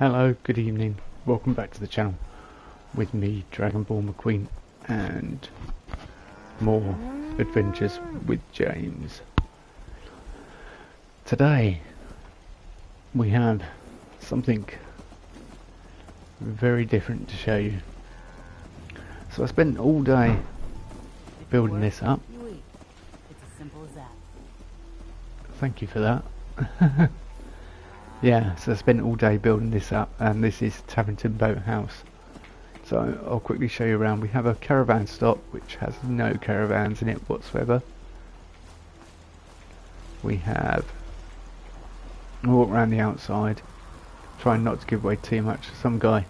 Hello, good evening, welcome back to the channel with me, Dragon Ball McQueen, and more adventures with James. Today we have something very different to show you. So I spent all day building this up. It's as simple as that. Thank you for that. Yeah, so I spent all day building this up, and this is Tappington Boathouse. So I'll quickly show you around. We have a caravan stop which has no caravans in it whatsoever. We have a walk around the outside, trying not to give away too much. Some guy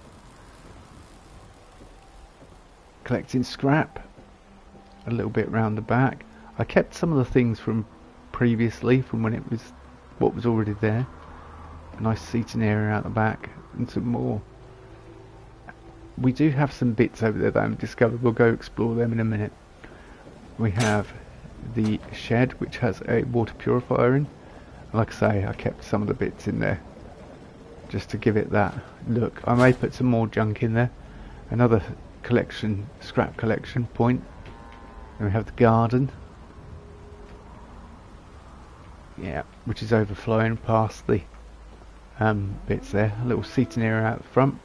collecting scrap, a little bit round the back. I kept some of the things from previously, from when it was what was already there. A nice seating area out the back, and some more. We do have some bits over there that I haven't discovered. We'll go explore them in a minute. We have the shed which has a water purifier in. Like I say, I kept some of the bits in there just to give it that look. I may put some more junk in there. Another collection, scrap collection point. Then we have the garden. Yeah, which is overflowing past the bits there. A little seating area out the front,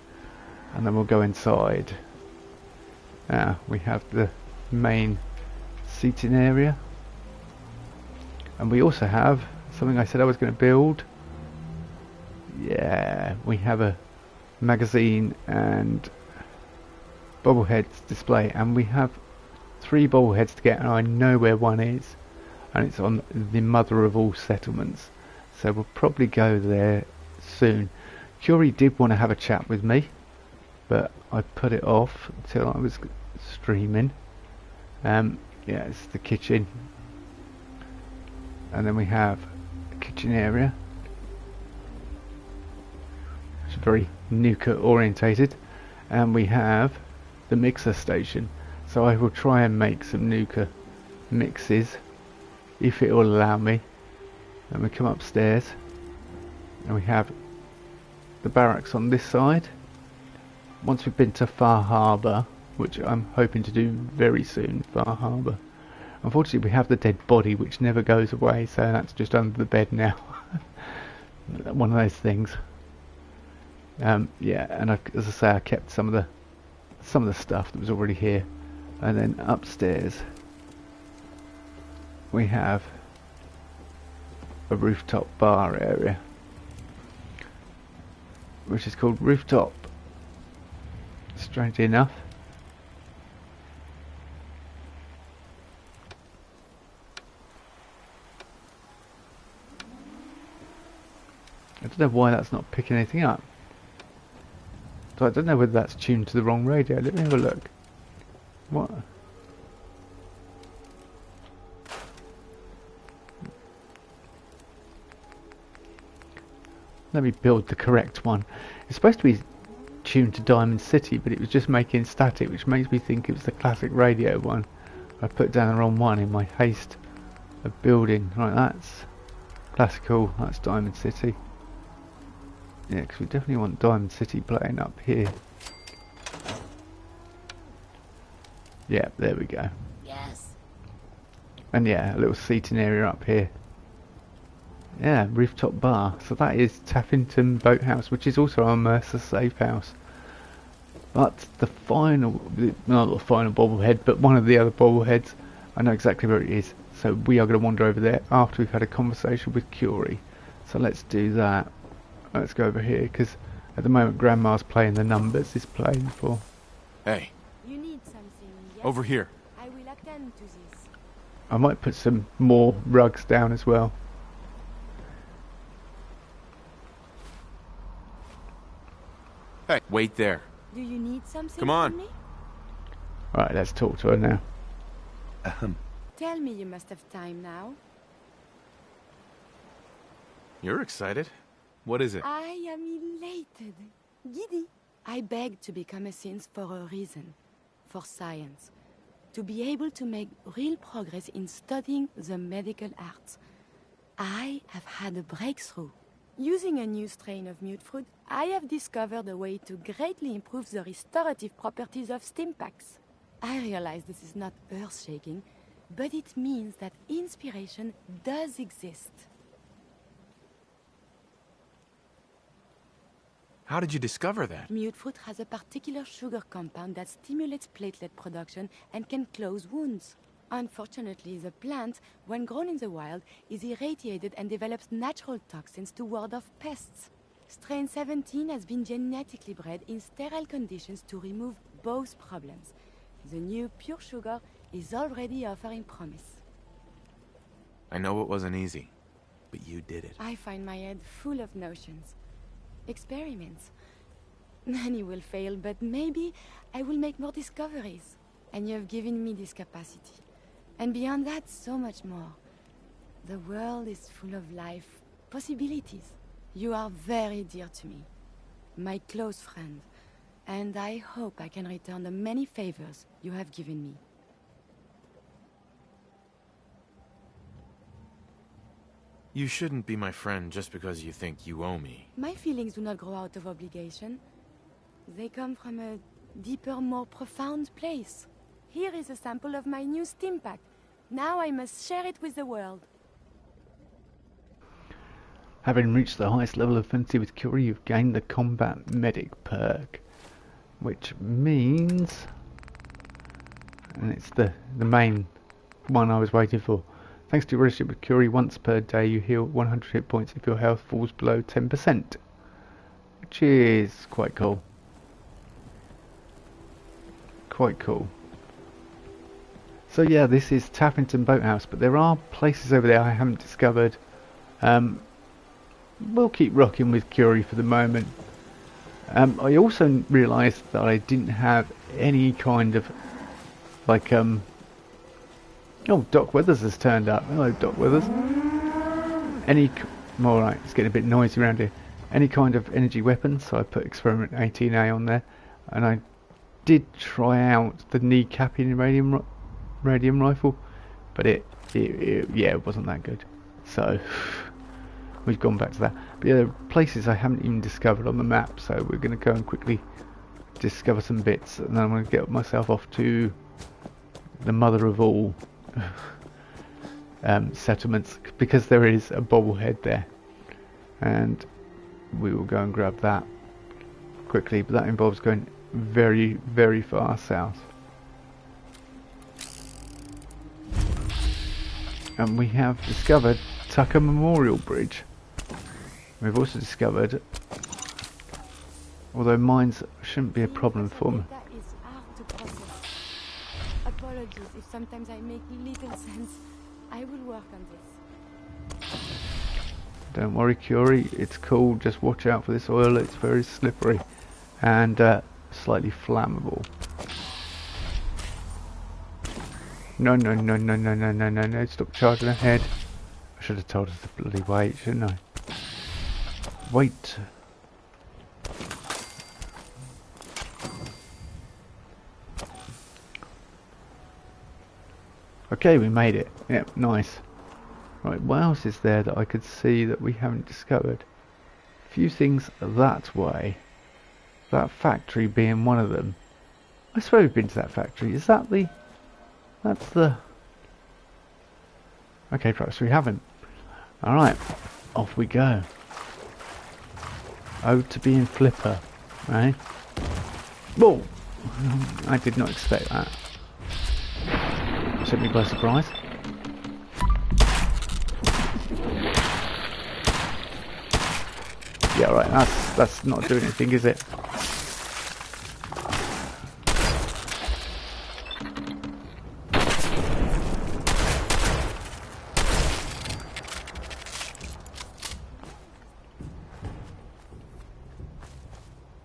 and then we'll go inside. We have the main seating area, and we also have something I said I was going to build. Yeah, we have a magazine and bobbleheads display, and we have 3 bobbleheads to get, and I know where one is, and it's on the mother of all settlements, so we'll probably go there soon. Curie did want to have a chat with me, but I put it off until I was streaming. Yeah, it's the kitchen, and then we have a kitchen area. It's very Nuka orientated, and we have the mixer station. So I will try and make some Nuka mixes if it will allow me. And we come upstairs, and we have the barracks on this side. Once we've been to Far Harbour, which I'm hoping to do very soon, Far Harbour. Unfortunately we have the dead body which never goes away, so that's just under the bed now. One of those things. Yeah, and as I say, I kept some of the stuff that was already here. And then upstairs we have a rooftop bar area, which is called Rooftop, strangely enough. I don't know why that's not picking anything up. So I don't know whether that's tuned to the wrong radio. Let me have a look. What? Let me build the correct one. It's supposed to be tuned to Diamond City, but it was just making static, which makes me think it was the classic radio one. I put down the wrong one in my haste of building. Right, that's classical, that's Diamond City. Yeah, because we definitely want Diamond City playing up here. Yeah, there we go. Yes. And yeah, a little seating area up here. Yeah, rooftop bar. So that is Tappington Boathouse, which is also our Mercer safe house. But the final, not the final bobblehead, but one of the other bobbleheads, I know exactly where it is. So we are going to wander over there after we've had a conversation with Curie. So let's do that. Let's go over here, because at the moment Grandma's playing the numbers, is playing for. Hey. You need something, yes? Over here. I will attend to this. I might put some more rugs down as well. Hey, wait there. Do you need something Come on. from me? Right, let's talk to her now. Tell me you must have time now. You're excited. What is it? I am elated. Giddy. I begged to become a synth for a reason. For science. To be able to make real progress in studying the medical arts. I have had a breakthrough. Using a new strain of mute fruit, I have discovered a way to greatly improve the restorative properties of stim packs. I realize this is not earth-shaking, but it means that inspiration does exist. How did you discover that? Mute fruit has a particular sugar compound that stimulates platelet production and can close wounds. Unfortunately, the plant, when grown in the wild, is irradiated and develops natural toxins to ward off pests. Strain 17 has been genetically bred in sterile conditions to remove both problems. The new pure sugar is already offering promise. I know it wasn't easy, but you did it. I find my head full of notions. Experiments. Many will fail, but maybe I will make more discoveries. And you have given me this capacity. And beyond that, so much more. The world is full of life, possibilities. You are very dear to me, my close friend, and I hope I can return the many favors you have given me. You shouldn't be my friend just because you think you owe me. My feelings do not grow out of obligation. They come from a deeper, more profound place. Here is a sample of my new stim pack. Now I must share it with the world. Having reached the highest level of affinity with Curie, you've gained the Combat Medic perk, which means, and it's the main one I was waiting for. Thanks to your relationship with Curie, once per day you heal 100 hit points if your health falls below 10%, which is quite cool. Quite cool. So yeah, this is Tappington Boathouse, but there are places over there I haven't discovered. We'll keep rocking with Curie for the moment. I also realised that I didn't have any kind of like oh, Doc Weathers has turned up. Hello, Doc Weathers. Alright, it's getting a bit noisy around here. Any kind of energy weapon, so I put Experiment 18A on there, and I did try out the kneecapping radium rifle, but it wasn't that good. So we've gone back to that. But yeah, there are places I haven't even discovered on the map, so we're going to go and quickly discover some bits, and then I'm going to get myself off to the mother of all settlements, because there is a bobblehead there, and we will go and grab that quickly, but that involves going very, very far south. And we have discovered Tucker Memorial Bridge. We've also discovered, although mines shouldn't be a problem for me. That is hard to process. Apologies if sometimes I make little sense. I will work on this. Don't worry, Curie, it's cool. Just watch out for this oil. It's very slippery and slightly flammable. No, stop charging ahead. I should have told us to bloody wait, shouldn't I? Wait. Okay, we made it. Yep, nice. Right, what else is there that I could see that we haven't discovered? A few things that way. That factory being one of them. I swear we've been to that factory. Is that the... That's the... Okay, perhaps we haven't. Alright, off we go. Ode to being Flipper, right? Whoa! I did not expect that. Took me by surprise. Yeah, right, that's not doing anything, is it?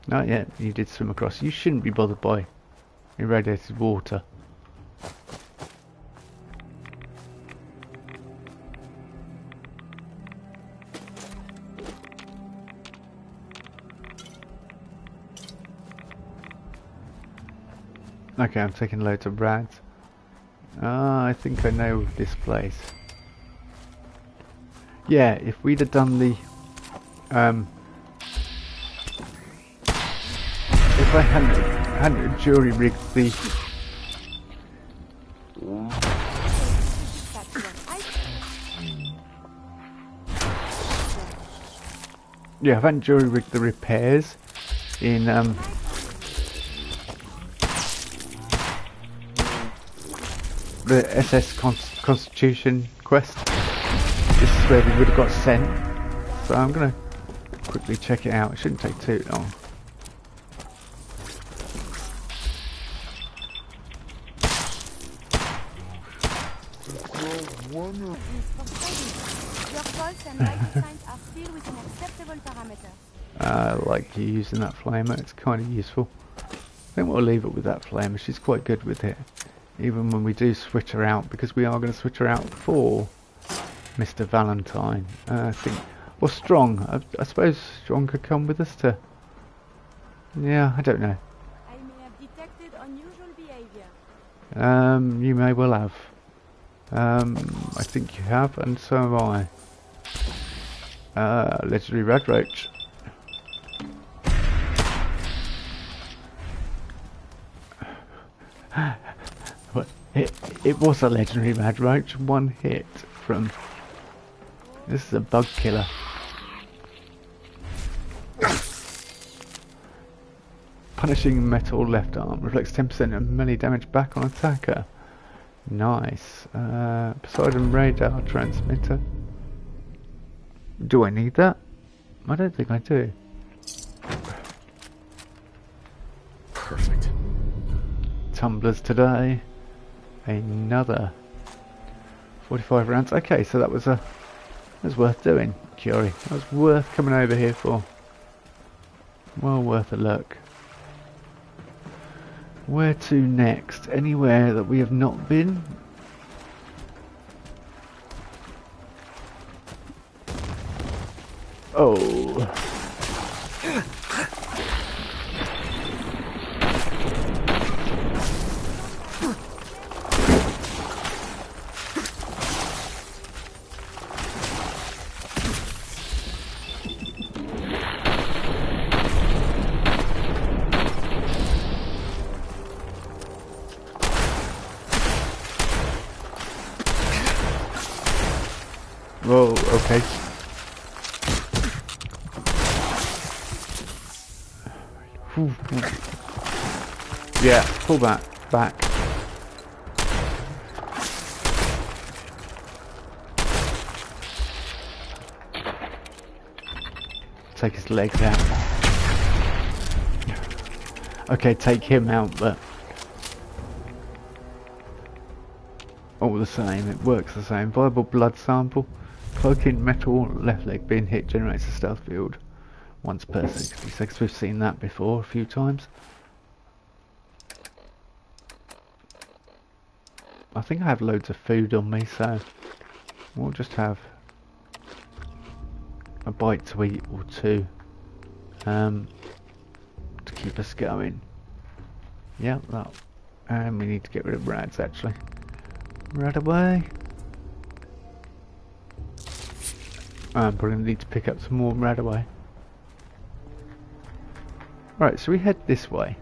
Not yet, you did swim across. You shouldn't be bothered by irradiated water. Okay, I'm taking loads of rads. Ah, I think I know this place. Yeah, if we'd have done the If I hadn't jury rigged the yeah, I haven't jury rigged the repairs in the SS Constitution quest. This is where we would have got sent. So I'm gonna quickly check it out. It shouldn't take too long. I like you using that flamer, it's kind of useful. I think we'll leave it with that flamer, she's quite good with it. Even when we do switch her out, because we are going to switch her out for Mr. Valentine. I think, well, Strong, I suppose Strong could come with us to... Yeah, I don't know. I may have detected unusual behavior. You may well have. I think you have, and so have I. Legendary Red Roach. What? It was a legendary Mad Roach. One hit from... This is a bug killer. Punishing metal left arm. Reflects 10% of melee damage back on attacker. Nice. Poseidon radar transmitter. Do I need that? I don't think I do. Perfect. Tumblers today. Another 45 rounds. Okay, so that was worth doing, Curie. That was worth coming over here for. Well worth a look. Where to next? Anywhere that we have not been? Oh. Whoa, okay. Yeah, pull back. Take his legs out. Okay, take him out, but all the same, it works the same. Viable blood sample. Cloaking metal left leg being hit generates a stealth field once per 60 seconds. We've seen that before a few times. I think I have loads of food on me, so we'll just have a bite to eat or two to keep us going. Yeah, that. And we need to get rid of rads actually. Rad away. I'm probably going to need to pick up some more rad away. Right, so we head this way.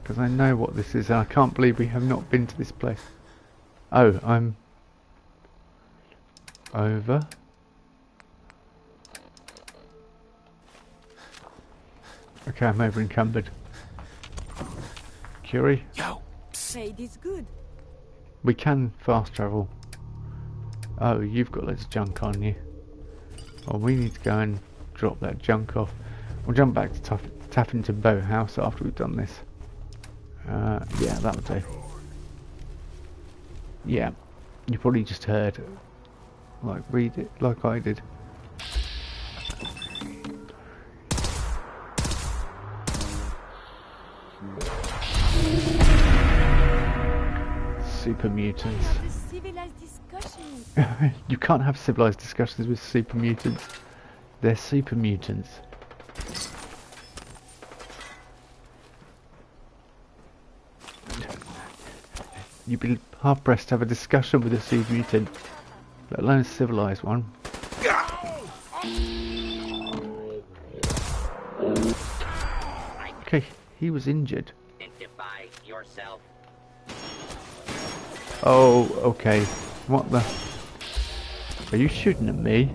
Because I know what this is and I can't believe we have not been to this place. Oh, I'm over. Okay, I'm over encumbered. Curie? Yo! Trade is good. We can fast travel. Oh, you've got loads of junk on you. Well, we need to go and drop that junk off. We'll jump back to Taffington Boathouse after we've done this. Yeah, that'll do. Yeah, you probably just heard. Like, read it like I did. Super mutants. You can't have civilized discussions with super mutants. They're super mutants. You'd be hard pressed to have a discussion with a super mutant, let alone a civilized one. Okay, he was injured. Identify yourself. Oh, okay. What the? Are you shooting at me?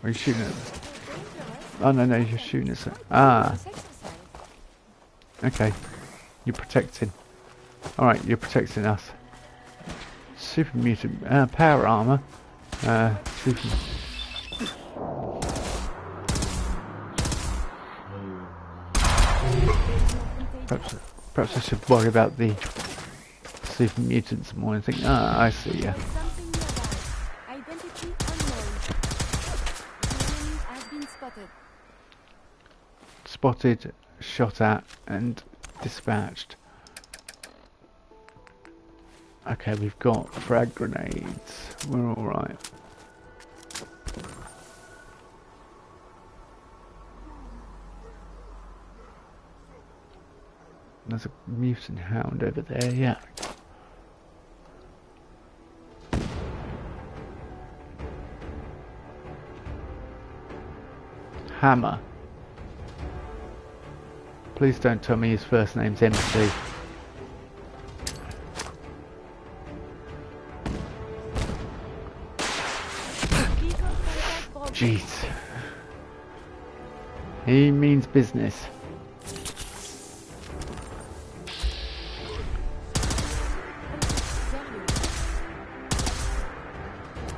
Are you shooting at... Oh, no, no, you're shooting at... Ah. Okay. You're protecting. Alright, you're protecting us. Super mutant... power armor. Super... Perhaps I should worry about the super mutants more and think, ah, I see ya. Identity unknown. The enemy has been spotted. Spotted, shot at, and dispatched. Okay, we've got frag grenades. We're alright. There's a mutant hound over there, yeah. Hammer. Please don't tell me his first name's MC. Jeez. He means business.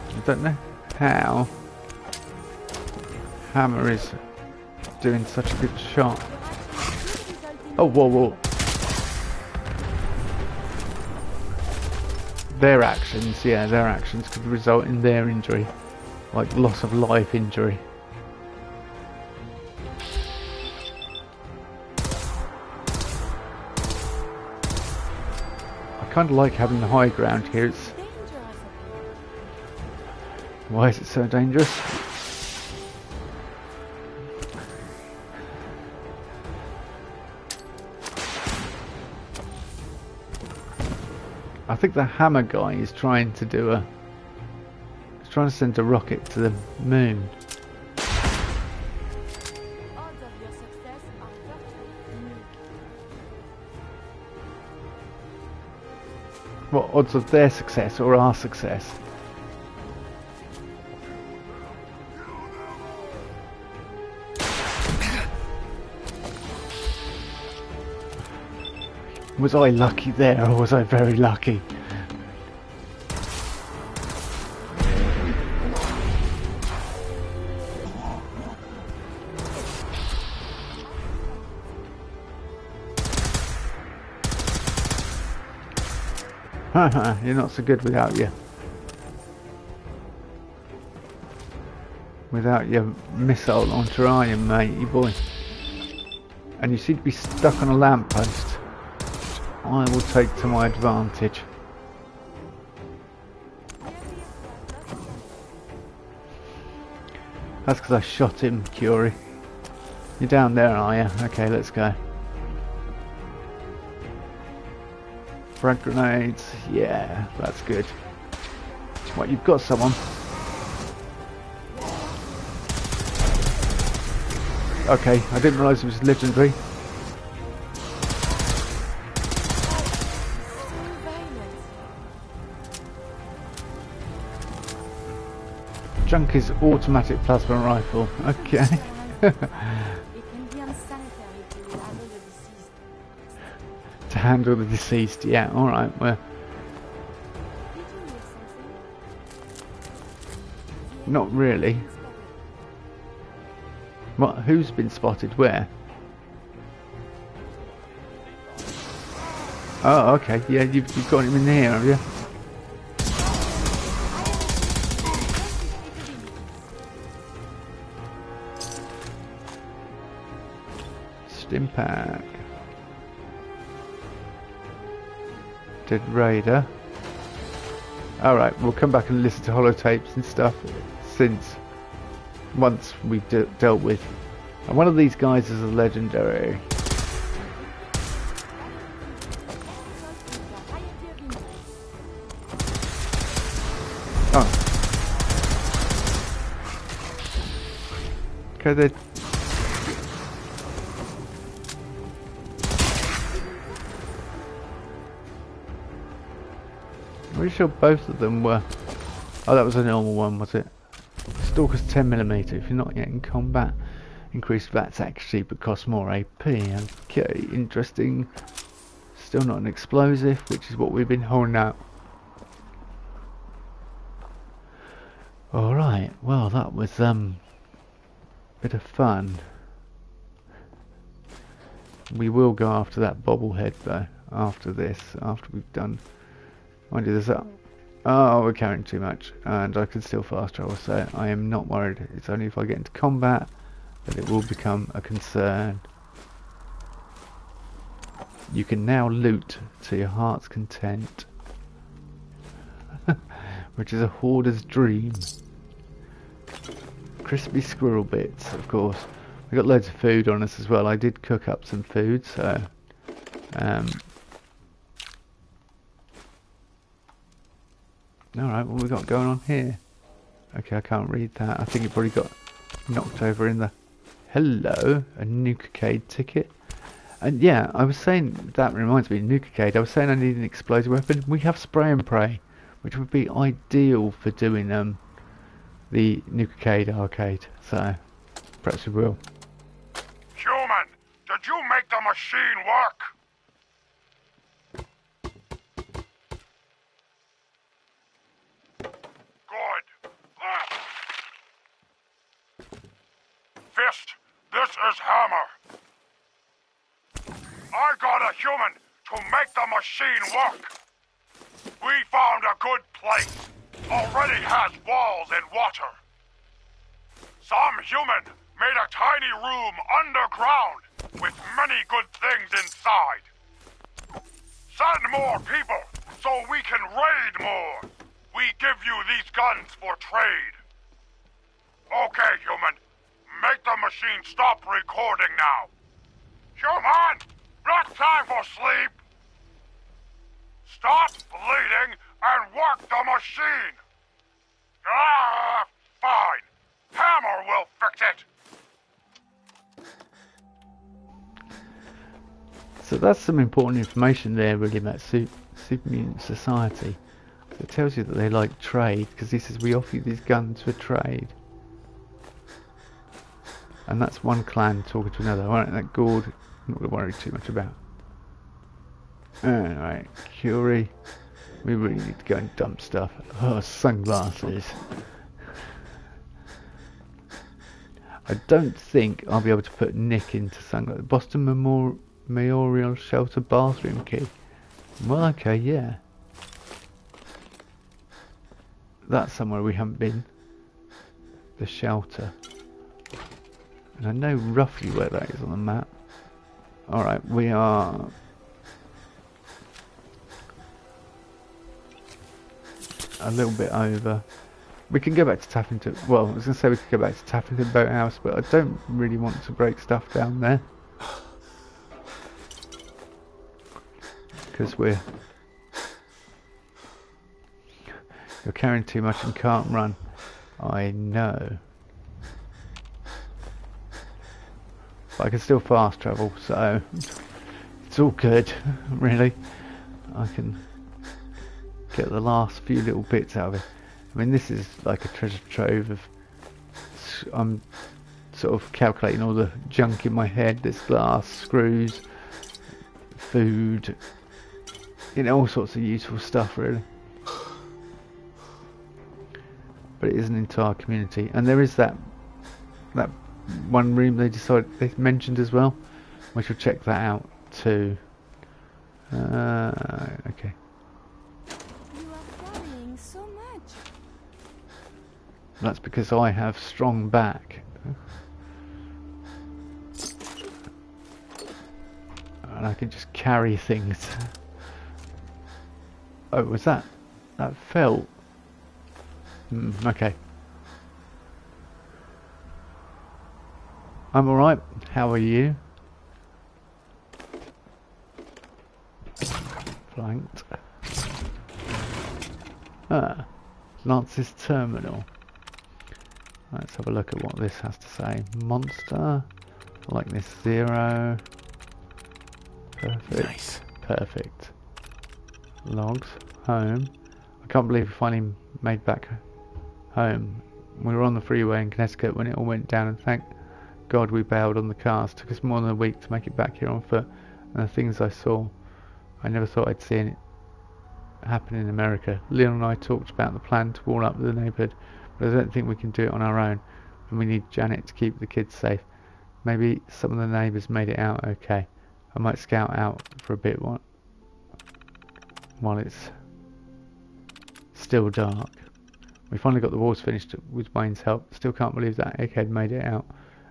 I don't know how Hammer is doing such a good shot. Oh, whoa, whoa. Their actions, yeah, their actions could result in their injury. Like loss of life injury. I kind of like having the high ground here. It's... Why is it so dangerous? I think the hammer guy is trying to do a... He's trying to send a rocket to the moon. What odds of their success or our success? Was I lucky there, or was I very lucky? Haha, you're not so good without you. Without your missile launcher, are you, matey boy? And you seem to be stuck on a lamppost. I will take to my advantage. That's because I shot him, Curie. You're down there, are you? Okay, let's go. Frag grenades. Yeah, that's good. What, you've got someone? Okay, I didn't realise it was legendary. Junky's automatic plasma rifle. Okay. It can be unsanitary to handle the deceased. To handle the deceased, yeah, alright, well. Did you hear something? Not really. What, who's been spotted where? Oh, okay, yeah, you've got him in here, have you? Impact. Dead Raider. Alright, we'll come back and listen to holotapes and stuff since once we've dealt with. And one of these guys is a legendary. Oh. Okay, they're... I'm pretty sure both of them were... Oh, that was a normal one, was it? Stalker's 10mm. If you're not yet in combat, increased VATS accuracy but costs more AP. Okay, interesting. Still not an explosive, which is what we've been holding out. Alright, well that was bit of fun. We will go after that bobblehead though, after this, after we've done... Mind you, there's that... Oh, we're carrying too much, and I can still fast travel, so I am not worried. It's only if I get into combat that it will become a concern. You can now loot to your heart's content. Which is a hoarder's dream. Crispy squirrel bits, of course. We got loads of food on us as well. I did cook up some food, so... Alright, what we got going on here? Okay, I can't read that. I think it probably got knocked over in the... Hello, a nucleade ticket. And yeah, I was saying, that reminds me, nucleade. I was saying I need an explosive weapon. We have spray and pray, which would be ideal for doing the nucleade arcade. So, perhaps we will. Human, did you make the machine work? Good. Fist, this is Hammer. I got a human to make the machine work. We found a good place. Already has walls and water. Some human made a tiny room underground with many good things inside. Send more people so we can raid more. We give you these guns for trade. Okay, human. Make the machine stop recording now. Human! Not time for sleep! Stop bleeding and work the machine! Ah, fine. Hammer will fix it! So that's some important information there really about Super Mutant Society. It tells you that they like trade, because he says we offer you these guns for trade. And that's one clan talking to another. Alright, that gourd, I'm not going to worry too much about. Alright, Curie. We really need to go and dump stuff. Oh, sunglasses. I don't think I'll be able to put Nick into sunglasses. Boston Memorial Shelter bathroom key. Well, okay, yeah. That's somewhere we haven't been. The shelter. And I know roughly where that is on the map. Alright, we are... a little bit over. We can go back to Taffington. Well, I was going to say we could go back to Taffington Boathouse, but I don't really want to break stuff down there. Because you're carrying too much and can't run. I know. But I can still fast travel, so it's all good, really. I can get the last few little bits out of it. I mean, this is like a treasure trove of... I'm sort of calculating all the junk in my head. There's glass, screws, food, you know, all sorts of useful stuff, really. But it is an entire community, and there is that one room they mentioned as well. We should check that out too. Okay. You are carrying so much. That's because I have strong back. And I can just carry things. Oh, was that felt? Okay. I'm alright. How are you? Flanked. Ah. Lance's terminal. Let's have a look at what this has to say. Monster. I like this. 0. Perfect. Nice. Perfect. Logs. Home. I can't believe we finally made back home. We were on the freeway in Connecticut when it all went down, and thank God we bailed on the cars. It took us more than a week to make it back here on foot, and the things I saw, I never thought I'd see it happen in America. Leon and I talked about the plan to wall up the neighbourhood, but I don't think we can do it on our own, and we need Janet to keep the kids safe. Maybe some of the neighbours made it out okay. I might scout out for a bit while it's still dark. We finally got the walls finished with Wayne's help. Still can't believe that Egghead made it out.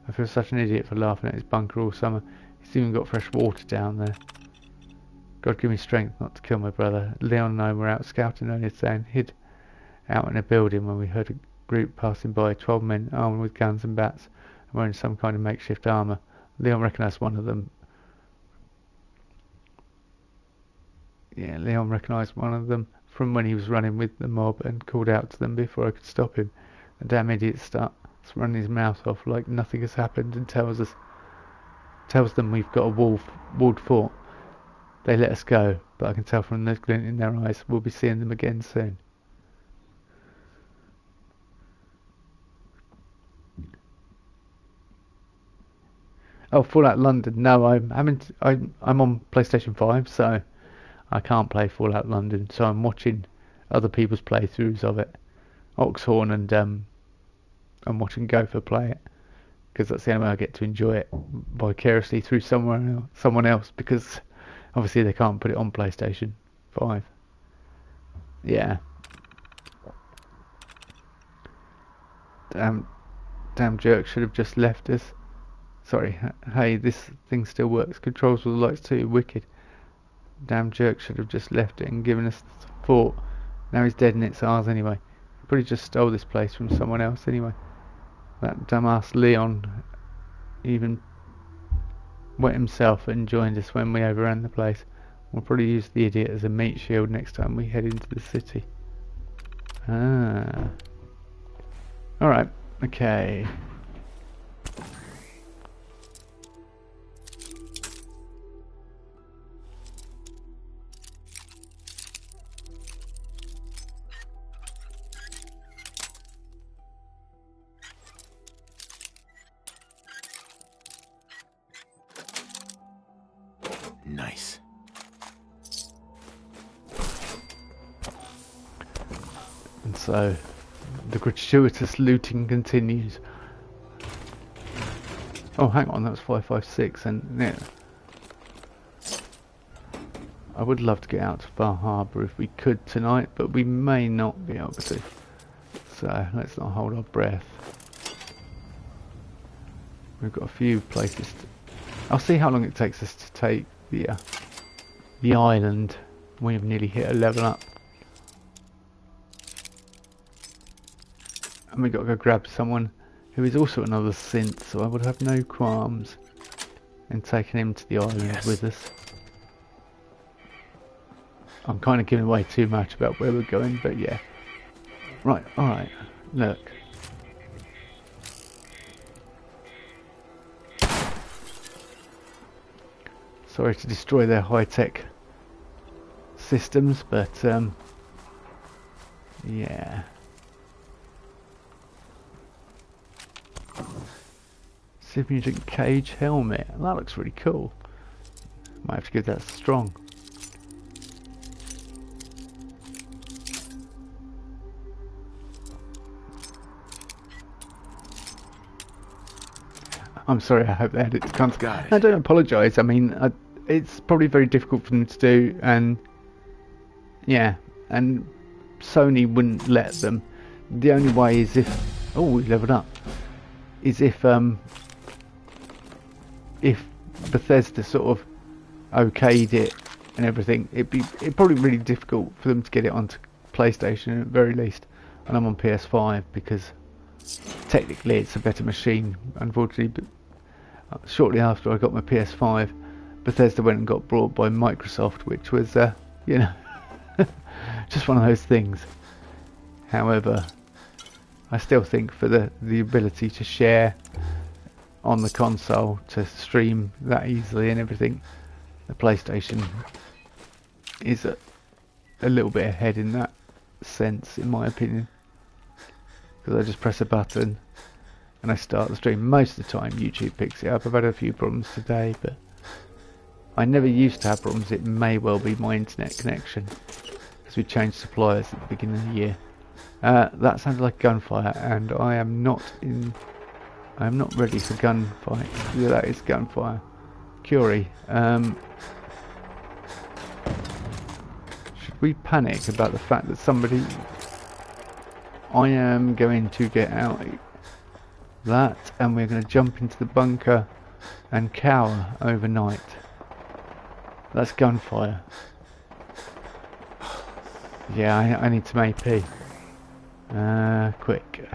I feel such an idiot for laughing at his bunker all summer. He's even got fresh water down there. God give me strength not to kill my brother. Leon and I were out scouting earlier today and hid out in a building when we heard a group passing by. 12 men armed with guns and bats and wearing some kind of makeshift armour. Leon recognised one of them. Yeah, Leon recognised one of them from when he was running with the mob and called out to them before I could stop him. The damn idiot starts running his mouth off like nothing has happened and tells them we've got a walled fort. They let us go, but I can tell from the glint in their eyes we'll be seeing them again soon. Oh, Fallout London. No, I'm on PlayStation 5, so I can't play Fallout London, so I'm watching other people's playthroughs of it. Oxhorn and I'm watching Gopher play it, because that's the only way I get to enjoy it vicariously through someone else, because obviously they can't put it on PlayStation 5. Yeah. Damn jerk should have just left us. Sorry, hey, this thing still works. Controls with the lights too, wicked. Damn jerk should have just left it and given us the fort. Now he's dead and it's ours anyway. He probably just stole this place from someone else anyway. That dumbass Leon even wet himself and joined us when we overran the place. We'll probably use the idiot as a meat shield next time we head into the city. Ah. Alright, okay. Nice. And so the gratuitous looting continues. Oh, hang on, that was 556, and yeah. I would love to get out to Bar Harbour if we could tonight, but we may not be able to. So let's not hold our breath. We've got a few places to... I'll see how long it takes us to take the island. We've nearly hit a level up. And we've got to go grab someone who is also another synth, so I would have no qualms in taking him to the island with us. I'm kind of giving away too much about where we're going, but yeah. Right, alright, look. Sorry to destroy their high-tech systems, but yeah. Significant cage helmet. That looks really cool. Might have to give that strong. I'm sorry, I hope they had it to come. I don't apologise. I mean, it's probably very difficult for them to do, and yeah, and Sony wouldn't let them. The only way is if, oh, we leveled up, is if Bethesda sort of okayed it and everything. It'd probably be really difficult for them to get it onto PlayStation at the very least, and I'm on PS5 because technically it's a better machine. Unfortunately, but shortly after I got my PS5, Bethesda went and got bought by Microsoft, which was you know, just one of those things. However, I still think for the ability to share on the console, to stream that easily and everything, the PlayStation is a little bit ahead in that sense, in my opinion. Because I just press a button and I start the stream. Most of the time YouTube picks it up. I've had a few problems today, but I never used to have problems. It may well be my internet connection, because we changed suppliers at the beginning of the year. That sounded like gunfire, and I am not ready for gunfight. Yeah, that is gunfire. Curie, should we panic about the fact that somebody... I am going to get out that, and we're going to jump into the bunker and cower overnight. That's gunfire. Yeah, I need some AP. Quick.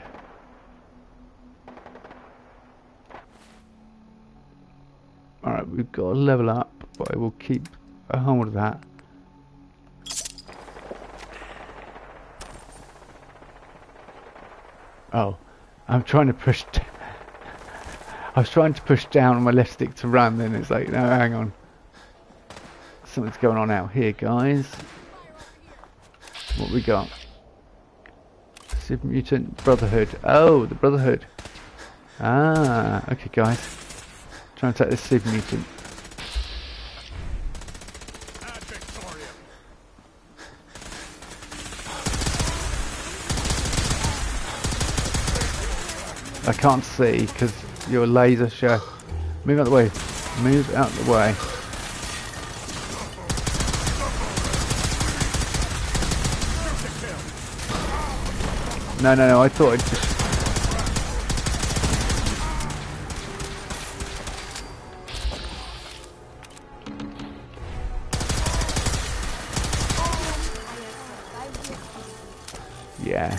Alright, we've got to level up, but I will keep a hold of that. Oh, I'm trying to push... I was trying to push down on my left stick to run, then it's like, no, hang on. Something's going on out here, guys. What we got? Super Mutant Brotherhood. Oh, the Brotherhood. Ah, okay, guys. Trying to take this Super Mutant. I can't see because your laser show. Move out the way. Move out the way. No, I thought I'd just... Yeah.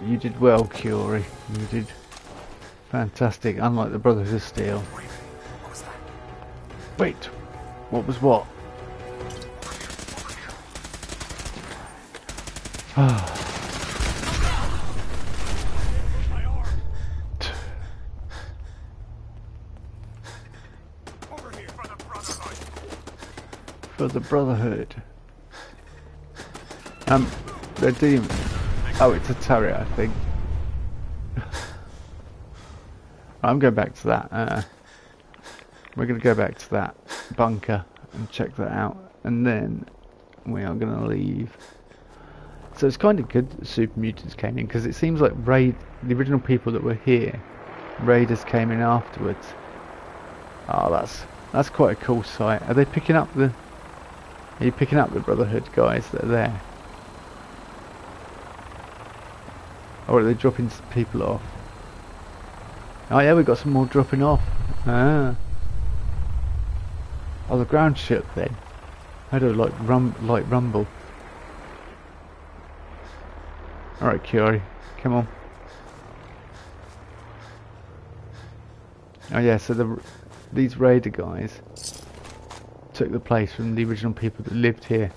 You did well, Curie. You did fantastic, unlike the Brothers of Steel. Wait, what was what? For the Brotherhood. They're demons. Oh, it's a turret, I think. I'm going back to that. We're going to go back to that bunker and check that out, and then we are going to leave. So it's kind of good that Super Mutants came in, because it seems like the original people that were here, Raiders came in afterwards. Oh, that's quite a cool sight. Are they picking up the? Are you picking up the Brotherhood guys that are there? Or are they dropping people off? Oh yeah, we've got some more dropping off. Ah. Oh, the ground shook then. I don't like rumble. Alright, Curie, come on. Oh yeah, so these Raider guys took the place from the original people that lived here.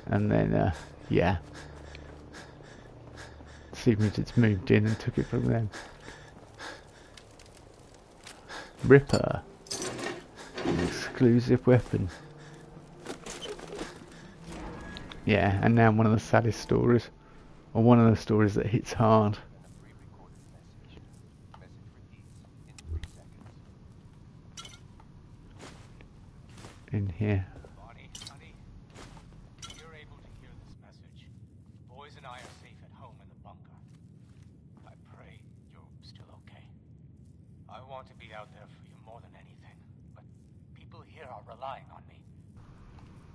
And then, yeah. Super Mutants moved in and took it from them. Ripper. An exclusive weapon. Yeah, and now one of the saddest stories. Or one of the stories that hits hard. In here. Bonnie, honey, you're able to hear this message. The boys and I are safe at home in the bunker. I pray you're still okay. I want to be out there for you more than anything, but people here are relying on me.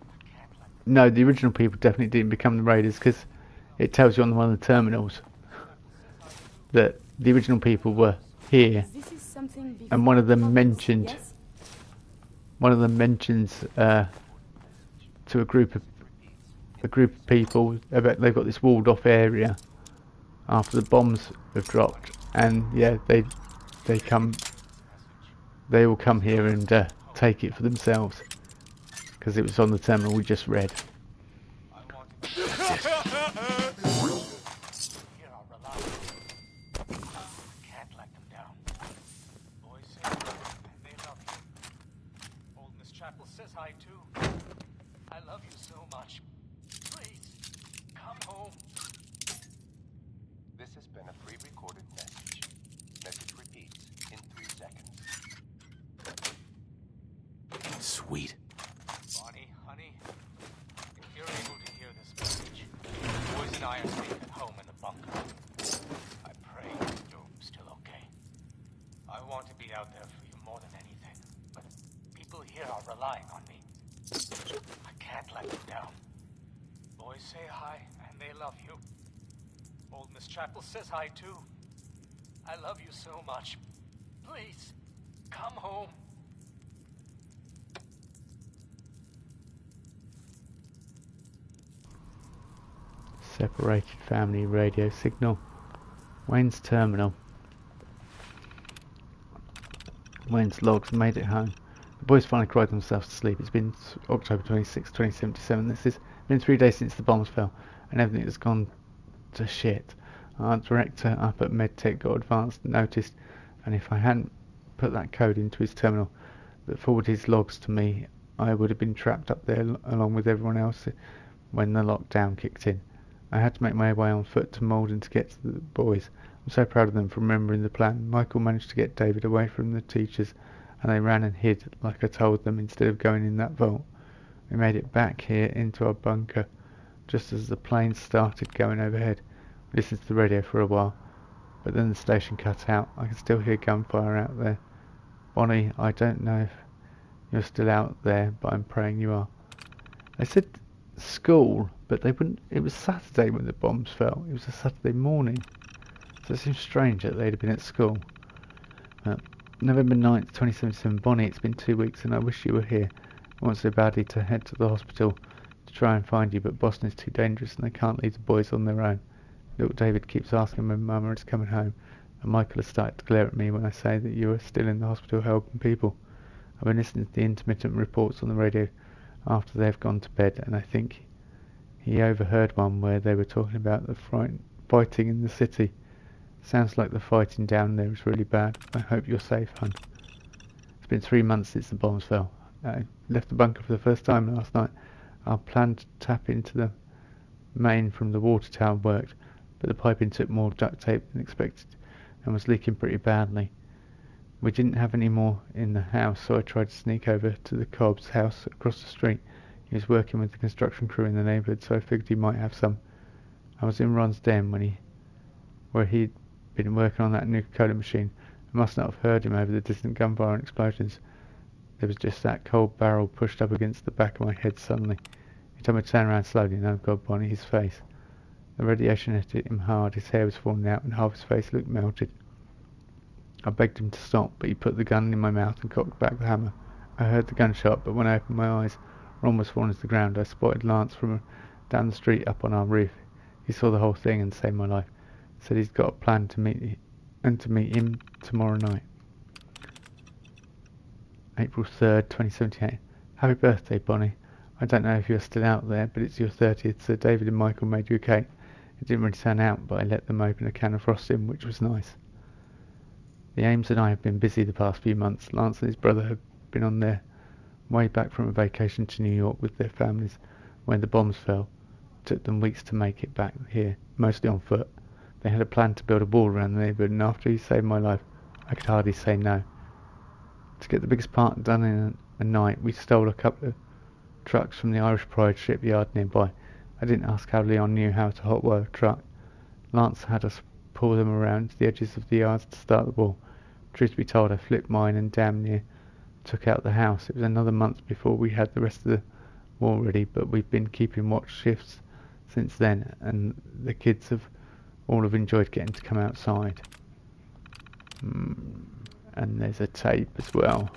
I can't let them... No, the original people definitely didn't become the Raiders, because it tells you on one of the terminals that the original people were here, and one of them mentioned... Yes? One of them mentions to a group of people about they've got this walled off area after the bombs have dropped, and yeah, they all come here and take it for themselves, because it was on the terminal we just read. I want to be... says hi too. I love you so much. Please, come home. This has been a pre-recorded message. Message repeats in 3 seconds. Sweet. Bonnie, honey, if you're able to hear this message, the boys and I are safe at home in the bunker. I pray you're still okay. I want to be out there for you more than anything, but people here are relying on me. I can't let them down. Boys say hi, and they love you. Old Miss Chapel says hi too. I love you so much. Please, come home. Separated family radio signal. Wayne's terminal. Wayne's logs made it home. The boys finally cried themselves to sleep. It's been October 26, 2077. This has been 3 days since the bombs fell, and everything has gone to shit. Our director up at MedTech got advanced noticed, and if I hadn't put that code into his terminal that forwarded his logs to me, I would have been trapped up there along with everyone else when the lockdown kicked in. I had to make my way on foot to Malden to get to the boys. I'm so proud of them for remembering the plan. Michael managed to get David away from the teachers, and they ran and hid like I told them instead of going in that vault. We made it back here into our bunker just as the planes started going overhead. We listened to the radio for a while, but then the station cut out. I can still hear gunfire out there. Bonnie, I don't know if you're still out there, but I'm praying you are. They said school, but they wouldn't. It was Saturday when the bombs fell. It was a Saturday morning, so it seems strange that they'd have been at school. November 9th, 2077. Bonnie, it's been 2 weeks and I wish you were here. I want so badly to head to the hospital to try and find you, but Boston is too dangerous and they can't leave the boys on their own. Little David keeps asking when Mama is coming home, and Michael has started to glare at me when I say that you are still in the hospital helping people. I've been listening to the intermittent reports on the radio after they've gone to bed, and I think he overheard one where they were talking about the fighting in the city. Sounds like the fighting down there is really bad. I hope you're safe, hon. It's been 3 months since the bombs fell. I left the bunker for the first time last night. Our plan to tap into the main from the water tower worked, but the piping took more duct tape than expected and was leaking pretty badly. We didn't have any more in the house, so I tried to sneak over to the Cobb's house across the street. He was working with the construction crew in the neighbourhood, so I figured he might have some. I was in Ron's den where he'd been working on that Nuka-Cola machine. I must not have heard him over the distant gunfire and explosions. There was just that cold barrel pushed up against the back of my head suddenly. He told me to turn around slowly, and oh God, Bonnie, his face. The radiation had hit him hard, his hair was falling out, and half his face looked melted. I begged him to stop, but he put the gun in my mouth and cocked back the hammer. I heard the gunshot, but when I opened my eyes, Ron was falling to the ground. I spotted Lance from down the street up on our roof. He saw the whole thing and saved my life. Said he's got a plan to meet him tomorrow night. April 3rd, 2078. Happy birthday, Bonnie. I don't know if you're still out there, but it's your 30th, so David and Michael made you a cake. It didn't really turn out, but I let them open a can of frosting, which was nice. The Ames and I have been busy the past few months. Lance and his brother have been on their way back from a vacation to New York with their families when the bombs fell. It took them weeks to make it back here, mostly on foot. They had a plan to build a wall around the neighbourhood, and after he saved my life, I could hardly say no. To get the biggest part done in a night, we stole a couple of trucks from the Irish Pride shipyard nearby. I didn't ask how Leon knew how to hotwire a truck. Lance had us pull them around to the edges of the yards to start the wall. Truth be told, I flipped mine and damn near took out the house. It was another month before we had the rest of the wall ready, but we've been keeping watch shifts since then, and the kids have enjoyed getting to come outside. And there's a tape as well.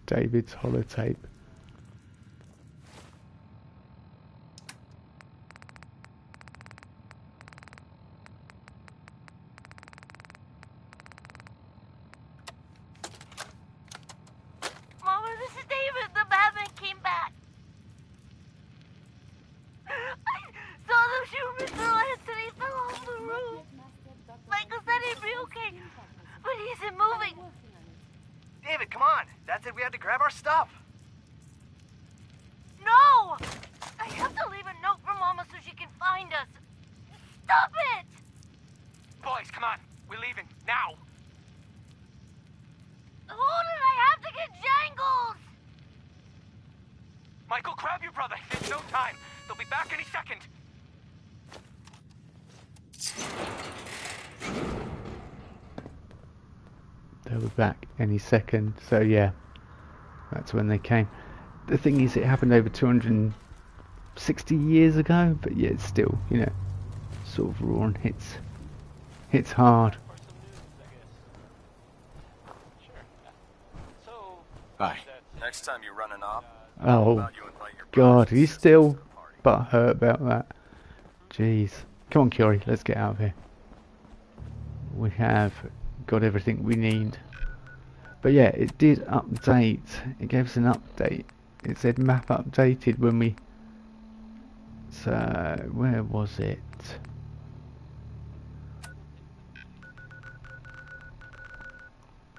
David's holotape. Mama, this is David. The Batman came back. I saw them shoot Mr. Lance and he fell off the roof. Michael said he'd be okay, but he isn't moving. David, come on. Dad said we had to grab our stuff. No! I have to leave a note for Mama so she can find us. Stop it! Boys, come on. We're leaving. Now! Hold it, I have to get Jangles! Michael, grab your brother. There's no time. They'll be back any second. They'll be back any second. So yeah, that's when they came. The thing is, it happened over 260 years ago, but yeah, it's still, you know, sort of raw and hits hard. Hi. Next time you run an op, Oh God, he's still butthurt about that. Jeez, come on, Curie, let's get out of here. We have got everything we need. But yeah, it did update. It gave us an update. It said map updated when we... So, where was it?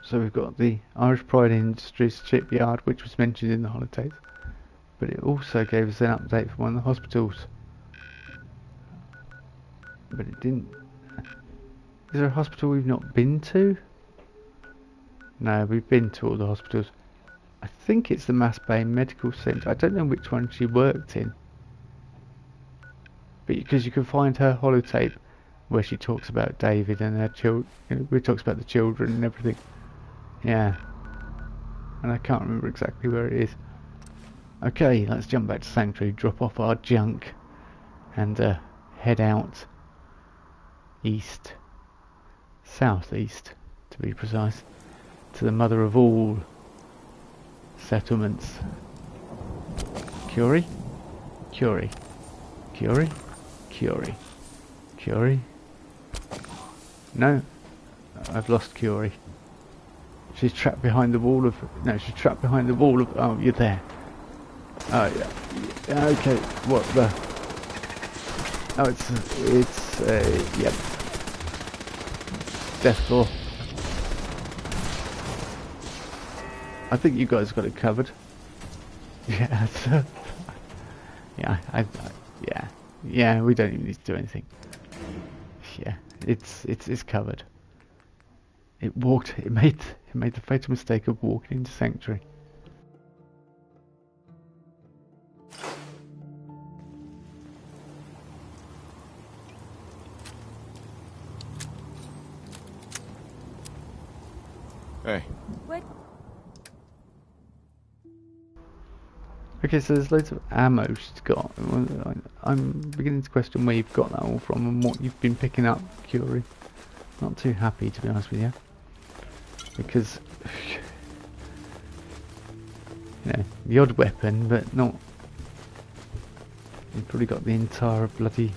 So we've got the Irish Pride Industries shipyard, which was mentioned in the holidays. But it also gave us an update for one of the hospitals. But it didn't... Is there a hospital we've not been to? No, we've been to all the hospitals. I think it's the Mass Bay Medical Centre. I don't know which one she worked in. But because you can find her holotape where she talks about David and her children. You know, where talks about the children and everything. Yeah. And I can't remember exactly where it is. Okay, let's jump back to Sanctuary, drop off our junk, and head out east. Southeast, to be precise. To the mother of all settlements. Curie? Curie. Curie? Curie. Curie? No. I've lost Curie. She's trapped behind the wall of... No, she's trapped behind the wall of... Oh, you're there. Oh, yeah. Okay, what the... Oh, yep. Death floor. I think you guys got it covered. Yeah, yeah, we don't even need to do anything. Yeah, it's covered. It made the fatal mistake of walking into Sanctuary. Hey. What? Okay, so there's loads of ammo she's got. I'm beginning to question where you've got that all from and what you've been picking up, Curie. Not too happy, to be honest with you. Because, you know, the odd weapon, but not... You've probably got the entire bloody...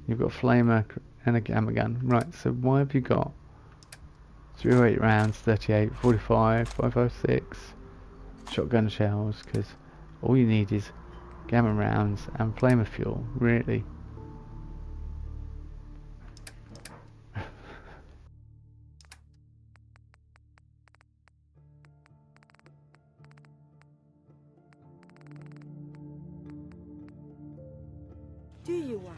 You've got a flamer and a gamma gun. Right, so why have you got 308 rounds, 38, 45, 556 shotgun shells? Because all you need is gamma rounds and flamer fuel, really. Do you want?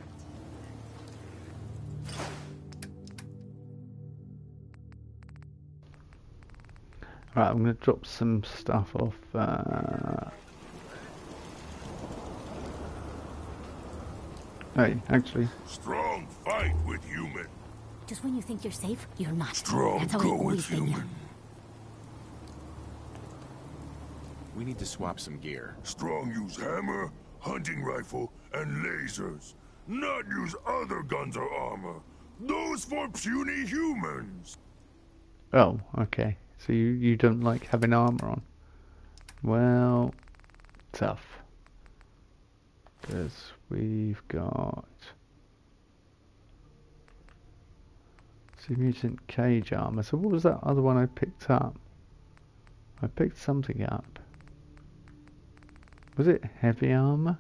Right, I'm going to drop some stuff off. Hey, actually, Strong fight with human. Just when you think you're safe, you're not. Strong That's how go it's always with been. human. We need to swap some gear. Strong use hammer, hunting rifle, and lasers. Not use other guns or armor. Those for puny humans. oh, okay. So you don't like having armor on? Well, tough. Because we've got mutant cage armor. So what was that other one I picked up? I picked something up. Was it heavy armor?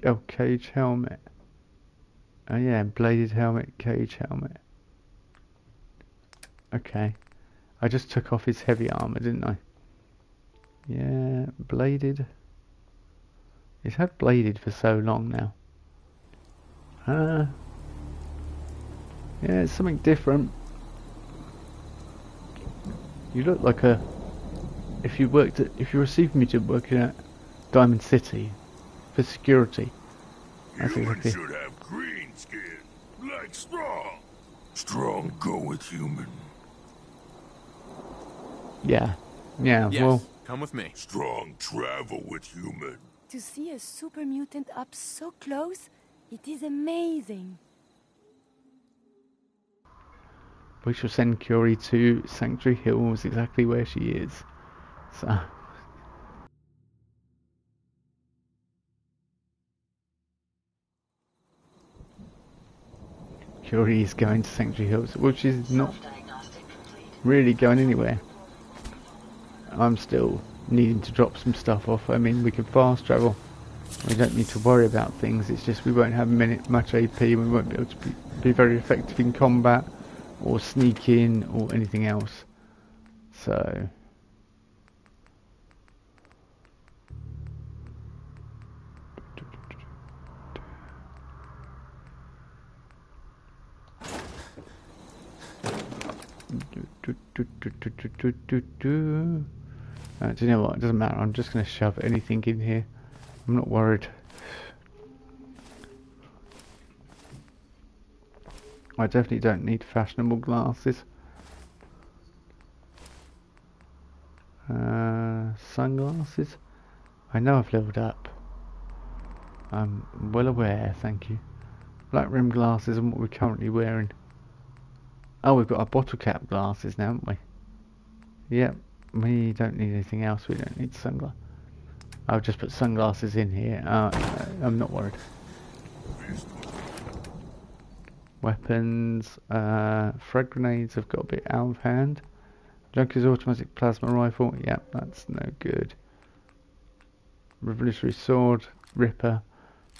Oh, cage helmet. Oh yeah, bladed helmet, cage helmet. Okay. I just took off his heavy armour, didn't I? Yeah, bladed. He's had bladed for so long now. Yeah, it's something different. You look like a... If you received me to working at Diamond City for security. Human should have green skin, like Strong. Strong go with human. Yeah. Yeah, Yes, well... come with me. Strong travel with human. To see a super mutant up so close, it is amazing. We shall send Curie to Sanctuary Hills, exactly where she is. So... Curie is going to Sanctuary Hills, which is not really going anywhere. I'm still needing to drop some stuff off. I mean, we can fast travel. We don't need to worry about things. It's just we won't have much AP. We won't be able to be very effective in combat or sneak in or anything else. So... do you know what? It doesn't matter. I'm just going to shove anything in here. I'm not worried. I definitely don't need fashionable glasses. Sunglasses. I know I've leveled up. I'm well aware, thank you. Black rim glasses and what we're currently wearing. Oh, we've got our bottle cap glasses now, haven't we? Yep, we don't need anything else. We don't need sunglasses. I'll just put sunglasses in here. I'm not worried. Weapons. Frag grenades have got a bit out of hand. Junkie's automatic plasma rifle. Yep, that's no good. Revolutionary sword. Ripper.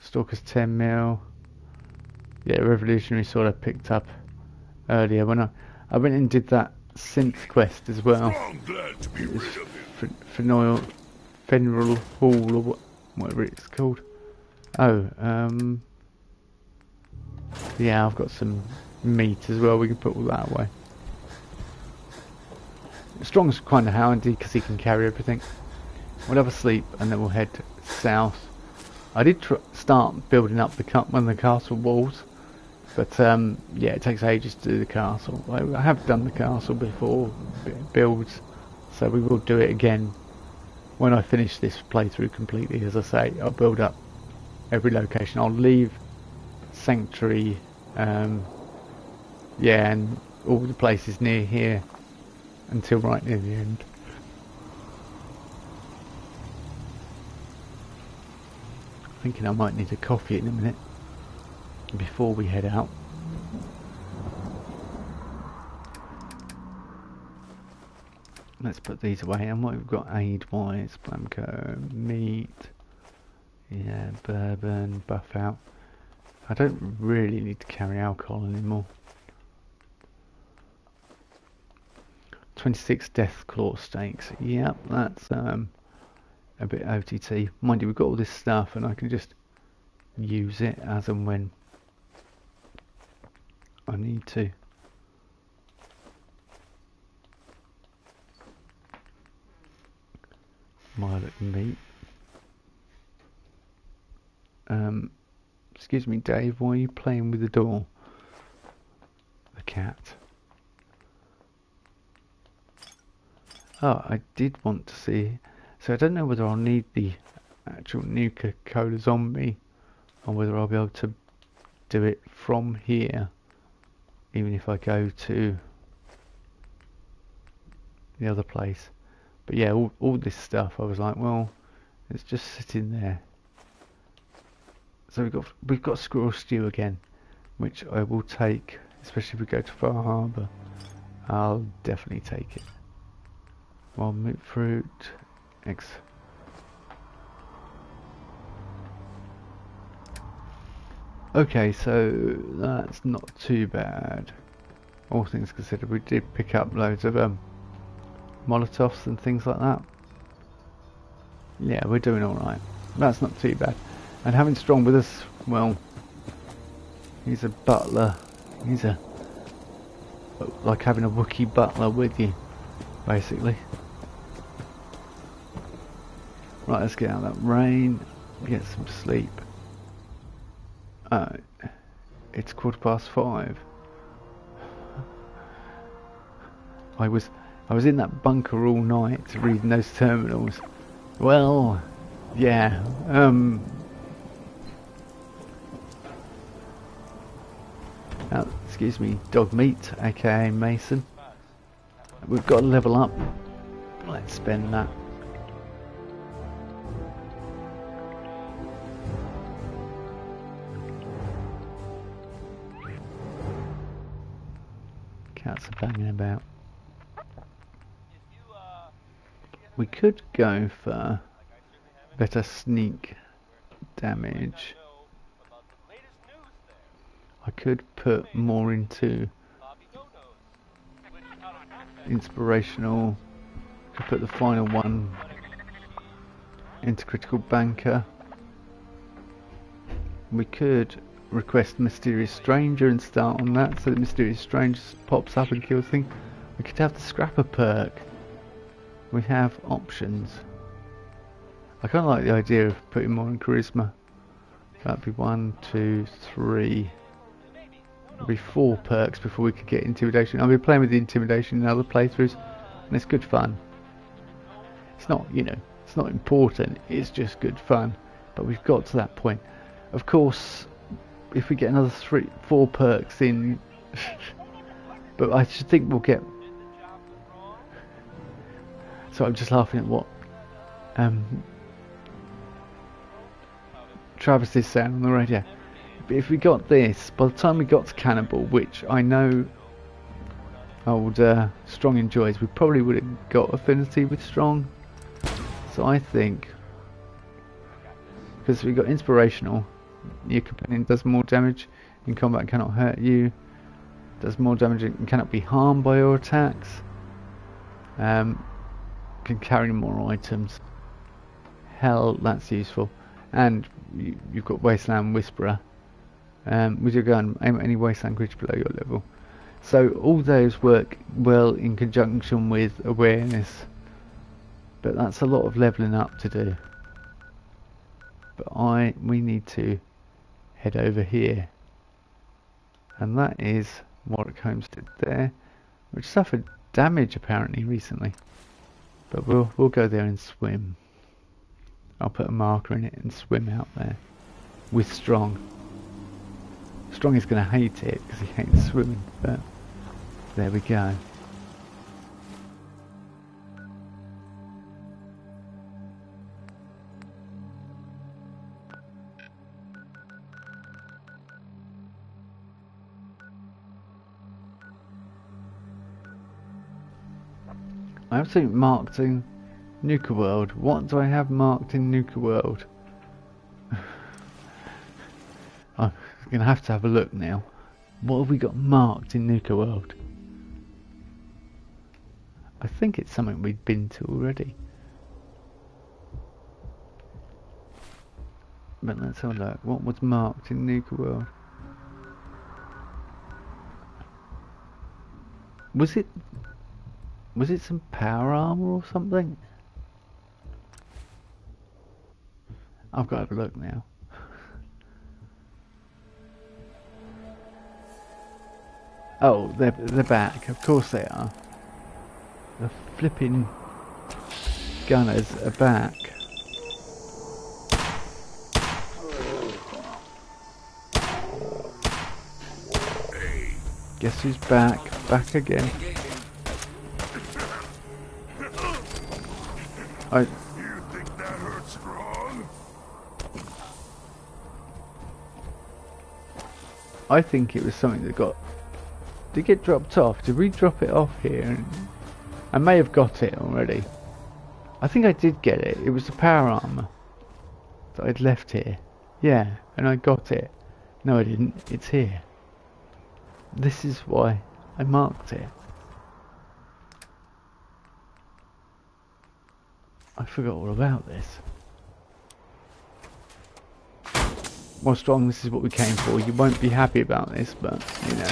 Stalker's 10mm. Yeah, revolutionary sword I picked up earlier when I went and did that synth quest as well. Fenral Hall or whatever it's called. Oh, yeah, I've got some meat as well. We can put all that away. Strong's kind of handy because he can carry everything. We'll have a sleep and then we'll head south. I did start building up one of the castle walls, but yeah, it takes ages to do the castle. I have done the castle before, builds, so we will do it again when I finish this playthrough completely. As I say, I'll build up every location. I'll leave Sanctuary, yeah, and all the places near here until right near the end. Thinking I might need a coffee in a minute before we head out. Let's put these away. And what we've got aid-wise, Blanco, meat, yeah, bourbon, buff out. I don't really need to carry alcohol anymore. 26 death claw steaks. Yep, that's a bit OTT. Mind you, we've got all this stuff and I can just use it as and when I need to. Violet meat. Excuse me, Dave, why are you playing with the door? The cat. Oh, I did want to see. So I don't know whether I'll need the actual Nuka-Cola zombie or whether I'll be able to do it from here, even if I go to the other place. But yeah, all this stuff, I was like, well, it's just sitting there. So we've got squirrel stew again, which I will take, especially if we go to Far Harbour. I'll definitely take it. Wild meat fruit, eggs. Okay, so that's not too bad. all things considered. We did pick up loads of Molotovs and things like that. Yeah, we're doing alright. That's not too bad. And having Strong with us, well, he's a butler. He's a... like having a Wookiee butler with you, basically. Right, let's get out of that rain, get some sleep. It's 5:15. I was in that bunker all night reading those terminals. Well, yeah, excuse me, dog meat, aka Mason. We've got to level up. Let's spend that. Cats are banging about. We could go for better sneak damage. I could put more into inspirational. Could put the final one into critical banker. We could request Mysterious Stranger and start on that, so that Mysterious Stranger pops up and kills things. We could have the Scrapper perk. We have options. I kind of like the idea of putting more in charisma. That'd be 1, 2, 3. It'd be 4 perks before we could get intimidation. I've been playing with the intimidation in other playthroughs, and it's good fun. It's not, you know, it's not important. It's just good fun. But we've got to that point. Of course, if we get another 4 perks in, but I should think we'll get. So I'm just laughing at what Travis is saying on the radio. But if we got this, by the time we got to Cannibal, which I know old Strong enjoys, we probably would have got affinity with Strong. So I think, because we got Inspirational, your companion does more damage in combat, cannot hurt you, does more damage and cannot be harmed by your attacks, can carry more items. Hell, that's useful. And you've got Wasteland Whisperer. With your gun, aim at any Wasteland creature below your level. So all those work well in conjunction with awareness. But that's a lot of leveling up to do. But we need to head over here. And that is Warwick Homestead there, which suffered damage apparently recently. But we'll go there and swim. I'll put a marker in it and swim out there with Strong. Strong is going to hate it because he hates swimming, but there we go. I have something marked in Nuka World. What do I have marked in Nuka World? I'm going to have a look now. What have we got marked in Nuka World? I think it's something we've been to already. But let's have a look. What was marked in Nuka World? Was it some power armor or something? I've got to have a look now. Oh, they're back. Of course they are. The flipping gunners are back. Guess who's back? Back again. You think that hurts Strong? I think it was something that got... Did it get dropped off? Did we drop it off here? I may have got it already. I think I did get it. It was the power armor that I'd left here. Yeah, and I got it. No, I didn't. It's here. This is why I marked it. I forgot all about this. Well, Strong, this is what we came for. You won't be happy about this, but, you know.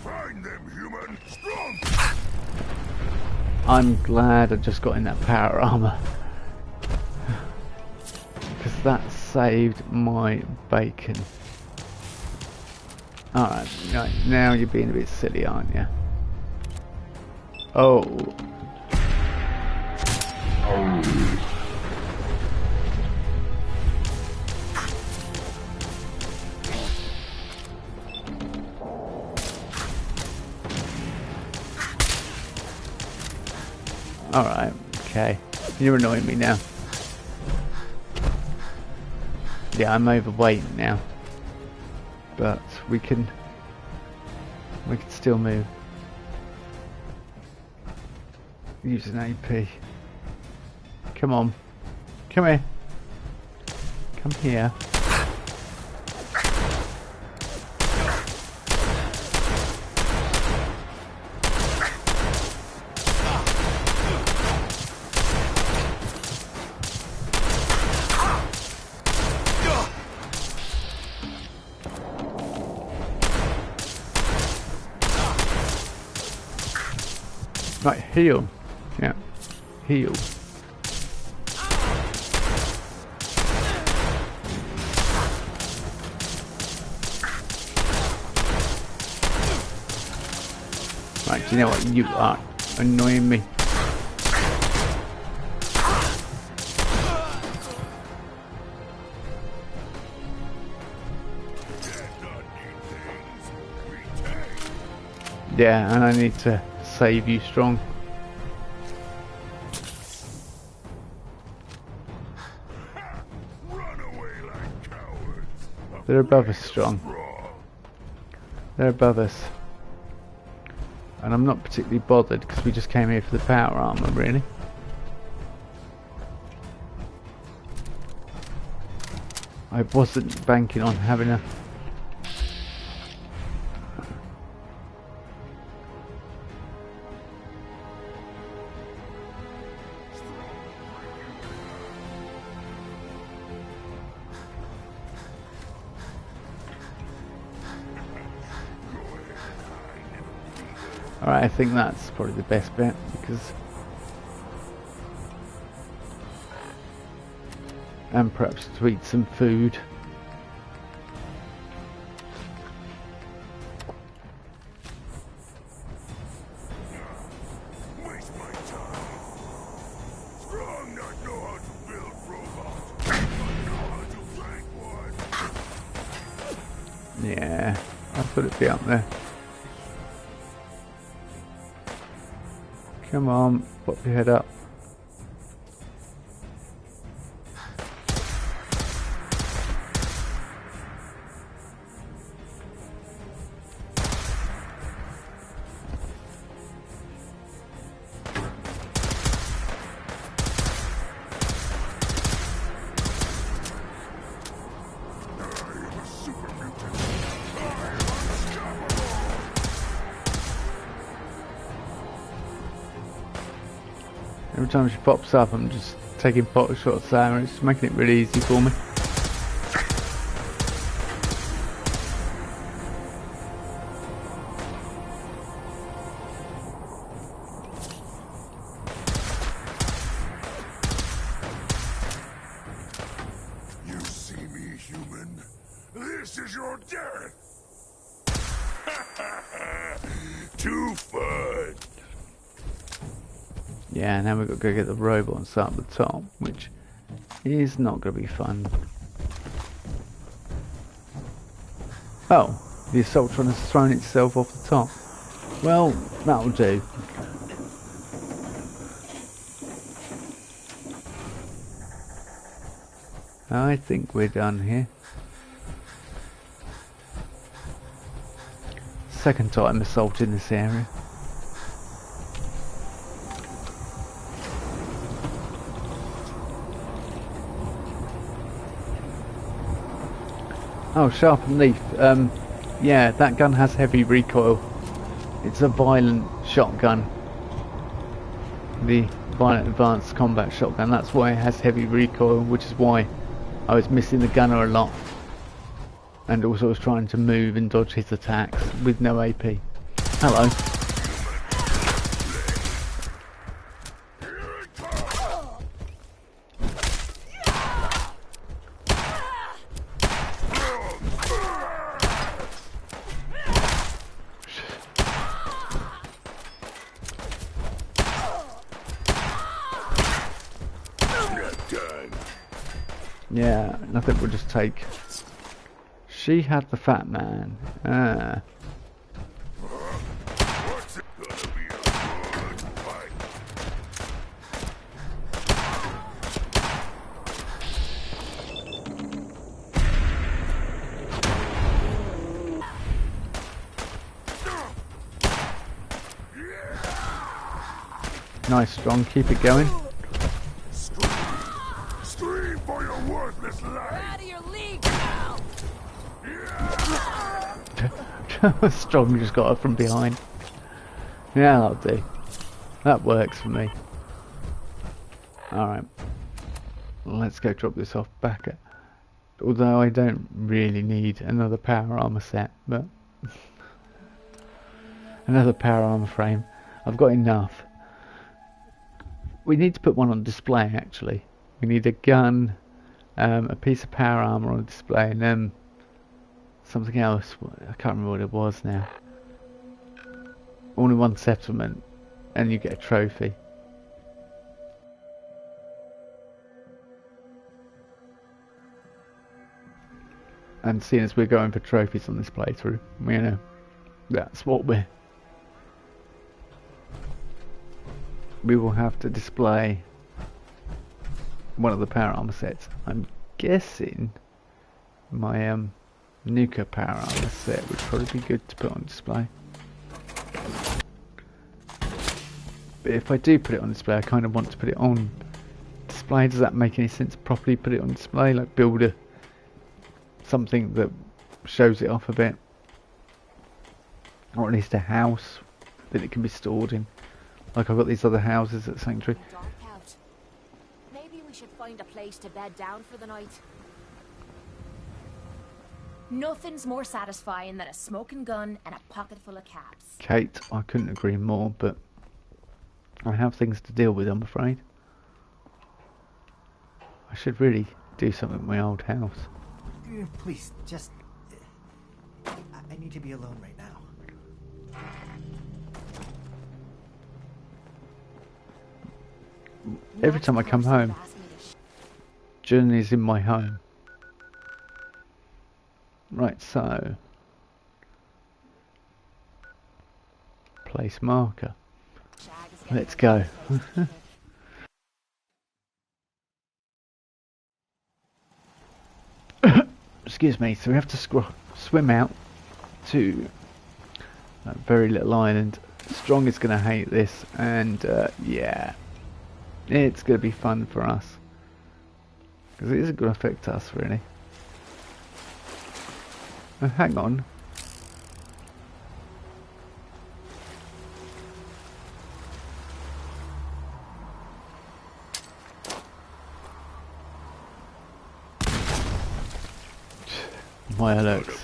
Find them, human! Strong! I'm glad I just got in that power armor. Because that saved my bacon. Alright, right, now you're being a bit silly, aren't you? Oh. Alright, okay. You're annoying me now. Yeah, I'm overweight now. But we can still move. Use an AP. Come on. Come here. Come here. Right, heal. Yeah. Heal. Right, do you know what? You are annoying me. Yeah, and I need to save you, Strong. Run away like cowards! They're above us, Strong. They're above us. And I'm not particularly bothered because we just came here for the power armor, really. I wasn't banking on having a... Alright, I think that's probably the best bet because... And perhaps to eat some food. Waste my time. Strong not know how to build robots, but know how to break one. Yeah, I thought it'd be up there. Come on, pop your head up. Every time she pops up, I'm just taking pot shots at her, and it's making it really easy for me. You see me, human? This is your death! Too fun! Yeah, now we've got to go get the robot and start at the top, which is not going to be fun. Oh, the Assaultron has thrown itself off the top. Well, that'll do. I think we're done here. Second time assaulting this area. Oh, sharpened leaf. Yeah, that gun has heavy recoil. It's a violent shotgun. The violent advanced combat shotgun. That's why it has heavy recoil, which is why I was missing the gunner a lot. And also was trying to move and dodge his attacks with no AP. Hello. Yeah, I think we'll just take... She had the fat man. Ah. Nice, Strong. Keep it going. Scream for your worthless life. Out of your league now. Strong just got her from behind. Yeah, that'll do. That works for me. Alright. Let's go drop this off back at... Although I don't really need another power armor set, but... another power armor frame. I've got enough. We need to put one on display, actually. We need a gun, a piece of power armor on display, and then something else. I can't remember what it was now. All in one settlement, and you get a trophy. And seeing as we're going for trophies on this playthrough, you know, that's what we will have to display one of the power armor sets. I'm guessing my nuka power armor set would probably be good to put on display. But if I do put it on display, I kind of want to put it on display. Does that make any sense? Properly put it on display, like build something that shows it off a bit, or at least a house that it can be stored in. Like I've got these other houses at Sanctuary. Dark out. Maybe we should find a place to bed down for the night. Nothing's more satisfying than a smoking gun and a pocket full of caps. Kate, I couldn't agree more, but I have things to deal with, I'm afraid. I should really do something with my old house. Please, just... I need to be alone right now. Every time I come home, Journey's in my home. Right, so... place marker. Let's go. Excuse me, so we have to swim out to a very little island. Strong is going to hate this, and yeah, it's going to be fun for us. Because it isn't going to affect us, really. Oh, hang on. My alerts.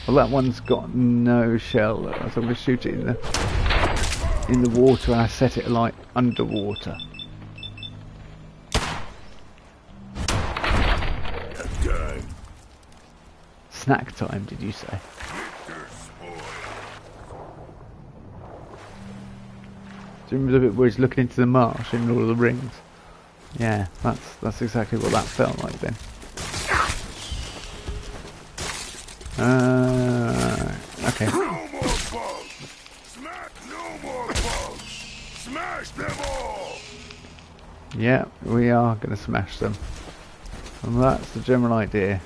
Well, that one's got no shell, so I'm going to shoot it in the water, and I set it like underwater. Snack time, did you say? Do you remember the bit where he's looking into the marsh in Lord of the Rings? Yeah, that's exactly what that felt like then. Okay. No more bugs! No more bugs! Smash them all! Yeah, we are going to smash them. And that's the general idea.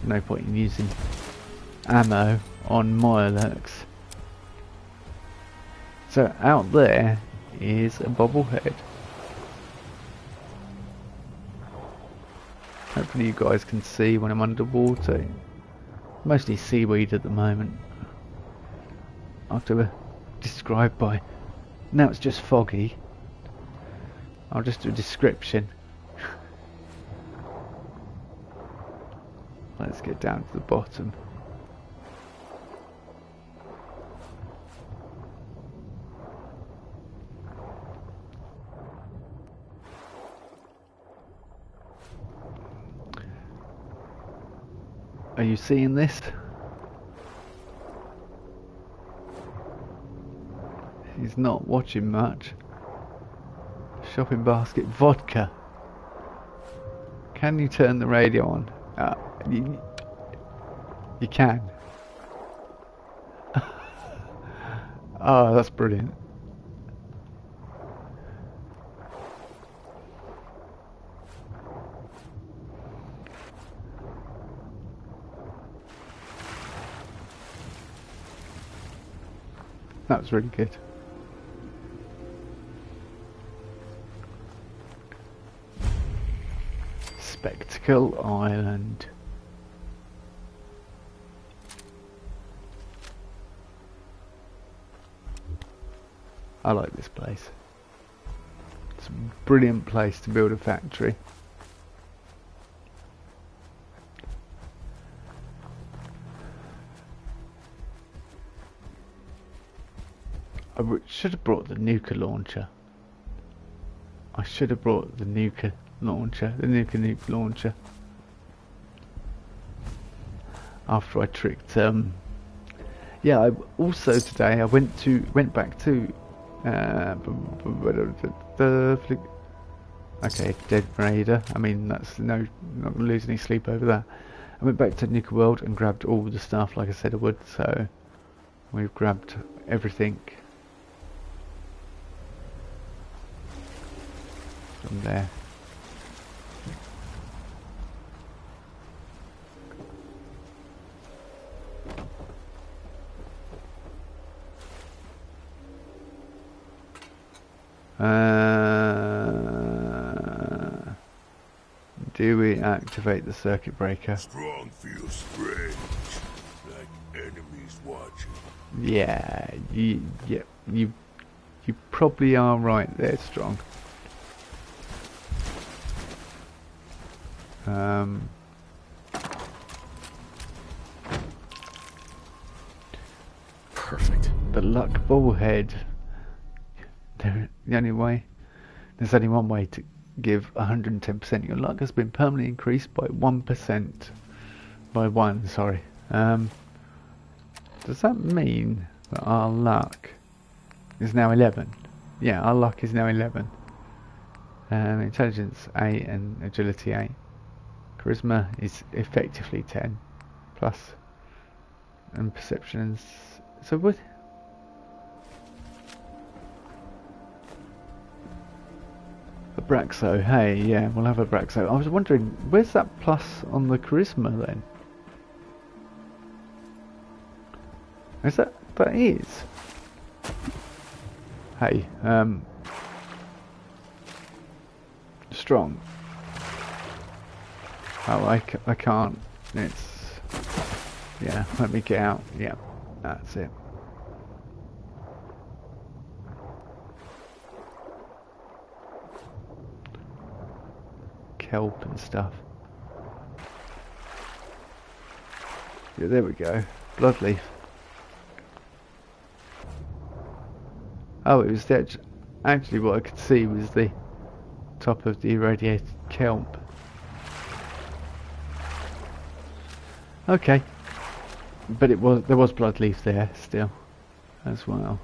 No point in using ammo on Mirelurks. So out there is a bobblehead. Hopefully you guys can see when I'm underwater. Mostly seaweed at the moment. After described by... Now it's just foggy. I'll just do a description. Let's get down to the bottom. Are you seeing this? He's not watching much. Shopping basket, vodka. Can you turn the radio on? You can. Oh, that's brilliant. That was really good. Spectacle Island. I like this place. It's a brilliant place to build a factory. I should have brought the nuke launcher. I should have brought the nuke launcher, the nuke launcher. After I tricked, yeah. I also today I went back to, okay, Dead Raider. I mean, that's not gonna lose any sleep over that. I went back to Nuka World and grabbed all the stuff, like I said I would. So we've grabbed everything from there. Do we activate the circuit breaker? Strong feels strange, like enemies watching. Yeah, you probably are right there, Strong. Perfect. The luck bullhead. There's only one way to give 110%. Your luck has been permanently increased by 1%. By 1, sorry. Does that mean that our luck is now 11? Yeah, our luck is now 11. Intelligence 8 and agility 8. Charisma is effectively 10 plus, and perception. So what? A Braxo, hey, yeah, we'll have a Braxo. I was wondering, where's that plus on the charisma then? Is that is? Hey, Strong. Oh, I can't. It's, yeah, let me get out. Yeah, that's it. Kelp and stuff. Yeah, there we go. Bloodleaf. Oh, it was that. Actually, what I could see was the top of the irradiated kelp. Okay, but there was bloodleaf there still, as well.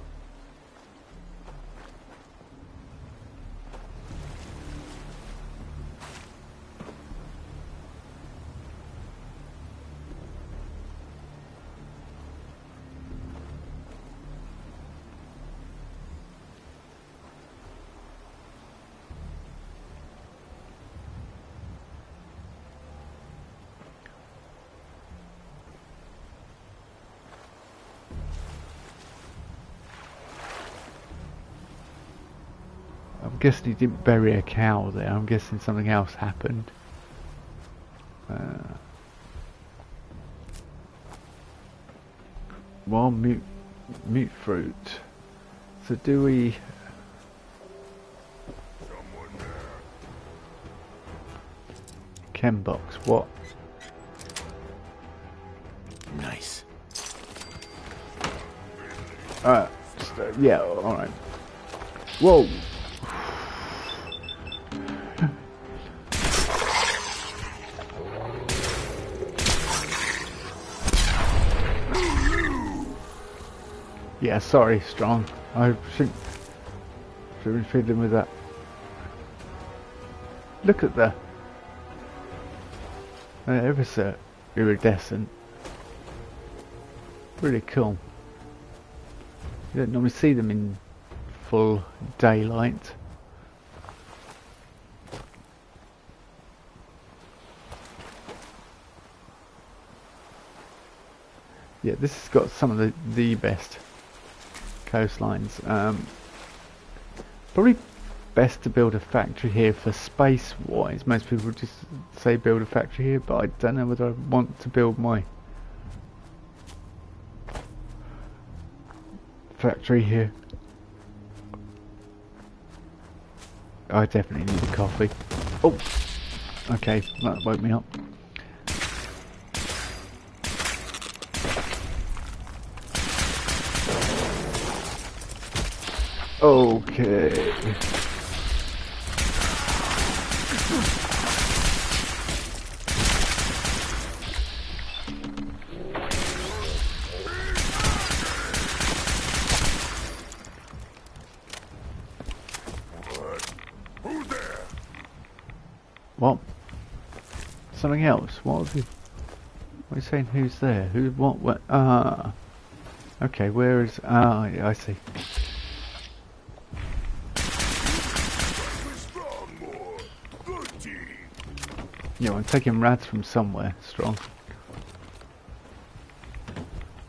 I'm guessing he didn't bury a cow there. I'm guessing something else happened. Wild mute fruit. So do we... Chem box, what? Nice. Yeah, alright. Whoa! Yeah, sorry, Strong. I shouldn't be fiddling with that. Look at the ever so iridescent. Really cool. You don't normally see them in full daylight. Yeah, this has got some of the best coastlines. Probably best to build a factory here for space wise. Most people would just say build a factory here, but I don't know whether I want to build my factory here. I definitely need a coffee. Oh, okay, that woke me up. Okay. Who's there? What? Something else? What are you saying? Who's there? Who? What? What? Ah. Okay. Where is? Ah, yeah, I see. Yeah, I'm taking rats from somewhere, Strong.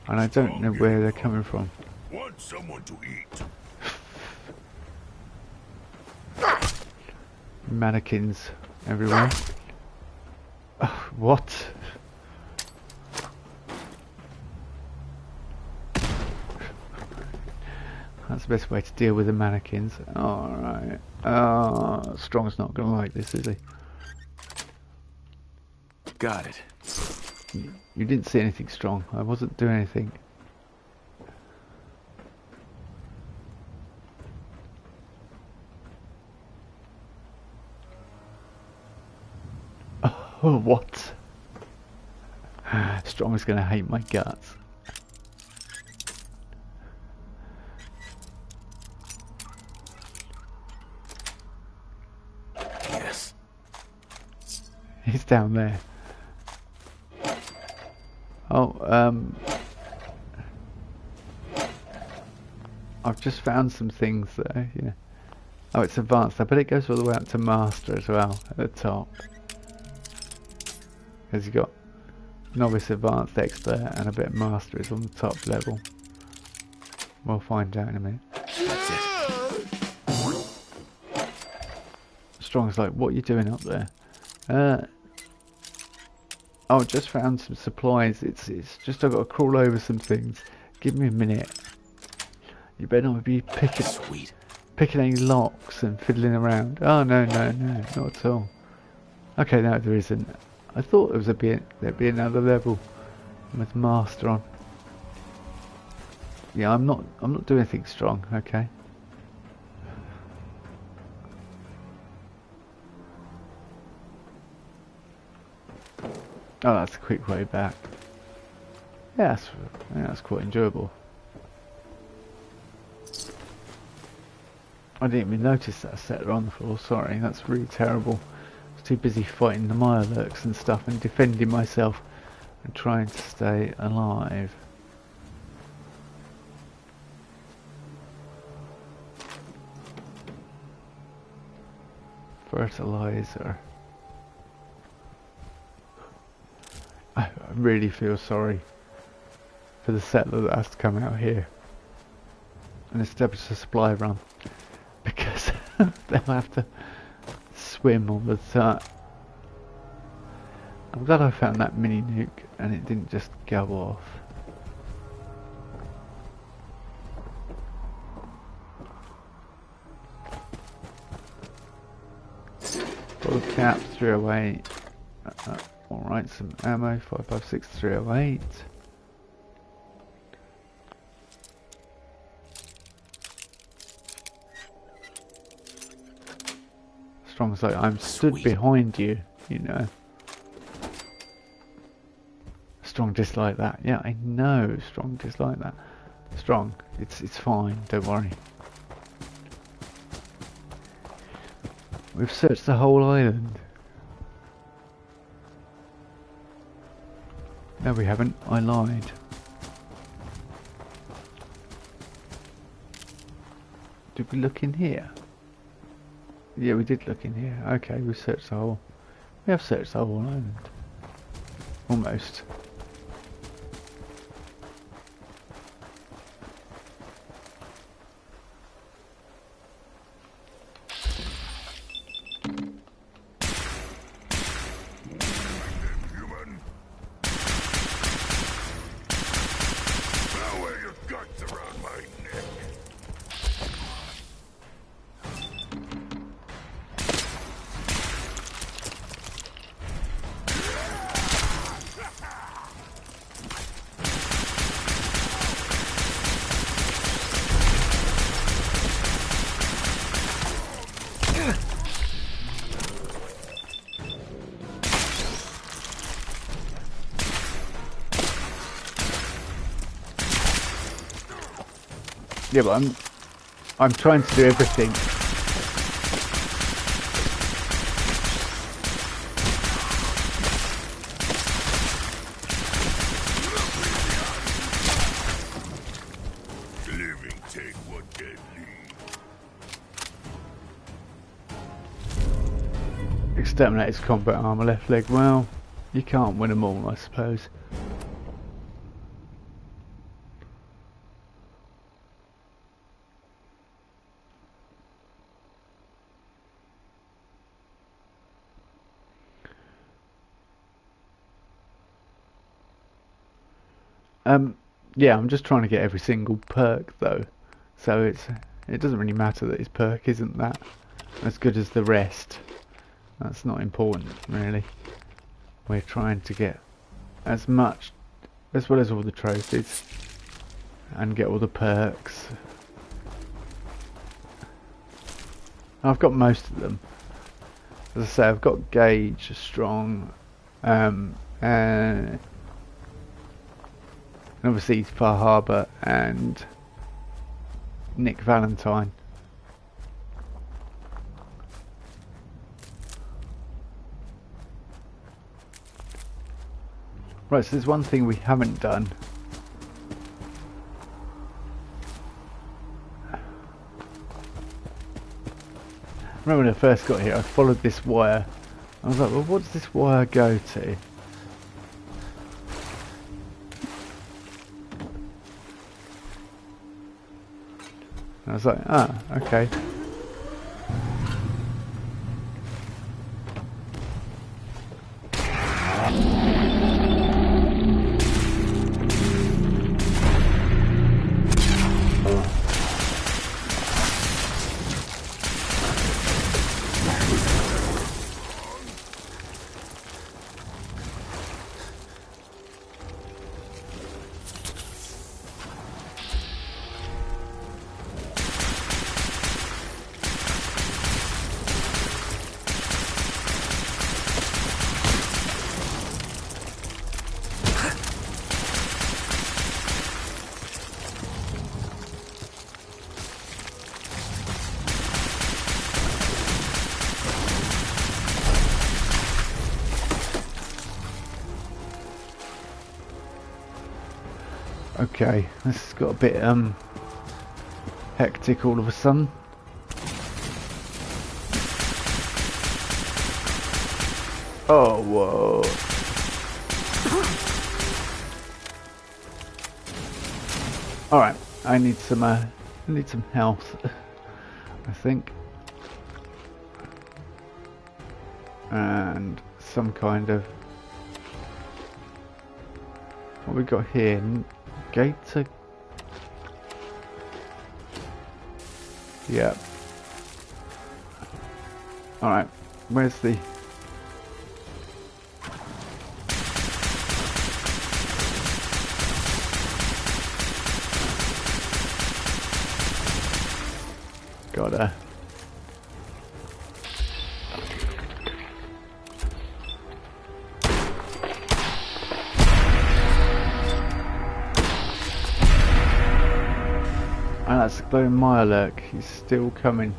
And I don't know where they're coming from. Want someone to eat? Mannequins everywhere. What? That's the best way to deal with the mannequins. Alright. Strong's not going to like this, is he? Got it. You didn't see anything, Strong. I wasn't doing anything. Oh, what? Strong is going to hate my guts. Yes. He's down there. Oh, I've just found some things there, yeah. Oh, it's advanced. I bet it goes all the way up to master as well, at the top. Because you've got novice, advanced, expert, and a bit master is on the top level. We'll find out in a minute. That's it. Strong's like, what are you doing up there? Oh, just found some supplies. It's just I've got to crawl over some things. Give me a minute. You better not be picking any locks and fiddling around. Oh no, not at all. Okay, no, there isn't. I thought there was there'd be another level with master on. Yeah, I'm not doing anything Strong. Okay. Oh, that's a quick way back. Yeah, that's quite enjoyable. I didn't even notice that settler on the floor, sorry, that's really terrible. I was too busy fighting the Mirelurks and stuff and defending myself and trying to stay alive. Fertilizer. I really feel sorry for the settler that has to come out here and establish a supply run, because they'll have to swim all the time. I'm glad I found that mini nuke and it didn't just go off. Bottle cap 308. Alright, some ammo 556 308. Strong's like I'm stood behind you, you know. Strong just like that. Yeah, I know. Strong just like that. Strong. It's fine. Don't worry. We've searched the whole island. No, we haven't. I lied. Did we look in here? Yeah, we did look in here. Okay, we searched the whole... We have searched the whole island. Almost. Yeah, but I'm trying to do everything. Living take what dead leave. Exterminator's combat armor, left leg. Well, you can't win them all, I suppose. Yeah, I'm just trying to get every single perk though, so it doesn't really matter that his perk isn't that as good as the rest. That's not important really. We're trying to get as much as well as all the trophies and get all the perks. I've got most of them. As I say, I've got Gauge, Strong, and obviously Far Harbour and Nick Valentine. Right, so there's one thing we haven't done. I remember when I first got here, I followed this wire. I was like, well, what does this wire go to? I was like, ah, okay. Okay, this has got a bit hectic all of a sudden. Oh, whoa. Alright, I need some health, I think. And some kind of... What we got here? Gator. Yeah. Alright. Where's the... Got her. And that's the glowing Mirelurk. He's still coming.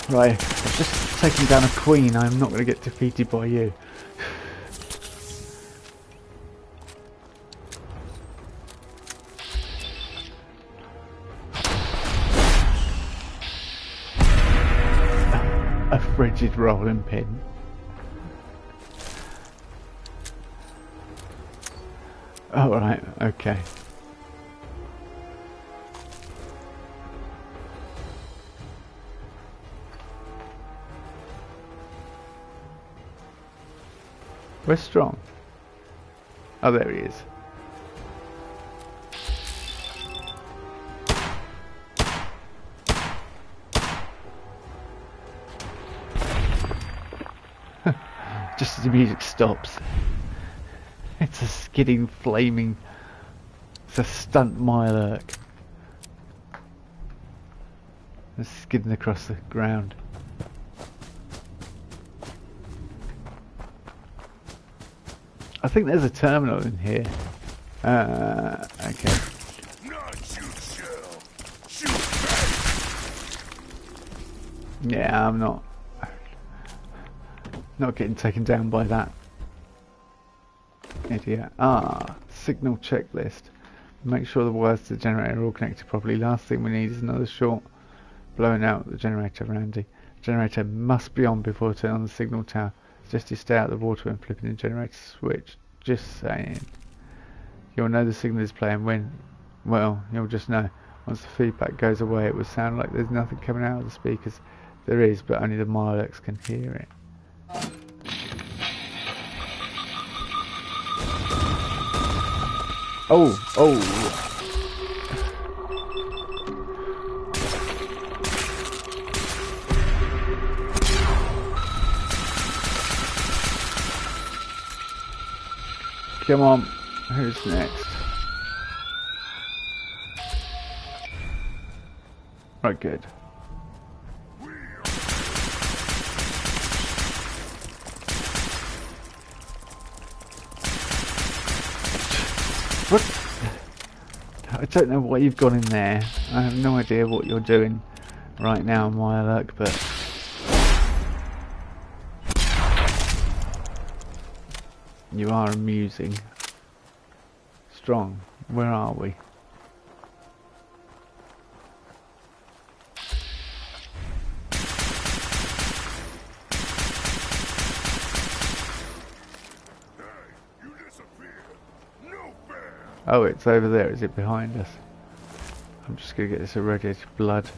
Right, I've just taken down a queen. I'm not going to get defeated by you. A frigid rolling pin. Oh, right, okay. Where's Strong? Oh, there he is. Just as the music stops. It's a skidding, flaming... It's a stunt Mirelurk. It's skidding across the ground. I think there's a terminal in here. Okay. Yeah, I'm not getting taken down by that idiot. Signal checklist. Make sure the wires to the generator are all connected properly. Last thing we need is another short blowing out the generator, Randy. Generator must be on before turning on the signal tower. Suggest you stay out of the water when flipping the generator switch. Just saying. You'll know the signal is playing when... Well, you'll just know. Once the feedback goes away, it will sound like there's nothing coming out of the speakers. There is, but only the Mirelurks can hear it. Oh! Come on, who's next? Right, good. What? I don't know what you've got in there. I have no idea what you're doing right now, Mirelurk, but... You are amusing. Strong, where are we? Oh, it's over there. Is it behind us? I'm just going to get this irradiated blood.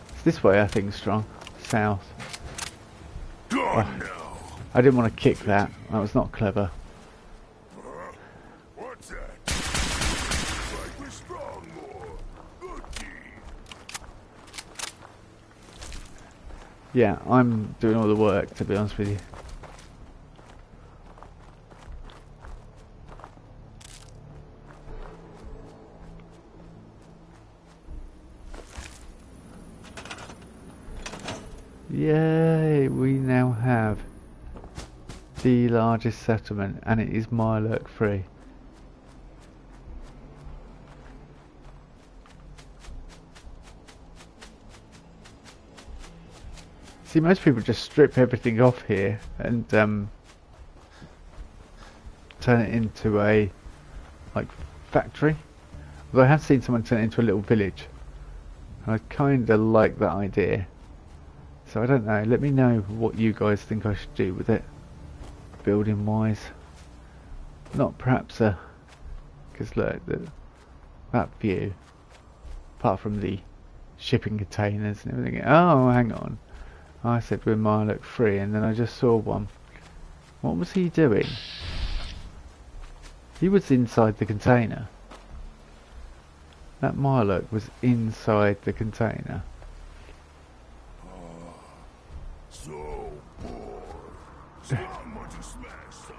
It's this way, I think, Strong. South. Oh, I didn't want to kick that. That was not clever. What's that? Like we're strong more. Good team. Yeah, I'm doing all the work, to be honest with you. Yay, we now have the largest settlement, and it is Mirelurk free. See, most people just strip everything off here and turn it into a factory. Although I have seen someone turn it into a little village. I kinda like that idea. So I don't know, let me know what you guys think I should do with it, building wise. Not perhaps because look, that view, apart from the shipping containers and everything. Oh, hang on, I said we're Mirelurk free and then I just saw one. What was he doing? He was inside the container. That Mirelurk was inside the container. So bored. Strong wants to smash something.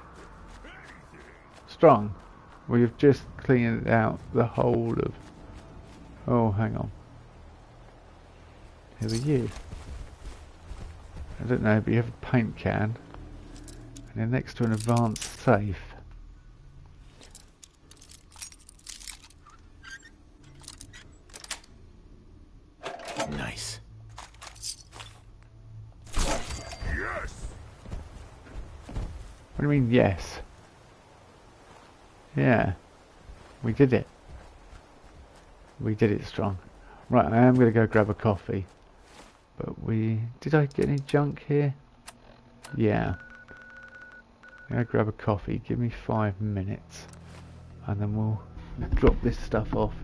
Anything. Strong, we've just cleaned out the whole of... Oh, hang on. Who are you? I don't know, but you have a paint can. And then next to an advanced safe. Nice. Yes. What do you mean, yes? Yeah. We did it. We did it, Strong. Right, I am going to go grab a coffee. But did I get any junk here? Yeah. I'm going to grab a coffee. Give me 5 minutes. And then we'll drop this stuff off.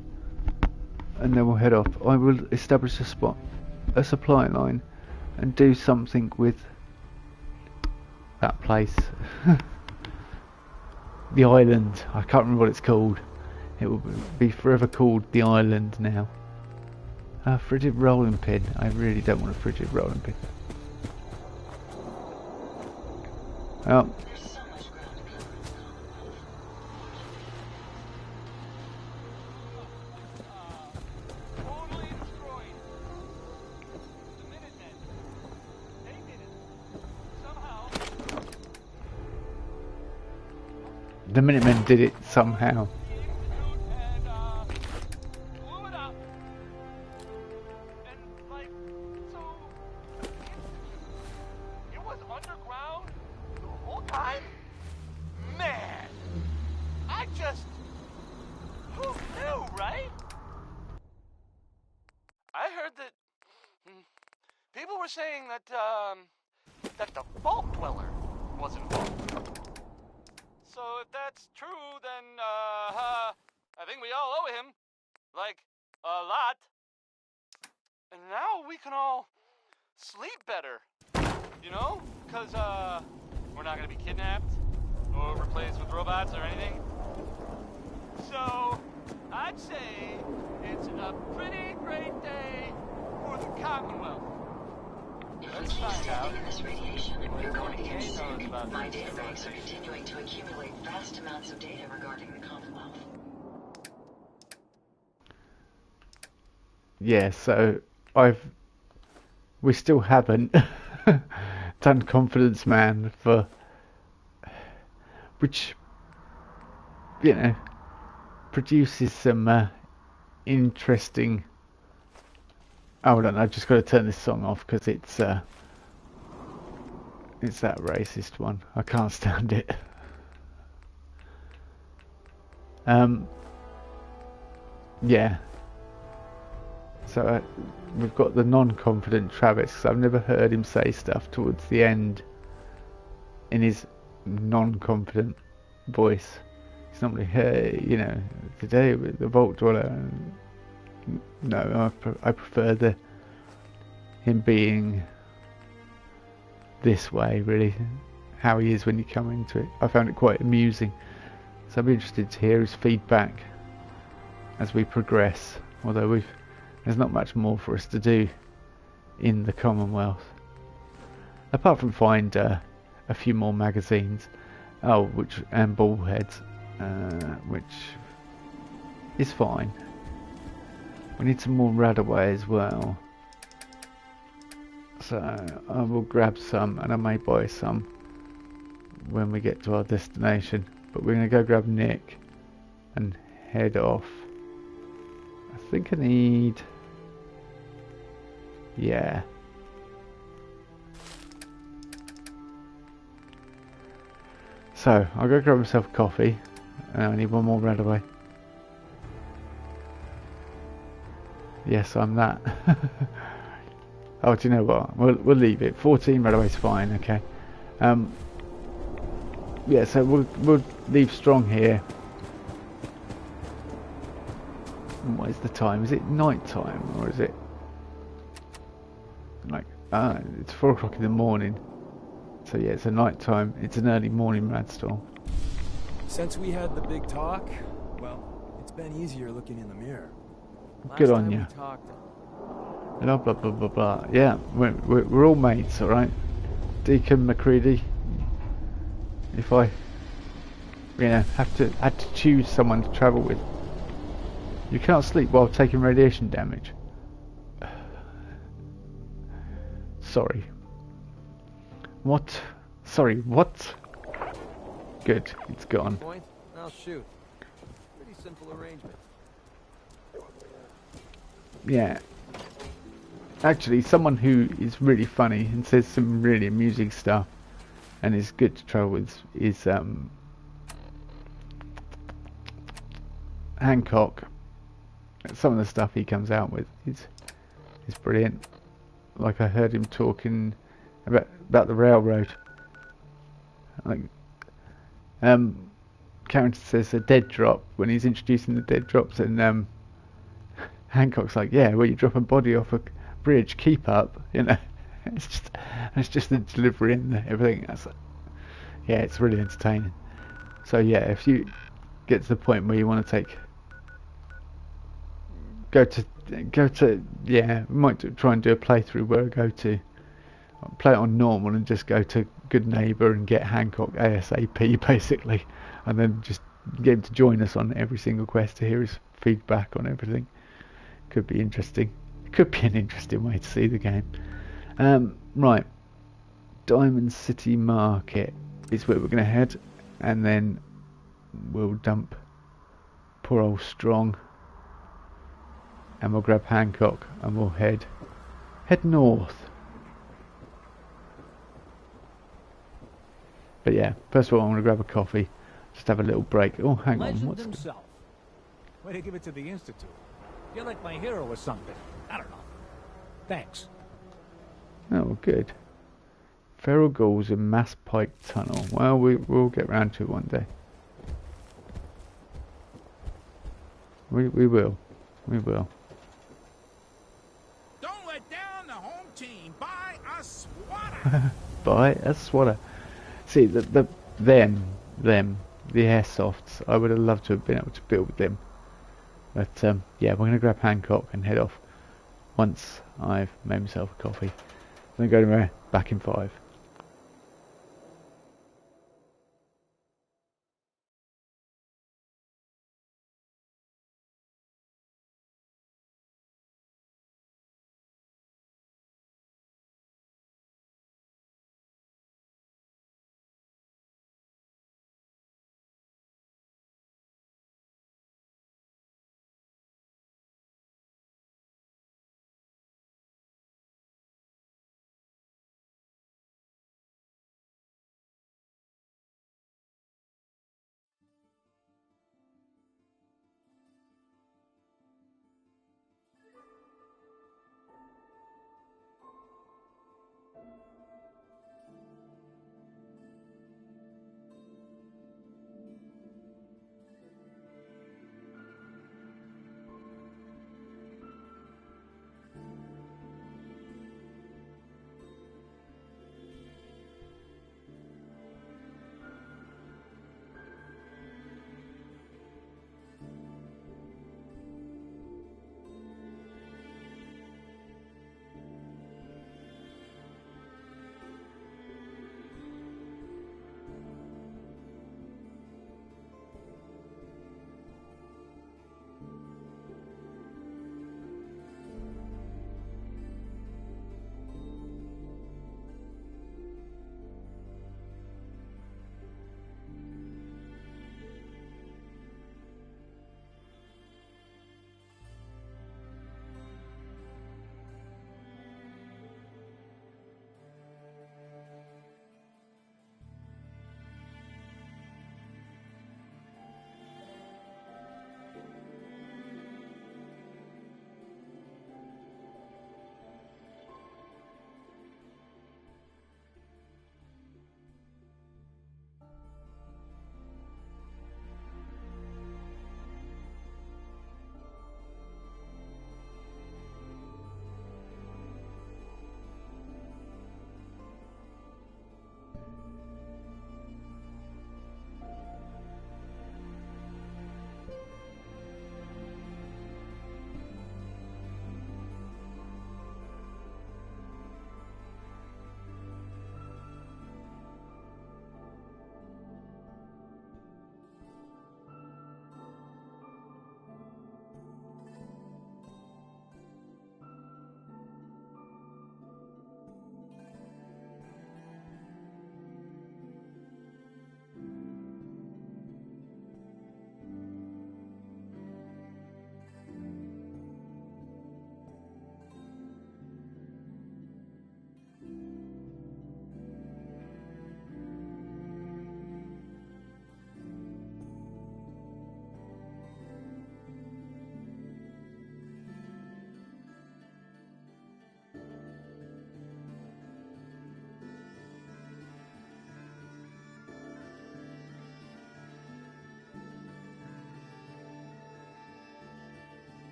And then we'll head off. I will establish a supply line. And do something with that place. The island. I can't remember what it's called. It will be forever called the island now. A frigid rolling pin. I really don't want a frigid rolling pin. Well. The Minutemen did it somehow. Saying that the Vault Dweller was involved. So if that's true, then I think we all owe him, like, a lot. And now we can all sleep better, you know? 'Cause we're not gonna be kidnapped or replaced with robots or anything. So I'd say it's a pretty great day for the Commonwealth. Let's find out. This radiation, we're going to get sick. My data banks are continuing to accumulate vast amounts of data regarding the Commonwealth. Yeah, so we still haven't done Confidence Man for, which, you know, produces some interesting. Oh, hold on, I've just got to turn this song off because it's that racist one. I can't stand it. Yeah. So we've got the non-confident Travis, because I've never heard him say stuff towards the end in his non-confident voice. It's normally, hey, you know, today with the Vault Dweller. No, I prefer him being this way, really, how he is when you come into it. I found it quite amusing, so I'll be interested to hear his feedback as we progress, although there's not much more for us to do in the Commonwealth, apart from find a few more magazines, and ball heads, which is fine. We need some more Radaway as well, so I will grab some, and I may buy some when we get to our destination. But we're going to go grab Nick and head off. I think I need... yeah. So, I'll go grab myself a coffee. I need one more Radaway. Yes, I'm that. Oh, do you know what? We'll leave it. 14 Radaway's fine, okay. Yeah, so we'll leave Strong here. What is the time? Is it night time, or is it like it's 4 o'clock in the morning? So yeah, it's a night time. It's an early morning Radstorm. Since we had the big talk, well, it's been easier looking in the mirror. Good on you. Blah blah blah blah blah. Yeah, we're all mates, all right. Deacon McCready. If I, had to choose someone to travel with. You cannot sleep while taking radiation damage. Sorry. What? Sorry, what? Good, it's gone. Point, I'll shoot. Pretty simple arrangement. Yeah. Actually, someone who is really funny and says some really amusing stuff and is good to travel with is Hancock. Some of the stuff he comes out with is brilliant. Like I heard him talking about the railroad. Like Karen says a dead drop when he's introducing the dead drops, and Hancock's like, yeah, well, you drop a body off a bridge, keep up, It's just the delivery and everything. Yeah, it's really entertaining. So yeah, if you get to the point where you want to go to yeah, we might try and do a playthrough where I play it on normal and just go to Good Neighbour and get Hancock ASAP basically, and then just get him to join us on every single quest to hear his feedback on everything. Could be interesting. Could be an interesting way to see the game. Right, Diamond City Market is where we're going to head, and then we'll dump poor old Strong, and we'll grab Hancock, and we'll head north. But yeah, first of all, I want to grab a coffee, just have a little break. Oh, hang on, what's himself. Way to give it to the Institute. You're like my hero or something. I don't know. Thanks. Oh, good. Feral ghouls in Mass Pike Tunnel. Well, we'll get round to it one day. We will. We will. Don't let down the home team. Buy a swatter. Buy a swatter. See, them, the airsofts. I would have loved to have been able to build them. But yeah, we're going to grab Hancock and head off once I've made myself a coffee. Then go back in 5.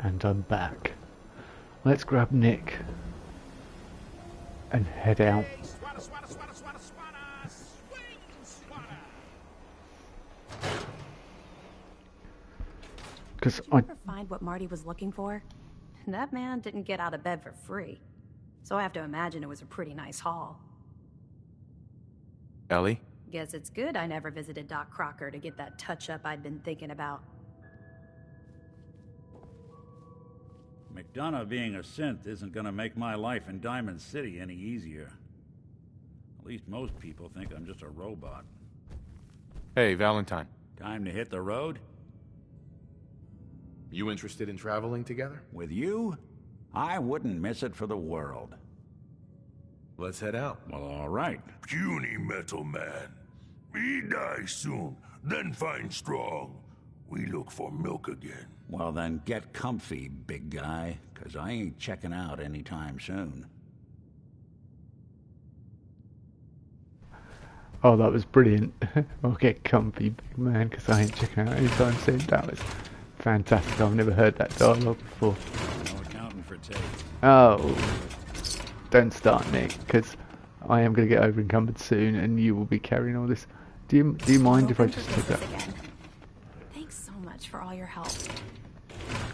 And I'm back. Let's grab Nick and head out. Because Did you ever find what Marty was looking for? That man didn't get out of bed for free. So I have to imagine it was a pretty nice haul. Ellie? Guess it's good I never visited Doc Crocker to get that touch-up I'd been thinking about. McDonough being a synth isn't gonna make my life in Diamond City any easier. At least most people think I'm just a robot. Hey, Valentine. Time to hit the road? You interested in traveling together? With you? I wouldn't miss it for the world. Let's head out. Well, all right. Puny metal man. We die soon, then find Strong. We look for milk again. Well, then get comfy, big guy, 'cause I ain't checking out anytime soon. Oh, that was brilliant. I'll get comfy, big man, because I ain't checking out anytime soon. That was fantastic. I've never heard that dialogue before. No accounting for taste. Oh, don't start, Nick, because I am going to get over encumbered soon, and you will be carrying all this. Do you mind if I just take that? Thanks so much for all your help.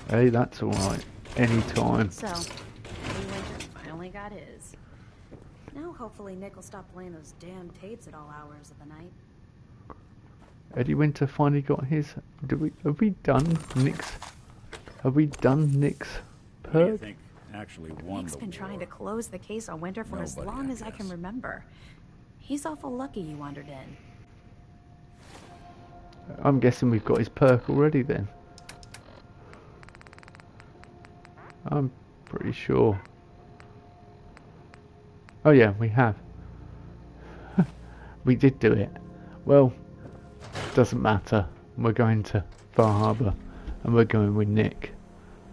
Hey, that's all right. Anytime. So, Eddie Winter finally got his. Now hopefully Nick will stop playing those damn tapes at all hours of the night. Eddie Winter finally got his. Have we done Nick's? Have we done Nick's perk? Who do you think actually won Nick's the been war? trying to close the case on Winter for as long as I can remember. He's awful lucky you wandered in. I'm guessing we've got his perk already then. I'm pretty sure. Oh yeah, we have. We did do it. Well, doesn't matter. We're going to Far Harbour and we're going with Nick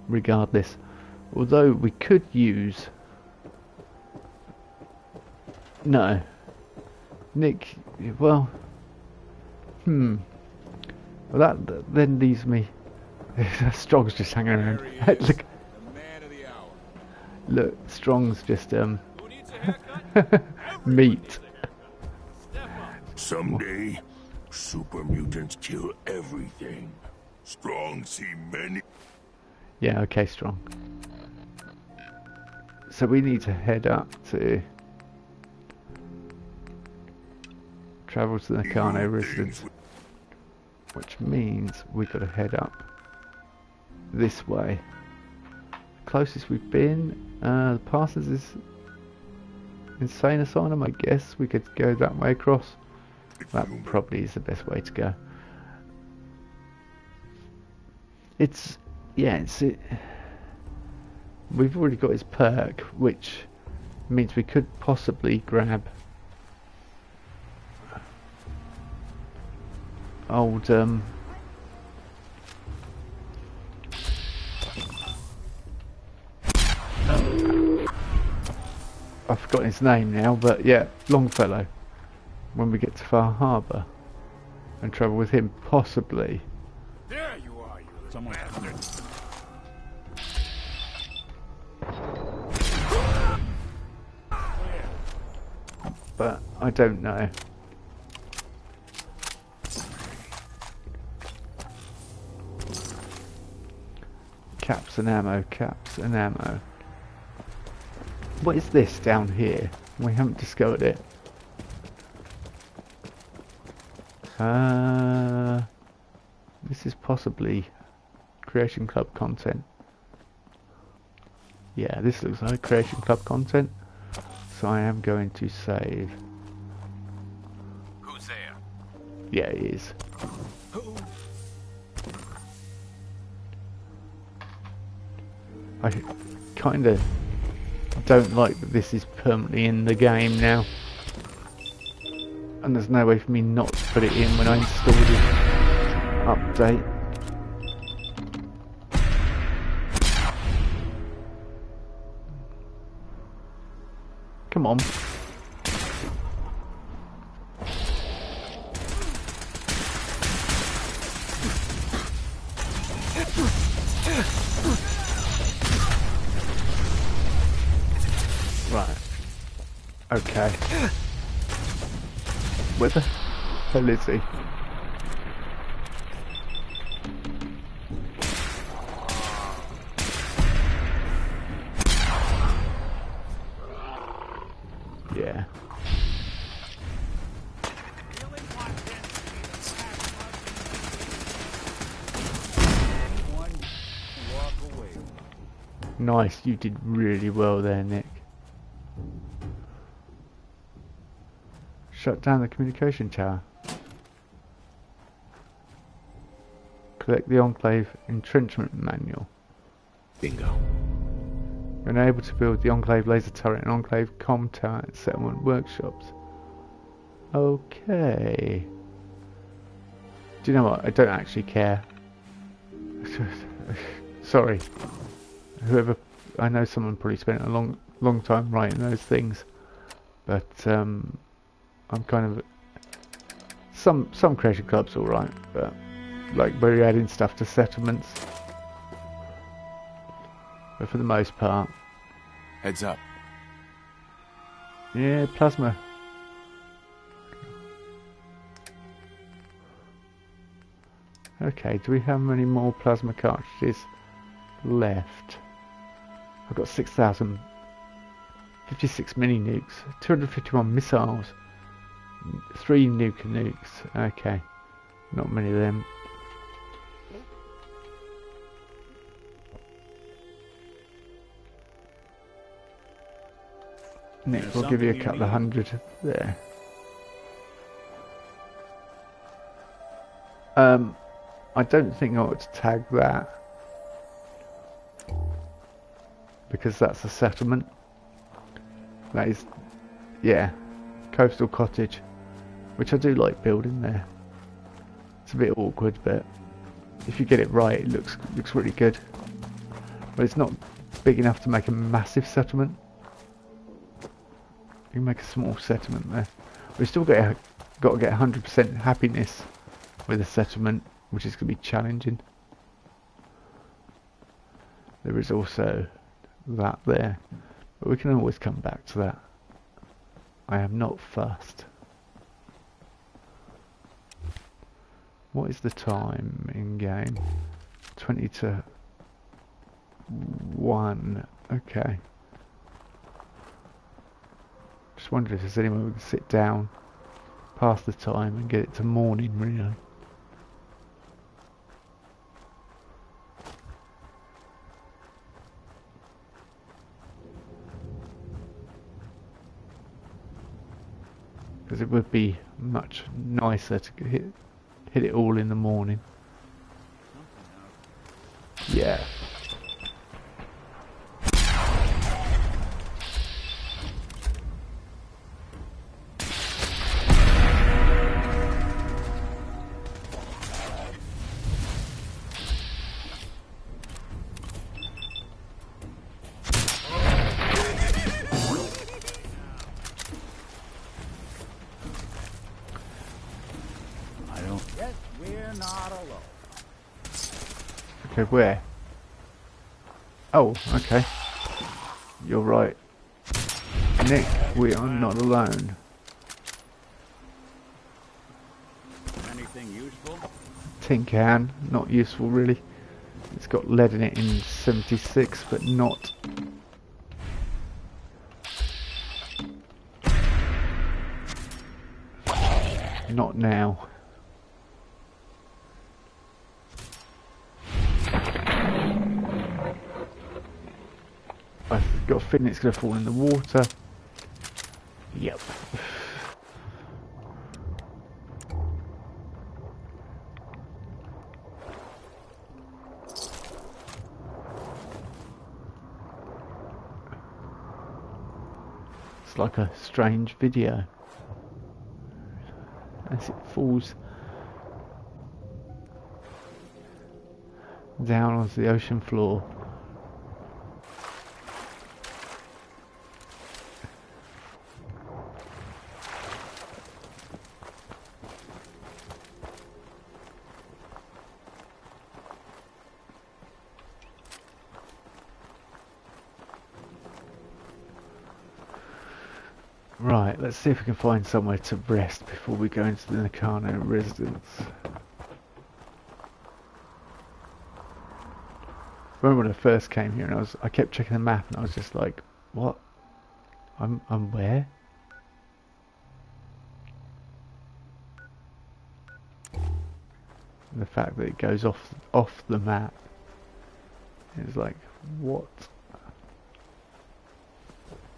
regardless. Although we could use... No. Nick, well... Well, that then leaves me... Strong's just hanging around. Look. Look, Strong's just, meat. Someday, super mutants kill everything. Strong see many. Yeah, okay, Strong. So we need to head up to... Travel to the Nakano residence. Which means we got to head up this way. Closest we've been, the Parsons is Insane Asylum. I guess we could go that way across. That probably is the best way to go. It's it. We've already got his perk, which means we could possibly grab old I've forgotten his name now, but yeah, Longfellow. When we get to Far Harbour and travel with him, possibly. There you are, you little bastard. But I don't know. Caps and ammo, caps and ammo. What is this down here? We haven't discovered it. This is possibly Creation Club content. Yeah, this looks like Creation Club content. So I am going to save. Who's there? Yeah, he is. Who? I kind of don't like that this is permanently in the game now. And there's no way for me not to put it in when I install the update. Come on. Okay. Where the hell is he? Yeah. Nice, you did really well there, Nick. Shut down the communication tower. Collect the Enclave entrenchment manual. Bingo. You're unable to build the Enclave laser turret and Enclave comm tower at settlement workshops. Okay. Do you know what? I don't actually care. Sorry. Whoever, I know someone probably spent a long time writing those things, but I'm kind of some creation clubs all right, but like where you're adding stuff to settlements. But for the most part, heads up. Yeah, plasma. Okay, do we have many more plasma cartridges left? I've got 6,000, 56 mini nukes, 251 missiles, 3 nukes. Okay, not many of them. Nick, we'll give you a couple of hundred there. I don't think I ought to tag that, because that's a settlement. That is, yeah, coastal cottage, which I do like building there. It's a bit awkward, but if you get it right, it looks really good. But it's not big enough to make a massive settlement. You can make a small settlement there. We've still got to get 100% happiness with a settlement, which is going to be challenging. There is also that there, but we can always come back to that. I am not fussed. What is the time in game? 20 to 1. Okay. Just wondering if there's anywhere we can sit down past the time and get it to morning, really. Because it would be much nicer to hit it all in the morning. Yeah. Okay, where? Oh, okay. You're right. Nick, we are not alone. Anything useful? Tin can, not useful really. It's got lead in it in 76, but not. Not now. I've got a feeling it's going to fall in the water. Yep. It's like a strange video as it falls down onto the ocean floor. Right, let's see if we can find somewhere to rest before we go into the Nakano residence. Remember when I first came here and I kept checking the map and I was just like, what? I'm where? And the fact that it goes off the map is like, what?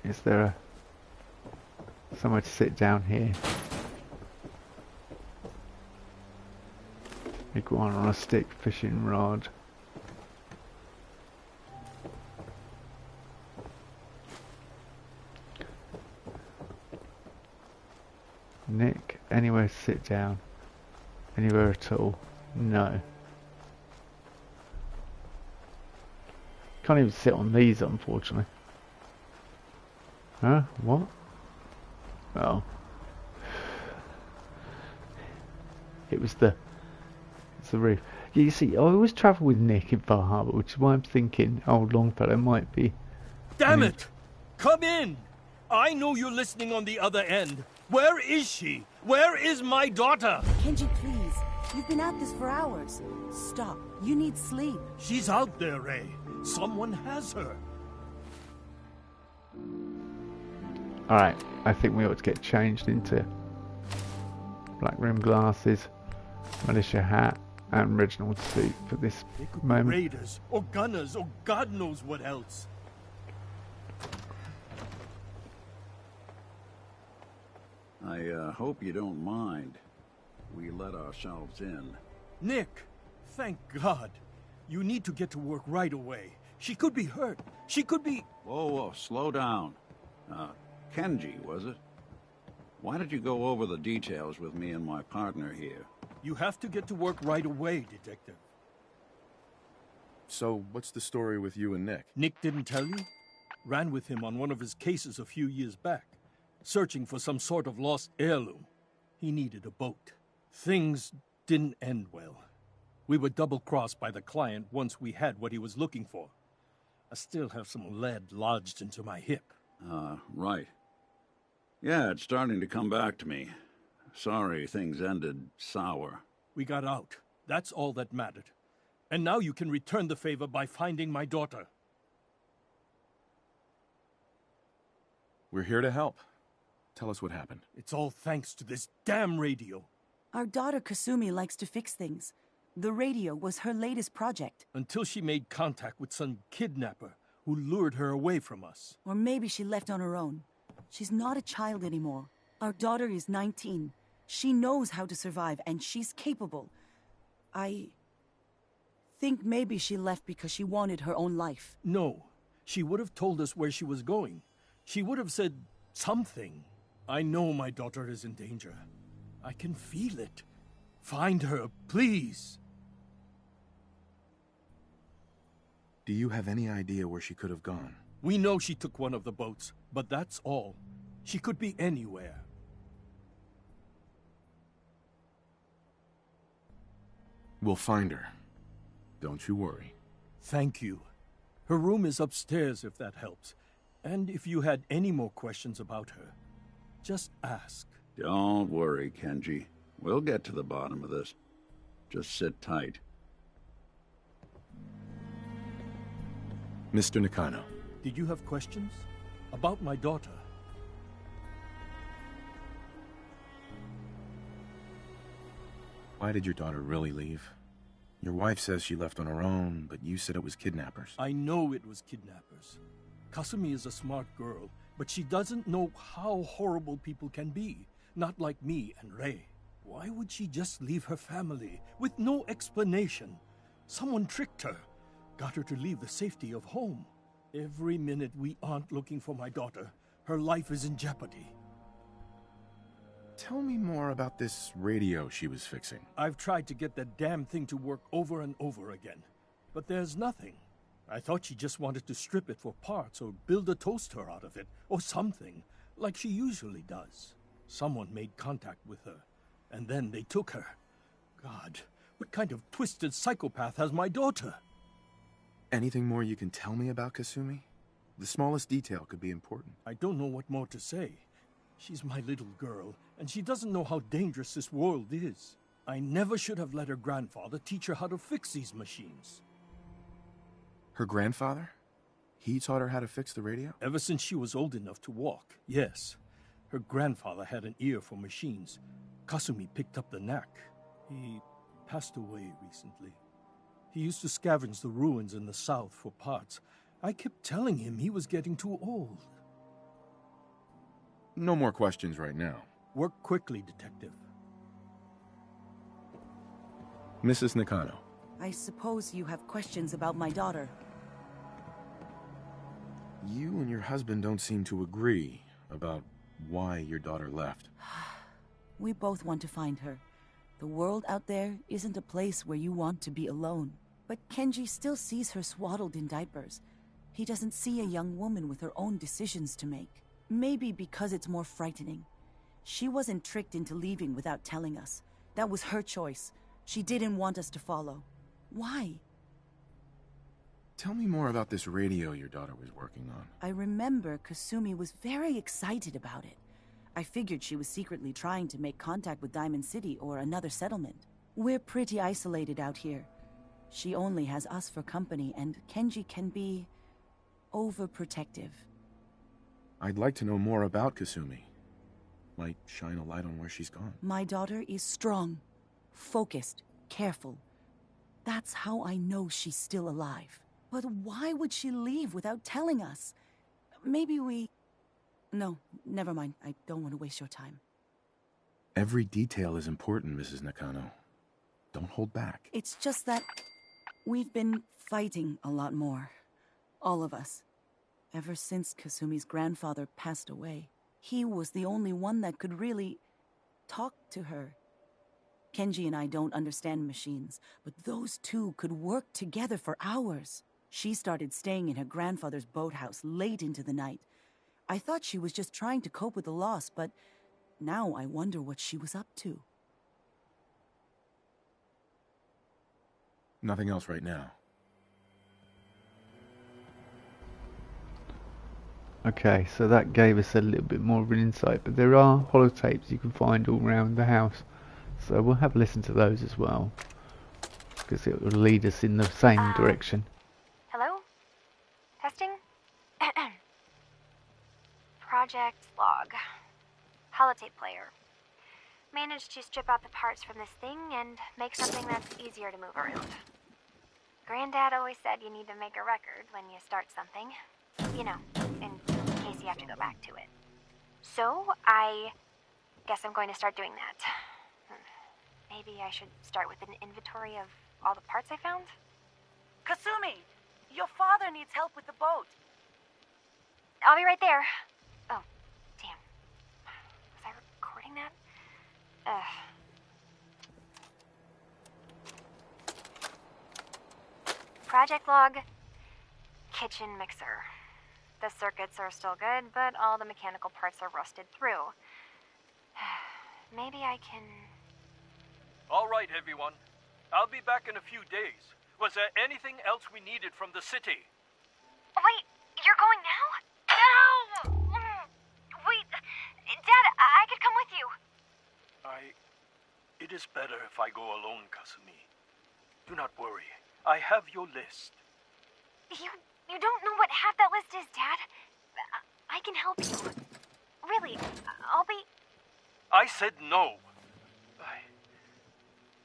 Is there somewhere to sit down here? Iguana on a stick, fishing rod. Nick, anywhere to sit down? Anywhere at all? No. Can't even sit on these, unfortunately. Huh? What? Oh. It's the roof. Yeah, you see, I always travel with Nick in Far Harbour, which is why I'm thinking old Longfellow might be... Damn it! Come in! I know you're listening on the other end. Where is she? Where is my daughter? Kenji, please. You've been at this for hours. Stop. You need sleep. She's out there, Ray. Someone has her. Alright, I think we ought to get changed into black rim glasses, militia hat, and Reginald suit for this moment. Raiders, or gunners, or God knows what else. I hope you don't mind. We let ourselves in. Nick, thank God. You need to get to work right away. She could be hurt. She could be... Whoa, slow down. Kenji, was it? Why did you go over the details with me and my partner here? You have to get to work right away, Detective. So, what's the story with you and Nick? Nick didn't tell you? Ran with him on one of his cases a few years back, searching for some sort of lost heirloom. He needed a boat. Things didn't end well. We were double-crossed by the client once we had what he was looking for. I still have some lead lodged into my hip. Right. Yeah, it's starting to come back to me. Sorry things ended sour. We got out. That's all that mattered. And now you can return the favor by finding my daughter. We're here to help. Tell us what happened. It's all thanks to this damn radio. Our daughter Kasumi likes to fix things. The radio was her latest project. Until she made contact with some kidnapper who lured her away from us. Or maybe she left on her own. She's not a child anymore. Our daughter is 19. She knows how to survive, and she's capable. I think maybe she left because she wanted her own life. No. She would have told us where she was going. She would have said something. I know my daughter is in danger. I can feel it. Find her, please. Do you have any idea where she could have gone? We know she took one of the boats, but that's all. She could be anywhere. We'll find her. Don't you worry. Thank you. Her room is upstairs, if that helps. And if you had any more questions about her, just ask. Don't worry, Kenji. We'll get to the bottom of this. Just sit tight. Mr. Nakano. Did you have questions? About my daughter? Why did your daughter really leave? Your wife says she left on her own, but you said it was kidnappers. I know it was kidnappers. Kasumi is a smart girl, but she doesn't know how horrible people can be. Not like me and Ray. Why would she just leave her family with no explanation? Someone tricked her. Got her to leave the safety of home. Every minute we aren't looking for my daughter, her life is in jeopardy. Tell me more about this radio she was fixing. I've tried to get that damn thing to work over and over again, but there's nothing. I thought she just wanted to strip it for parts or build a toaster out of it, or something, like she usually does. Someone made contact with her, and then they took her. God, what kind of twisted psychopath has my daughter? Anything more you can tell me about Kasumi? The smallest detail could be important. I don't know what more to say. She's my little girl, and she doesn't know how dangerous this world is. I never should have let her grandfather teach her how to fix these machines. Her grandfather? He taught her how to fix the radio? Ever since she was old enough to walk, yes. Her grandfather had an ear for machines. Kasumi picked up the knack. He passed away recently. He used to scavenge the ruins in the south for parts. I kept telling him he was getting too old. No more questions right now. Work quickly, Detective. Mrs. Nakano. I suppose you have questions about my daughter. You and your husband don't seem to agree about why your daughter left. We both want to find her. The world out there isn't a place where you want to be alone. But Kenji still sees her swaddled in diapers. He doesn't see a young woman with her own decisions to make. Maybe because it's more frightening. She wasn't tricked into leaving without telling us. That was her choice. She didn't want us to follow. Why? Tell me more about this radio your daughter was working on. I remember Kasumi was very excited about it. I figured she was secretly trying to make contact with Diamond City or another settlement. We're pretty isolated out here. She only has us for company, and Kenji can be overprotective. I'd like to know more about Kasumi. Might shine a light on where she's gone. My daughter is strong, focused, careful. That's how I know she's still alive. But why would she leave without telling us? Maybe we... No, never mind. I don't want to waste your time. Every detail is important, Mrs. Nakano. Don't hold back. It's just that we've been fighting a lot more. All of us. Ever since Kasumi's grandfather passed away. He was the only one that could really talk to her. Kenji and I don't understand machines, but those two could work together for hours. She started staying in her grandfather's boathouse late into the night. I thought she was just trying to cope with the loss, but now I wonder what she was up to. Nothing else right now. Okay, so that gave us a little bit more of an insight, but there are holotapes you can find all around the house. So we'll have a listen to those as well, because it will lead us in the same direction. Hello? Testing? Project log. Holotape player. Managed to strip out the parts from this thing and make something that's easier to move around. Granddad always said you need to make a record when you start something. You know, in case you have to go back to it. So, I guess I'm going to start doing that. Maybe I should start with an inventory of all the parts I found? Kasumi! Your father needs help with the boat. I'll be right there. Oh, damn. Was I recording that? Project log. Kitchen mixer. The circuits are still good, but all the mechanical parts are rusted through. Maybe I can... All right, everyone. I'll be back in a few days. Was there anything else we needed from the city? Wait, you're going now? No! Wait, Dad, I could come with you. It is better if I go alone, Kasumi. Do not worry. I have your list. You don't know what half that list is, Dad. I can help you. Really, I'll be... I said no.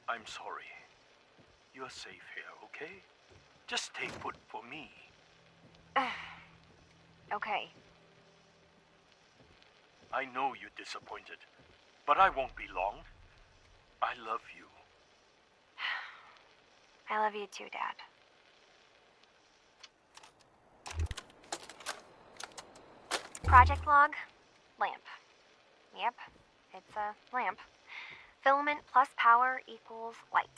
I'm sorry. You're safe here, okay? Just stay put for me. Okay. I know you're disappointed, but I won't be long. I love you. I love you too, Dad. Project log, lamp. Yep, it's a lamp. Filament plus power equals light.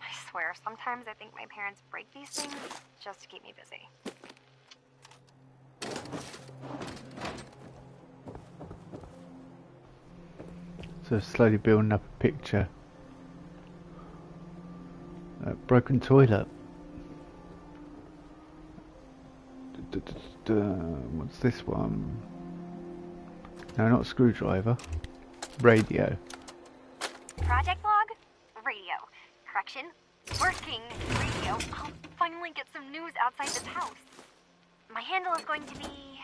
I swear, sometimes I think my parents break these things just to keep me busy. So slowly building up a picture. Broken toilet. What's this one? No, not screwdriver. Radio. Project log? Radio. Correction. Working radio. I'll finally get some news outside this house. My handle is going to be...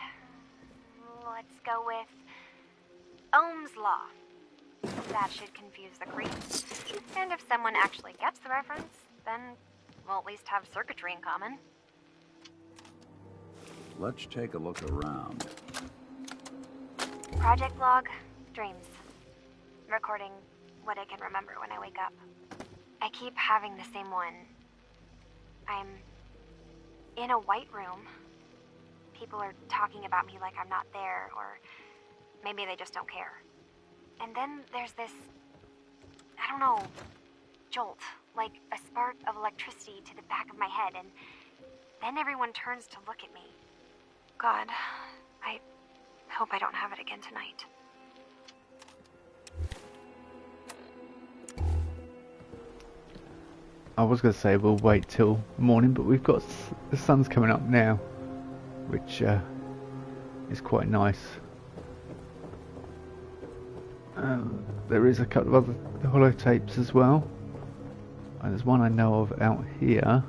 let's go with... Ohm's Law. That should confuse the creeps. And if someone actually gets the reference, then we'll at least have circuitry in common. Let's take a look around. Project log, dreams. Recording what I can remember when I wake up. I keep having the same one. I'm in a white room. People are talking about me like I'm not there, or maybe they just don't care. And then there's this, I don't know, jolt, like a spark of electricity to the back of my head, and then everyone turns to look at me. God, I hope I don't have it again tonight. I was going to say we'll wait till morning, but we've got the sun's coming up now, which is quite nice. There is a couple of other holotapes as well, and there's one I know of out here,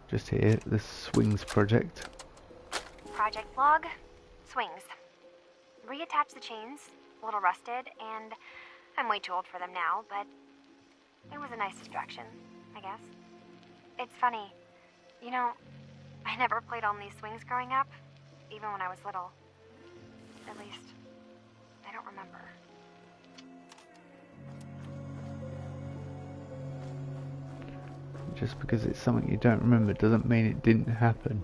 just here, the Swings project. Project log, swings. Reattach the chains, a little rusted, and I'm way too old for them now, but it was a nice distraction, I guess. It's funny, you know, I never played on these swings growing up, even when I was little. At least, I don't remember. Just because it's something you don't remember doesn't mean it didn't happen.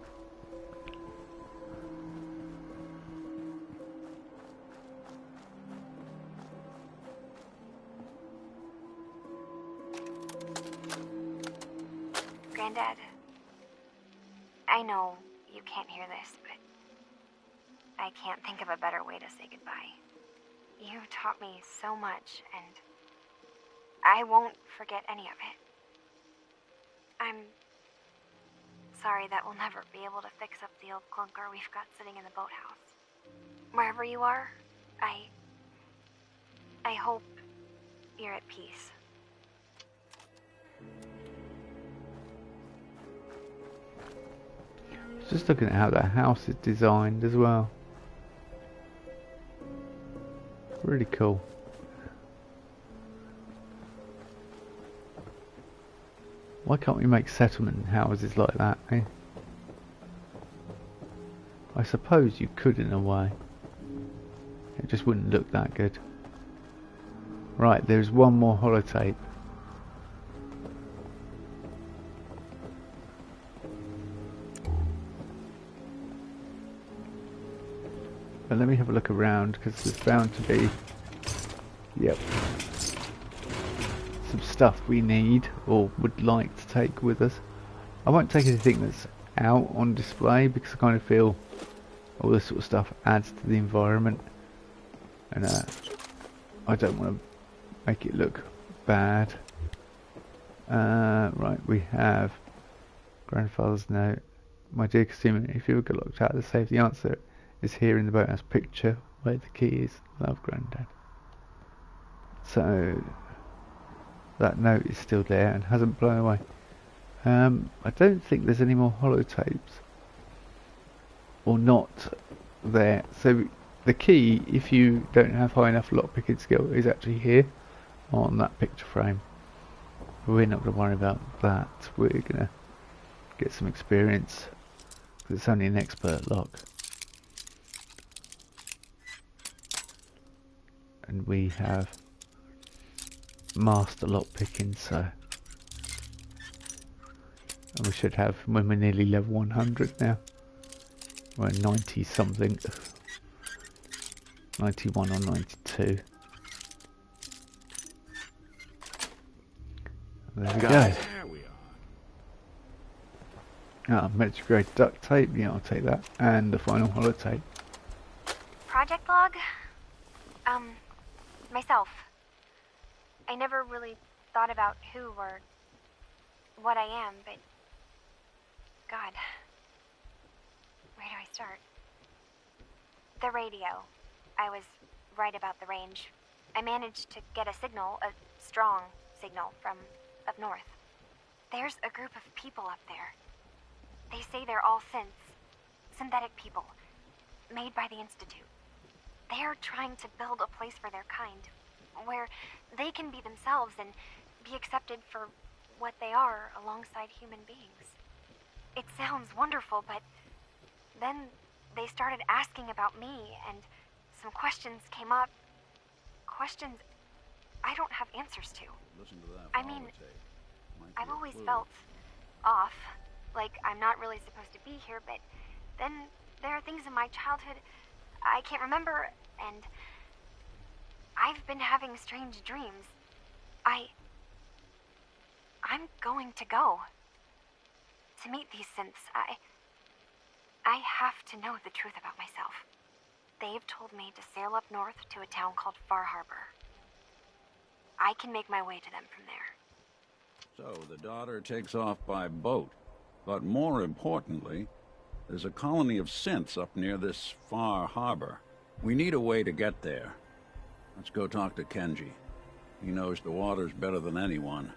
Granddad, I know you can't hear this, but I can't think of a better way to say goodbye. You taught me so much, and I won't forget any of it. I'm sorry that we'll never be able to fix up the old clunker we've got sitting in the boathouse. Wherever you are, I hope you're at peace. Just looking at how that house is designed as well. Really cool. Why can't we make settlement houses like that, eh? I suppose you could in a way. It just wouldn't look that good. Right, there's one more holotape. But let me have a look around, because there's bound to be, yep, some stuff we need or would like to take with us. I won't take anything that's out on display because I kind of feel all this sort of stuff adds to the environment, and I don't want to make it look bad. Right, we have grandfather's note. My dear consumer, if you ever get locked out of the safe, the answer is here in the boathouse picture where the key is. Love, Granddad. So that note is still there and hasn't blown away. I don't think there's any more holotapes, or not there. So the key, if you don't have high enough lockpicking skill, is actually here on that picture frame. But we're not going to worry about that. We're going to get some experience because it's only an expert lock. And we have master lockpicking, so, and we should have, when we're nearly level 100 now, we're 90 something, 91 or 92. There we go. There we are. Military grade duct tape, yeah, I'll take that, and the final holotape. Project log? Myself. I never really thought about who or what I am, but God, where do I start? The radio. I was right about the range. I managed to get a signal, a strong signal, from up north. There's a group of people up there. They say they're all synths. Synthetic people. Made by the Institute. They're trying to build a place for their kind. Where they can be themselves and be accepted for what they are alongside human beings. It sounds wonderful, but then they started asking about me, and some questions came up. Questions I don't have answers to. Listen to that. I mean, I've always felt off, like I'm not really supposed to be here, but then there are things in my childhood I can't remember, and I've been having strange dreams. I'm going to go. To meet these synths, I have to know the truth about myself. They've told me to sail up north to a town called Far Harbor. I can make my way to them from there. So the daughter takes off by boat. But more importantly, there's a colony of synths up near this Far Harbor. We need a way to get there. Let's go talk to Kenji. He knows the waters better than anyone.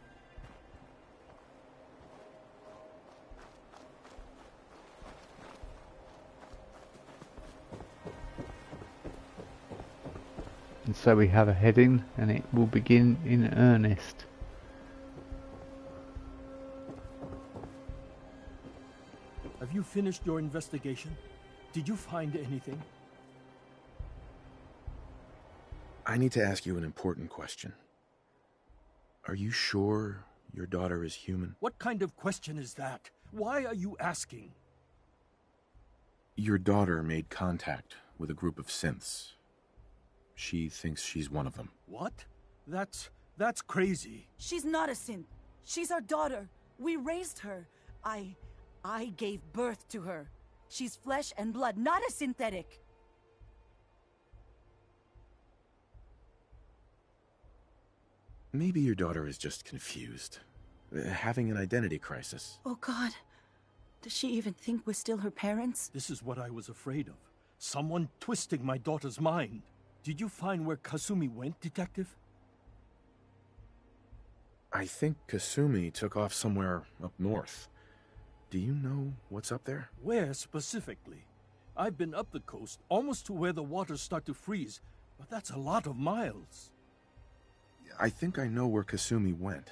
And so we have a heading, and it will begin in earnest. Have you finished your investigation? Did you find anything? I need to ask you an important question. Are you sure your daughter is human? What kind of question is that? Why are you asking? Your daughter made contact with a group of synths. She thinks she's one of them. What? That's crazy. She's not a synth. She's our daughter. We raised her. I gave birth to her. She's flesh and blood, not a synthetic. Maybe your daughter is just confused. Having an identity crisis. Oh God. Does she even think we're still her parents? This is what I was afraid of. Someone twisting my daughter's mind. Did you find where Kasumi went, Detective? I think Kasumi took off somewhere up north. Do you know what's up there? Where specifically? I've been up the coast, almost to where the waters start to freeze, but that's a lot of miles. I think I know where Kasumi went.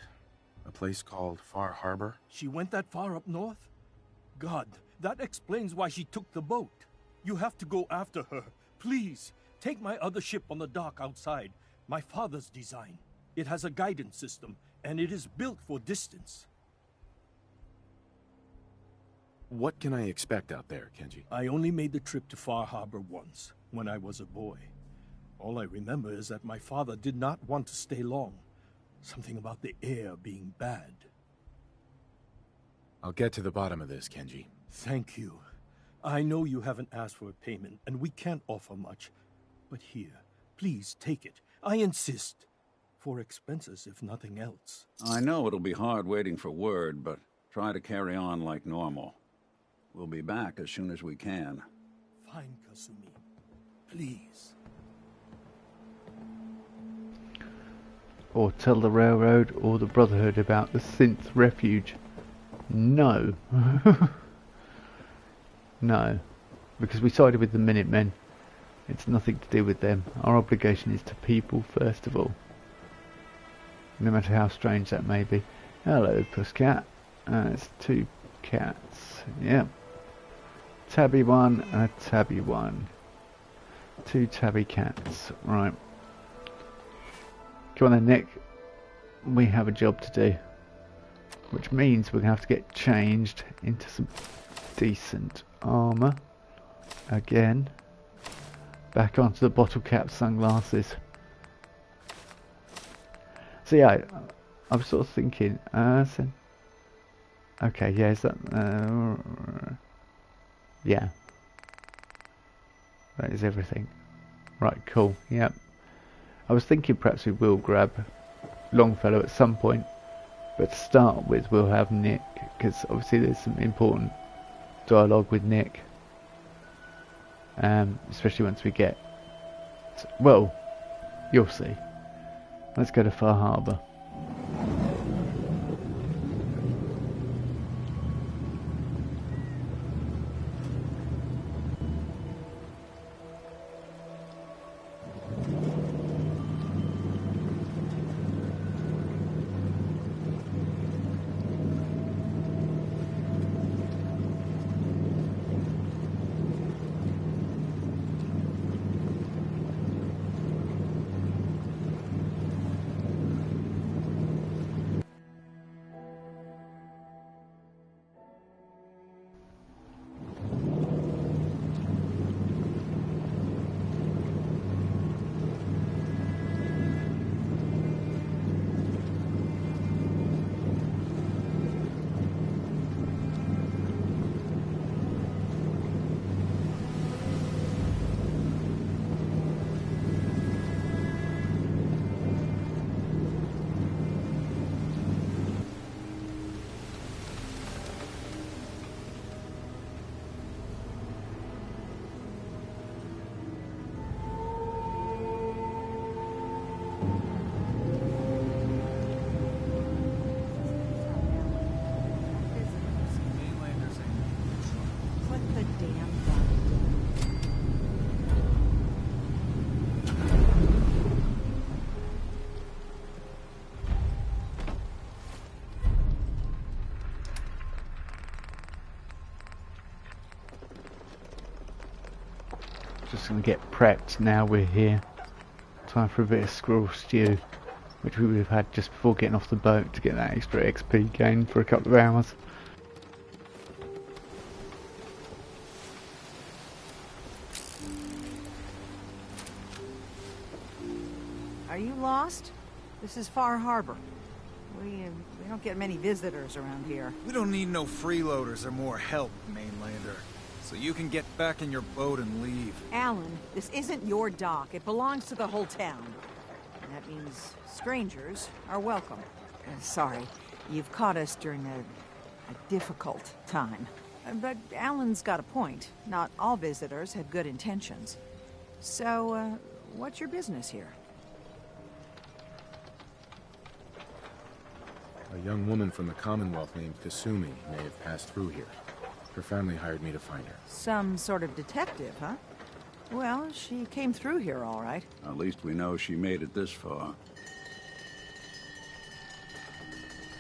A place called Far Harbor. She went that far up north? God, that explains why she took the boat. You have to go after her. Please, take my other ship on the dock outside. My father's design. It has a guidance system, and it is built for distance. What can I expect out there, Kenji? I only made the trip to Far Harbor once, when I was a boy. All I remember is that my father did not want to stay long. Something about the air being bad. I'll get to the bottom of this, Kenji. Thank you. I know you haven't asked for a payment, and we can't offer much. But here, please take it. I insist. For expenses, if nothing else. I know it'll be hard waiting for word, but try to carry on like normal. We'll be back as soon as we can. Fine, Kasumi. Please. Or tell the Railroad or the Brotherhood about the synth refuge. No. No. Because we sided with the Minutemen. It's nothing to do with them. Our obligation is to people first of all. No matter how strange that may be. Hello, Pusscat. It's two cats. Yep. Tabby one and a tabby one. Two tabby cats. Right. Come on then, Nick. We have a job to do. Which means we're going to have to get changed into some decent armour. Again. Back onto the bottle cap sunglasses. So yeah, I was sort of thinking, okay, yeah, is that, yeah. That is everything. Right, cool, yep. I was thinking perhaps we will grab Longfellow at some point, but to start with we'll have Nick, because obviously there's some important dialogue with Nick. especially once we get... Well, you'll see. Let's go to Far Harbor. Just going to get prepped now we're here. Time for a bit of squirrel stew, which we would have had just before getting off the boat to get that extra XP gain for a couple of hours. Are you lost? This is Far Harbor. We don't get many visitors around here. We don't need no freeloaders or more help, mainlander. So you can get back in your boat and leave. Alan, this isn't your dock. It belongs to the whole town. And that means strangers are welcome. Sorry, you've caught us during a difficult time. But Alan's got a point. Not all visitors had good intentions. So, what's your business here? A young woman from the Commonwealth named Kasumi may have passed through here. Her family hired me to find her. Some sort of detective, huh? Well, she came through here all right. At least we know she made it this far.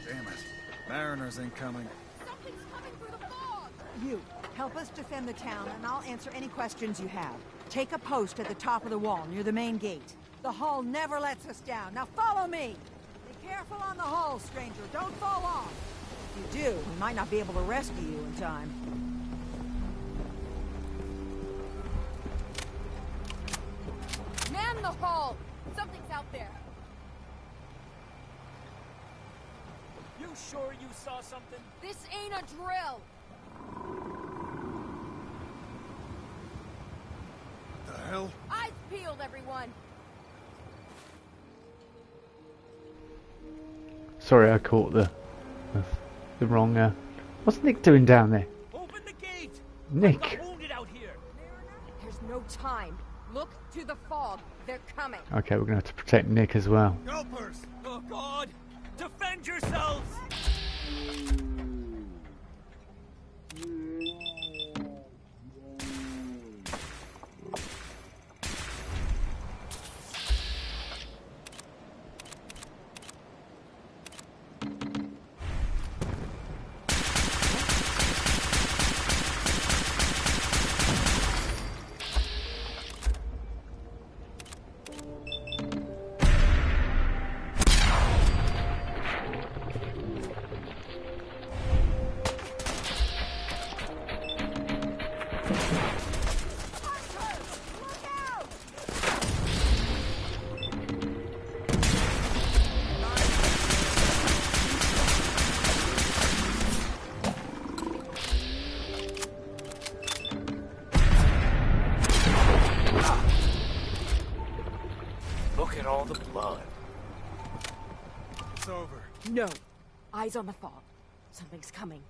Damn it. Mariners ain't coming. Something's coming through the fog! You, help us defend the town, and I'll answer any questions you have. Take a post at the top of the wall, near the main gate. The hull never lets us down. Now follow me! Be careful on the hull, stranger. Don't fall off! If you do, we might not be able to rescue you in time. Man the hull! Something's out there. You sure you saw something? This ain't a drill. The hell? Eyes peeled, everyone. Sorry, I caught the wrong. What's Nick doing down there? Open the gate. Nick. Wounded out here. There's no time. Look to the fog. They're coming. Okay, we're gonna have to protect Nick as well. Helpers! Oh God! Defend yourselves! Look at all the blood. It's over. No. Eyes on the fog. Something's coming.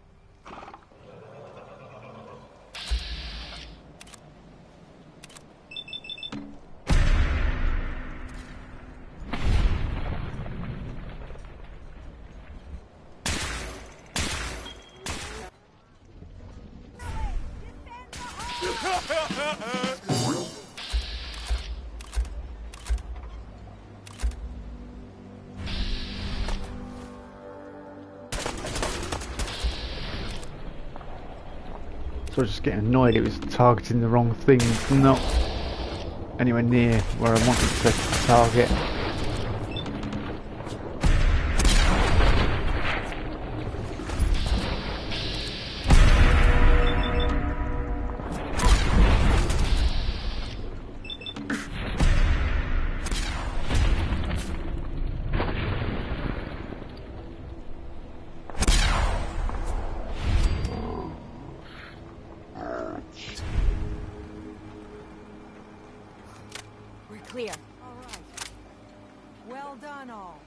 So I was just getting annoyed it was targeting the wrong things, not anywhere near where I wanted to target. Clear. All right. Well done, all.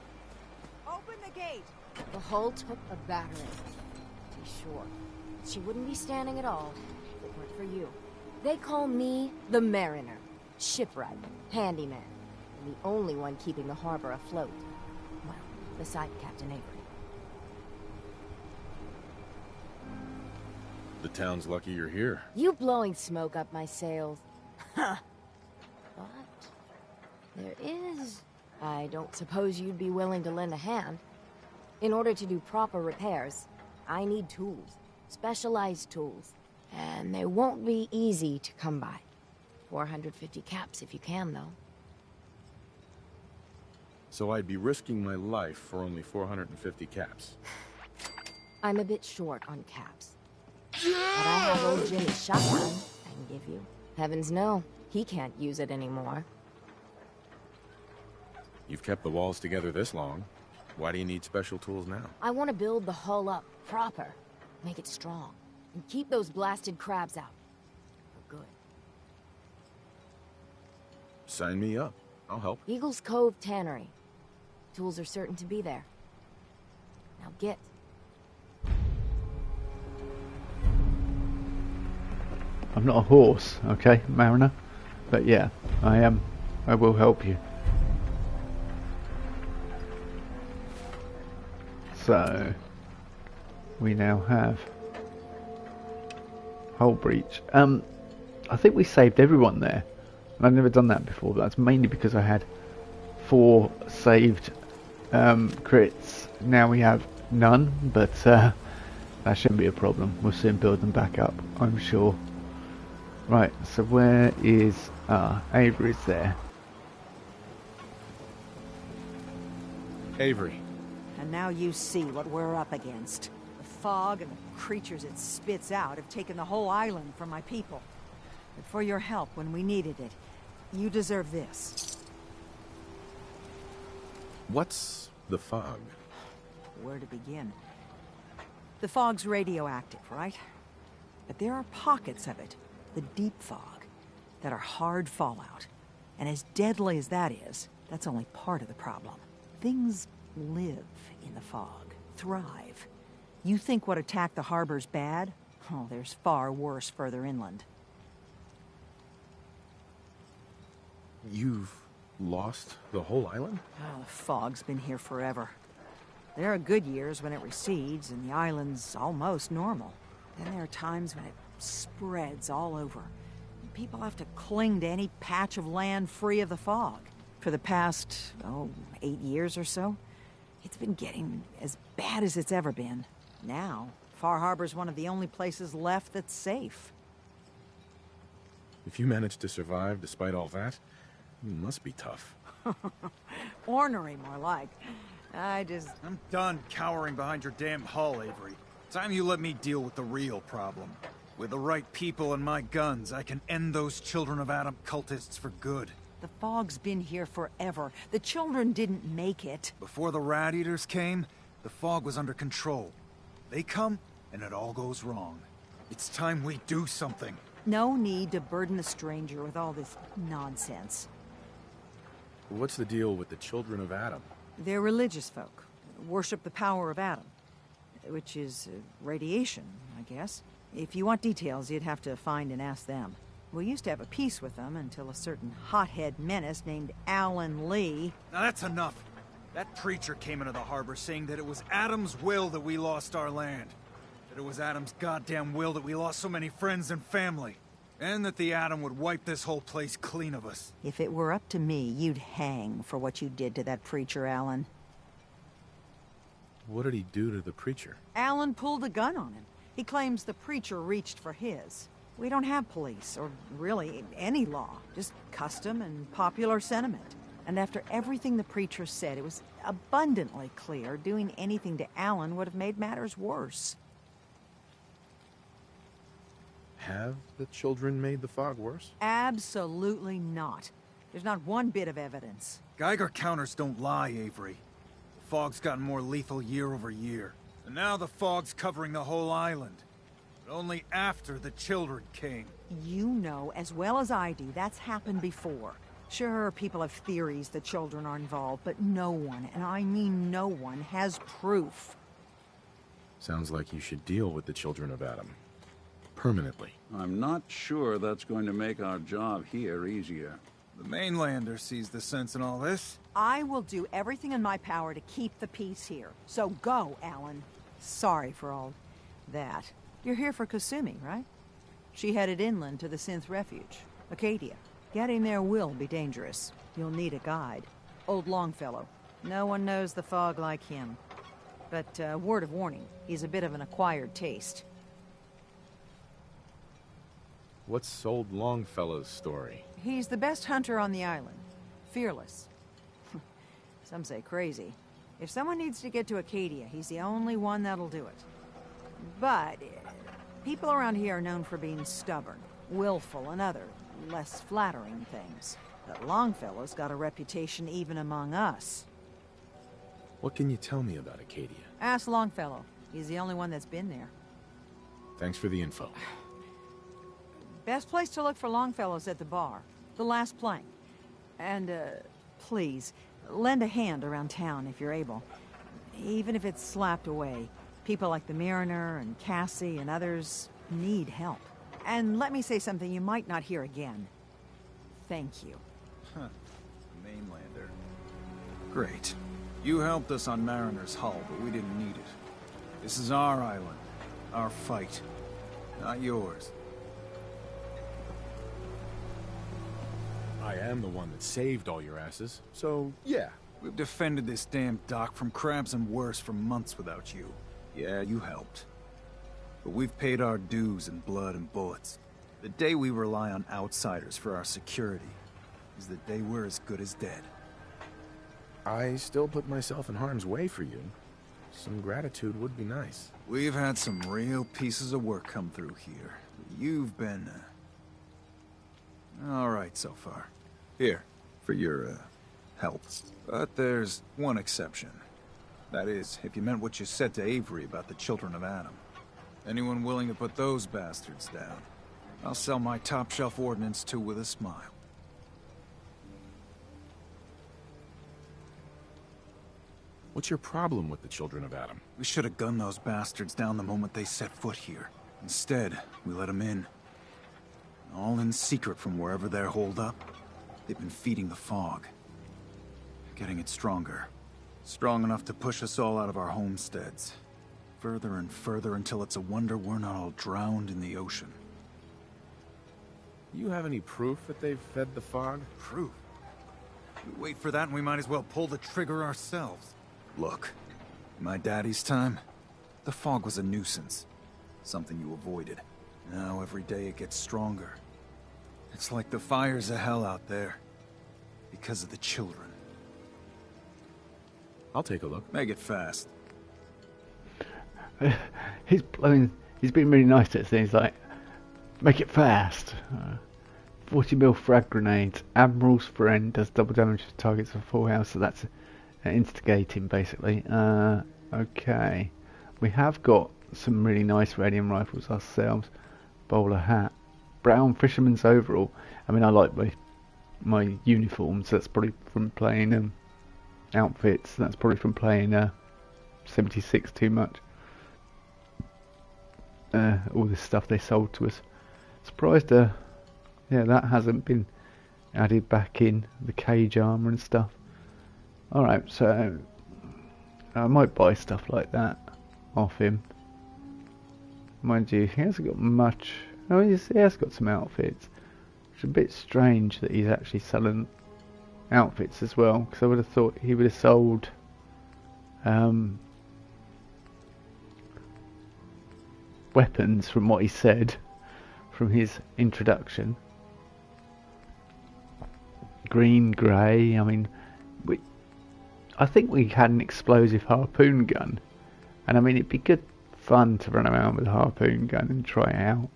Open the gate. The hull took a battering. To be sure. She wouldn't be standing at all if it weren't for you. They call me the Mariner. Shipwright. Handyman. And the only one keeping the harbor afloat. Well, beside Captain Avery. The town's lucky you're here. You blowing smoke up my sails. Huh. But there is... I don't suppose you'd be willing to lend a hand. In order to do proper repairs, I need tools. Specialized tools. And they won't be easy to come by. 450 caps if you can, though. So I'd be risking my life for only 450 caps. I'm a bit short on caps. But I have old Jimmy's shotgun I can give you. Heavens no, he can't use it anymore. You've kept the walls together this long. Why do you need special tools now? I want to build the hull up proper. Make it strong. And keep those blasted crabs out. For good. Sign me up. I'll help. Eagle's Cove Tannery. Tools are certain to be there. Now get. I'm not a horse, okay, Mariner? But yeah, I am. I will help you. So, we now have hull breach. I think we saved everyone there. I've never done that before, but that's mainly because I had 4 saved crits. Now we have none, but that shouldn't be a problem. We'll soon build them back up, I'm sure. Right, so where is... Avery's there. Avery. And now you see what we're up against. The fog and the creatures it spits out have taken the whole island from my people. But for your help when we needed it, you deserve this. What's the fog? Where to begin? The fog's radioactive, right? But there are pockets of it, the deep fog, that are hard fallout. And as deadly as that is, that's only part of the problem. Things live in the fog, thrive. You think what attacked the harbor's bad? Oh, there's far worse further inland. You've lost the whole island? Oh, the fog's been here forever. There are good years when it recedes and the island's almost normal. Then there are times when it spreads all over. And people have to cling to any patch of land free of the fog. For the past, 8 years or so, it's been getting as bad as it's ever been. Now, Far Harbor's one of the only places left that's safe. If you managed to survive despite all that, it must be tough. Ornery, more like. I'm done cowering behind your damn hull, Avery. Time you let me deal with the real problem. With the right people and my guns, I can end those Children of Adam cultists for good. The fog's been here forever. The children didn't make it. Before the Rat Eaters came, the fog was under control. They come, and it all goes wrong. It's time we do something. No need to burden the stranger with all this nonsense. What's the deal with the Children of Adam? They're religious folk. Worship the power of Adam. Which is radiation, I guess. If you want details, you'd have to find and ask them. We used to have a peace with them until a certain hothead menace named Alan Lee... Now that's enough. That preacher came into the harbor saying that it was Adam's will that we lost our land. That it was Adam's goddamn will that we lost so many friends and family. And that the Atom would wipe this whole place clean of us. If it were up to me, you'd hang for what you did to that preacher, Alan. What did he do to the preacher? Alan pulled a gun on him. He claims the preacher reached for his. We don't have police, or really any law, just custom and popular sentiment. And after everything the preacher said, it was abundantly clear doing anything to Alan would have made matters worse. Have the children made the fog worse? Absolutely not. There's not one bit of evidence. Geiger counters don't lie, Avery. The fog's gotten more lethal year over year. And now the fog's covering the whole island. But only after the children came. You know as well as I do that's happened before. Sure, people have theories the children are involved, but no one, and I mean no one, has proof. Sounds like you should deal with the children of Adam. Permanently. I'm not sure that's going to make our job here easier. The mainlander sees the sense in all this. I will do everything in my power to keep the peace here. So go, Alan. Sorry for all that. You're here for Kasumi, right? She headed inland to the Synth Refuge, Acadia. Getting there will be dangerous. You'll need a guide. Old Longfellow. No one knows the fog like him. But, word of warning, he's a bit of an acquired taste. What's old Longfellow's story? He's the best hunter on the island. Fearless. Some say crazy. If someone needs to get to Acadia, he's the only one that'll do it. But people around here are known for being stubborn, willful, and other, less flattering things. But Longfellow's got a reputation even among us. What can you tell me about Acadia? Ask Longfellow. He's the only one that's been there. Thanks for the info. Best place to look for Longfellow's at the bar. The last plank. And, please, lend a hand around town if you're able. Even if it's slapped away. People like the Mariner and Cassie and others need help. And let me say something you might not hear again. Thank you. Huh. Mainlander. Great. You helped us on Mariner's hull, but we didn't need it. This is our island. Our fight. Not yours. I am the one that saved all your asses, so yeah. We've defended this damn dock from crabs and worse for months without you. Yeah, you helped. But we've paid our dues in blood and bullets. The day we rely on outsiders for our security is the day we're as good as dead. I still put myself in harm's way for you. Some gratitude would be nice. We've had some real pieces of work come through here. You've been, all right so far. Here, for your, help. But there's one exception. That is, if you meant what you said to Avery about the children of Adam. Anyone willing to put those bastards down, I'll sell my top-shelf ordnance to with a smile. What's your problem with the children of Adam? We should have gunned those bastards down the moment they set foot here. Instead, we let them in. All in secret from wherever they're holed up. They've been feeding the fog. Getting it stronger. Strong enough to push us all out of our homesteads. Further and further until it's a wonder we're not all drowned in the ocean. You have any proof that they've fed the fog? Proof? We wait for that and we might as well pull the trigger ourselves. Look, in my daddy's time, the fog was a nuisance. Something you avoided. Now every day it gets stronger. It's like the fires of hell out there. Because of the children. I'll take a look. Make it fast. He's been really nice to it. He's like, make it fast. 40mm frag grenades. Admiral's friend does double damage to targets of full health. So that's instigating basically. Okay, we have got some really nice radium rifles ourselves. Bowler hat, brown fisherman's overall. I mean, I like my uniforms. That's probably from playing outfits. That's probably from playing 76 too much. All this stuff they sold to us. Surprised, yeah, that hasn't been added back in, the cage armor and stuff. Alright, so I might buy stuff like that off him. Mind you, he hasn't got much Oh, he has got some outfits. It's a bit strange that he's actually selling outfits as well, because I would have thought he would have sold weapons from what he said from his introduction. Green, grey, I mean, I think we had an explosive harpoon gun, and I mean it'd be good fun to run around with a harpoon gun and try it out.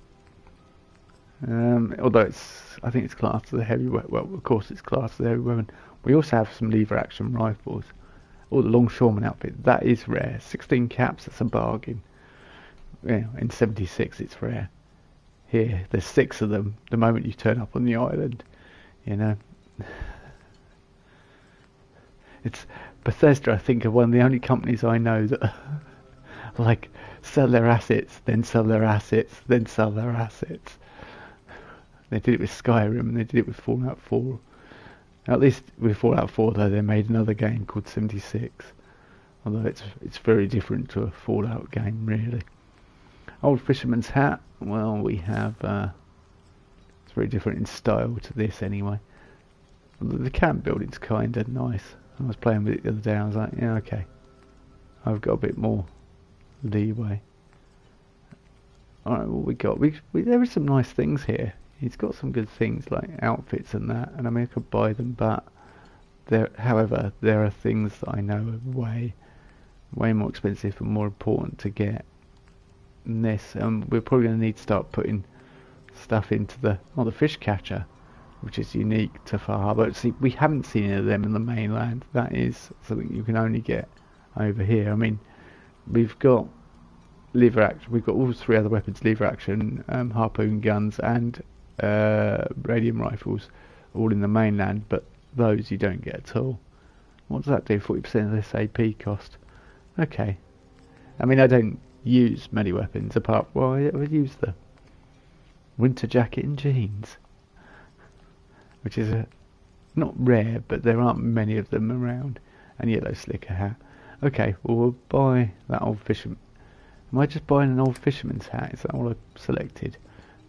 Although I think it's classed as a heavy weapon. Well, of course it's classed as a heavy weapon. We also have some lever action rifles. Oh, the longshoreman outfit, that is rare. 16 caps, that's a bargain. Yeah, in 76 it's rare. Here, there's 6 of them the moment you turn up on the island, you know. It's Bethesda, I think, are one of the only companies I know that like sell their assets, then sell their assets, then sell their assets. They did it with Skyrim and they did it with Fallout 4. At least with Fallout 4 though, they made another game called 76. Although it's very different to a Fallout game, really. Old Fisherman's Hat, well, we have it's very different in style to this anyway. The camp building's kinda nice. I was playing with it the other day, I was like, yeah, okay, I've got a bit more leeway. Alright, what we got? There are some nice things here. He's got some good things like outfits and that, and I mean I could buy them, but however, there are things that I know are way more expensive and more important to get than this. We're probably going to need to start putting stuff into the fish catcher, which is unique to Far Harbor. See, we haven't seen any of them in the mainland. That is something you can only get over here. I mean, we've got lever action. We've got all 3 other weapons: lever action, harpoon guns, and radium rifles, all in the mainland. But those you don't get at all. What does that do? 40% of this AP cost. Okay. I mean, I don't use many weapons apart. Well, I use the winter jacket and jeans, which is not rare, but there aren't many of them around. And yellow slicker hat. Okay, well we'll buy that old fisherman. Am I just buying an old fisherman's hat? Is that all I've selected?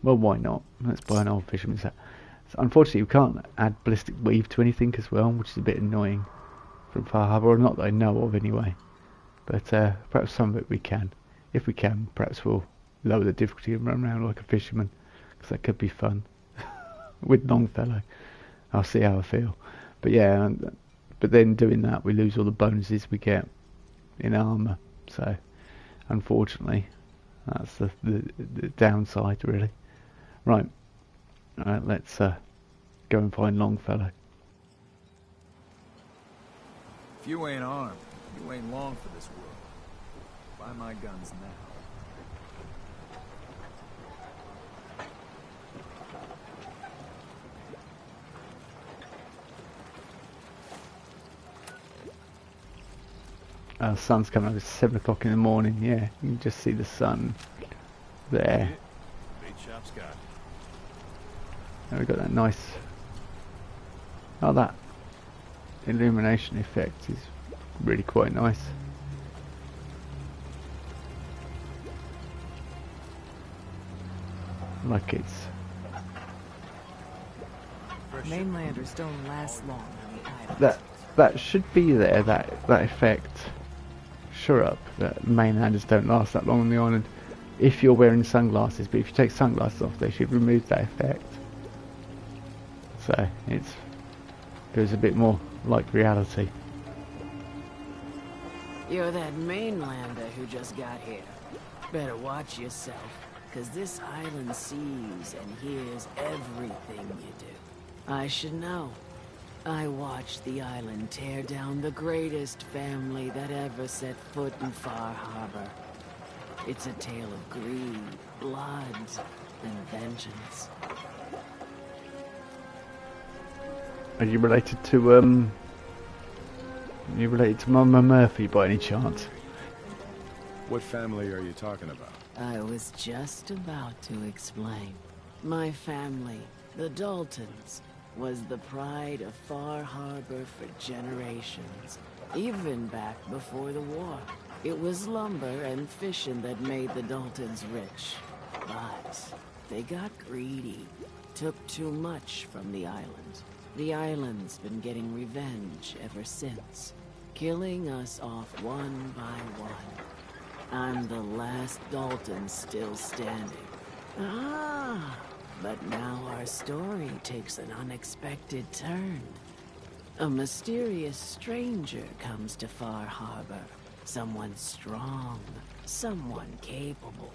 Well, why not? Let's buy an old fisherman's hat. So, unfortunately, we can't add ballistic weave to anything as well, which is a bit annoying from Far Harbor, or not that I know of anyway. But perhaps some of it we can. If we can, perhaps we'll lower the difficulty and run around like a fisherman, because that could be fun with Longfellow. I'll see how I feel. But yeah, but then doing that, we lose all the bonuses we get in armour. So, unfortunately, that's the downside, really. Right, let's go and find Longfellow. If you ain't armed, you ain't long for this world. Buy my guns now. The sun's coming up. It's 7 o'clock in the morning. Yeah, you can just see the sun there. And we've got that nice. Oh, that illumination effect is really quite nice. Like it's. Mainlanders don't last long on the island. That should be there. That effect. Sure up that mainlanders don't last that long on the island if you're wearing sunglasses, but if you take sunglasses off they should remove that effect, so it feels a bit more like reality. You're that mainlander who just got here. Better watch yourself, cause this island sees and hears everything you do. I should know. I watched the island tear down the greatest family that ever set foot in Far Harbor. It's a tale of greed, blood, and vengeance. Are you related to Mama Murphy by any chance? What family are you talking about? I was just about to explain. My family, the Daltons, was the pride of Far Harbor for generations, even back before the war. It was lumber and fishing that made the Daltons rich. But they got greedy. Took too much from the island. The island's been getting revenge ever since. Killing us off one by one. I'm the last Dalton still standing. Ah, but now our story takes an unexpected turn. A mysterious stranger comes to Far Harbor. Someone strong, someone capable.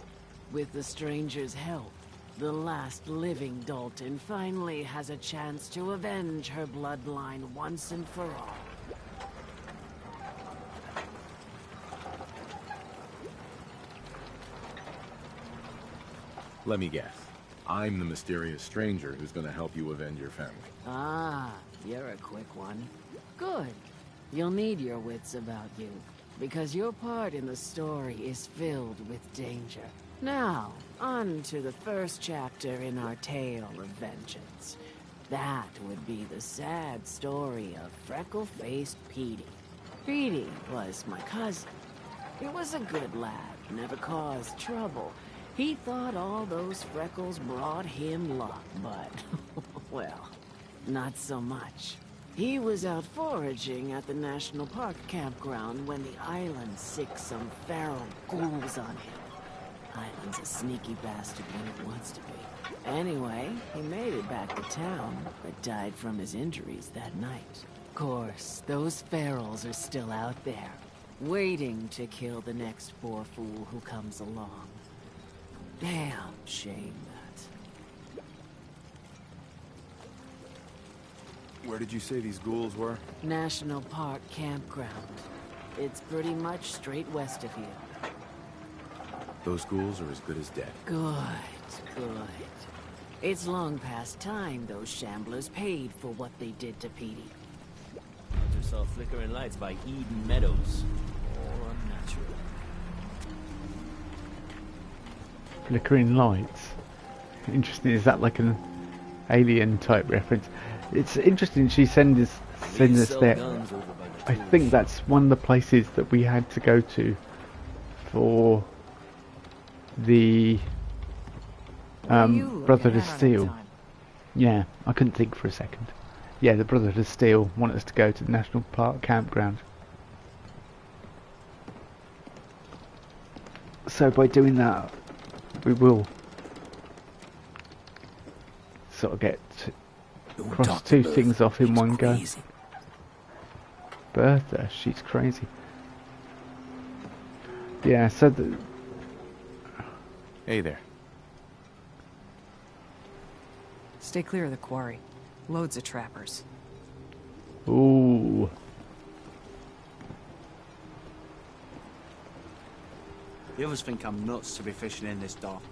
With the stranger's help, the last living Dalton finally has a chance to avenge her bloodline once and for all. Let me guess. I'm the mysterious stranger who's gonna help you avenge your family. Ah, you're a quick one. Good. You'll need your wits about you, because your part in the story is filled with danger. Now, on to the first chapter in our tale of vengeance. That would be the sad story of freckle-faced Petey. Petey was my cousin. He was a good lad, never caused trouble. He thought all those freckles brought him luck, but, well, not so much. He was out foraging at the National Park campground when the island sicked some feral ghouls on him. Island's a sneaky bastard when it wants to be. Anyway, he made it back to town, but died from his injuries that night. Of course, those ferals are still out there, waiting to kill the next poor fool who comes along. Damn shame that. Where did you say these ghouls were? National Park campground. It's pretty much straight west of here. Those ghouls are as good as dead. Good, good. It's long past time those shamblers paid for what they did to Petey. I just saw flickering lights by Eden Meadows. All unnatural. Flickering lights. Interesting. Is that like an alien type reference? It's interesting she sends us there. I think that's one of the places that we had to go to for the Brotherhood of Steel. Yeah, I couldn't think for a second. Yeah, the Brotherhood of Steel wanted us to go to the National Park campground. So by doing that, we will sort of get cross two things off in one go. Bertha, she's crazy. Yeah, so Hey there. Stay clear of the quarry. Loads of trappers. Ooh. The others think I'm nuts to be fishing in this dock.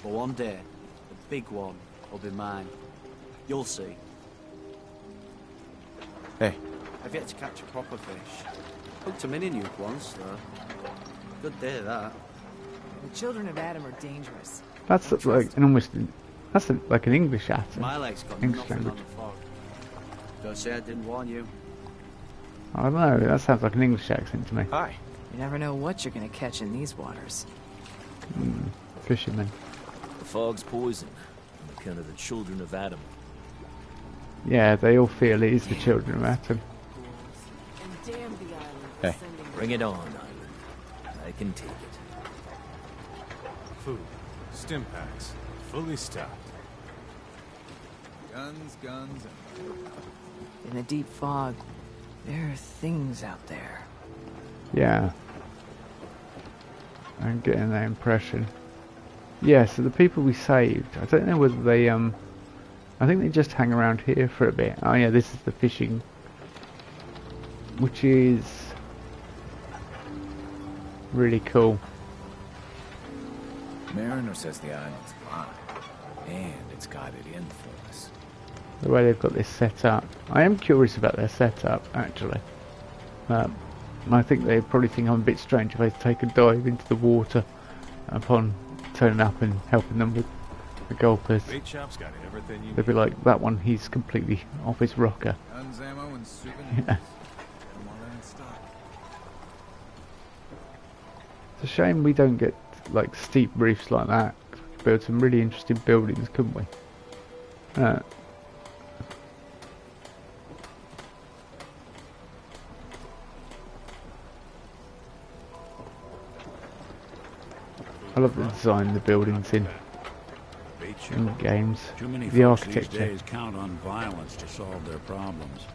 But one day, the big one will be mine. You'll see. Hey. I've yet to catch a proper fish. Hooked a mini nuke once, though. Good day, that. The children of Adam are dangerous. That's like an almost. That's like an English accent. My leg's got English nothing language. on the fog. Don't say I didn't warn you. I don't know. That sounds like an English accent to me. Hi. You never know what you're gonna catch in these waters. Fishermen. The fog's poison, on account of the children of Adam. Yeah, they all feel it is the children of Adam. Hey. Bring it on, Island. I can take it. Food, stim packs, fully stocked. Guns, and... In the deep fog, there are things out there. Yeah. I'm getting that impression. Yeah, so the people we saved, I don't know whether they, I think they just hang around here for a bit. Oh yeah, this is the fishing, which is really cool. Mariner says the island's mine, and it's got it in for us. The way they've got this set up. I am curious about their setup, actually. I think they probably think I'm a bit strange if I take a dive into the water upon turning up and helping them with the gulpers. Bait shop's got everything you They'll be like, that one, he's completely off his rocker. Guns, ammo, and souvenirs. Yeah. It's a shame we don't get like steep reefs like that. build some really interesting buildings, couldn't we? I love the design of the buildings in games. Too many The folks architecture. these days count on violence to solve their problems.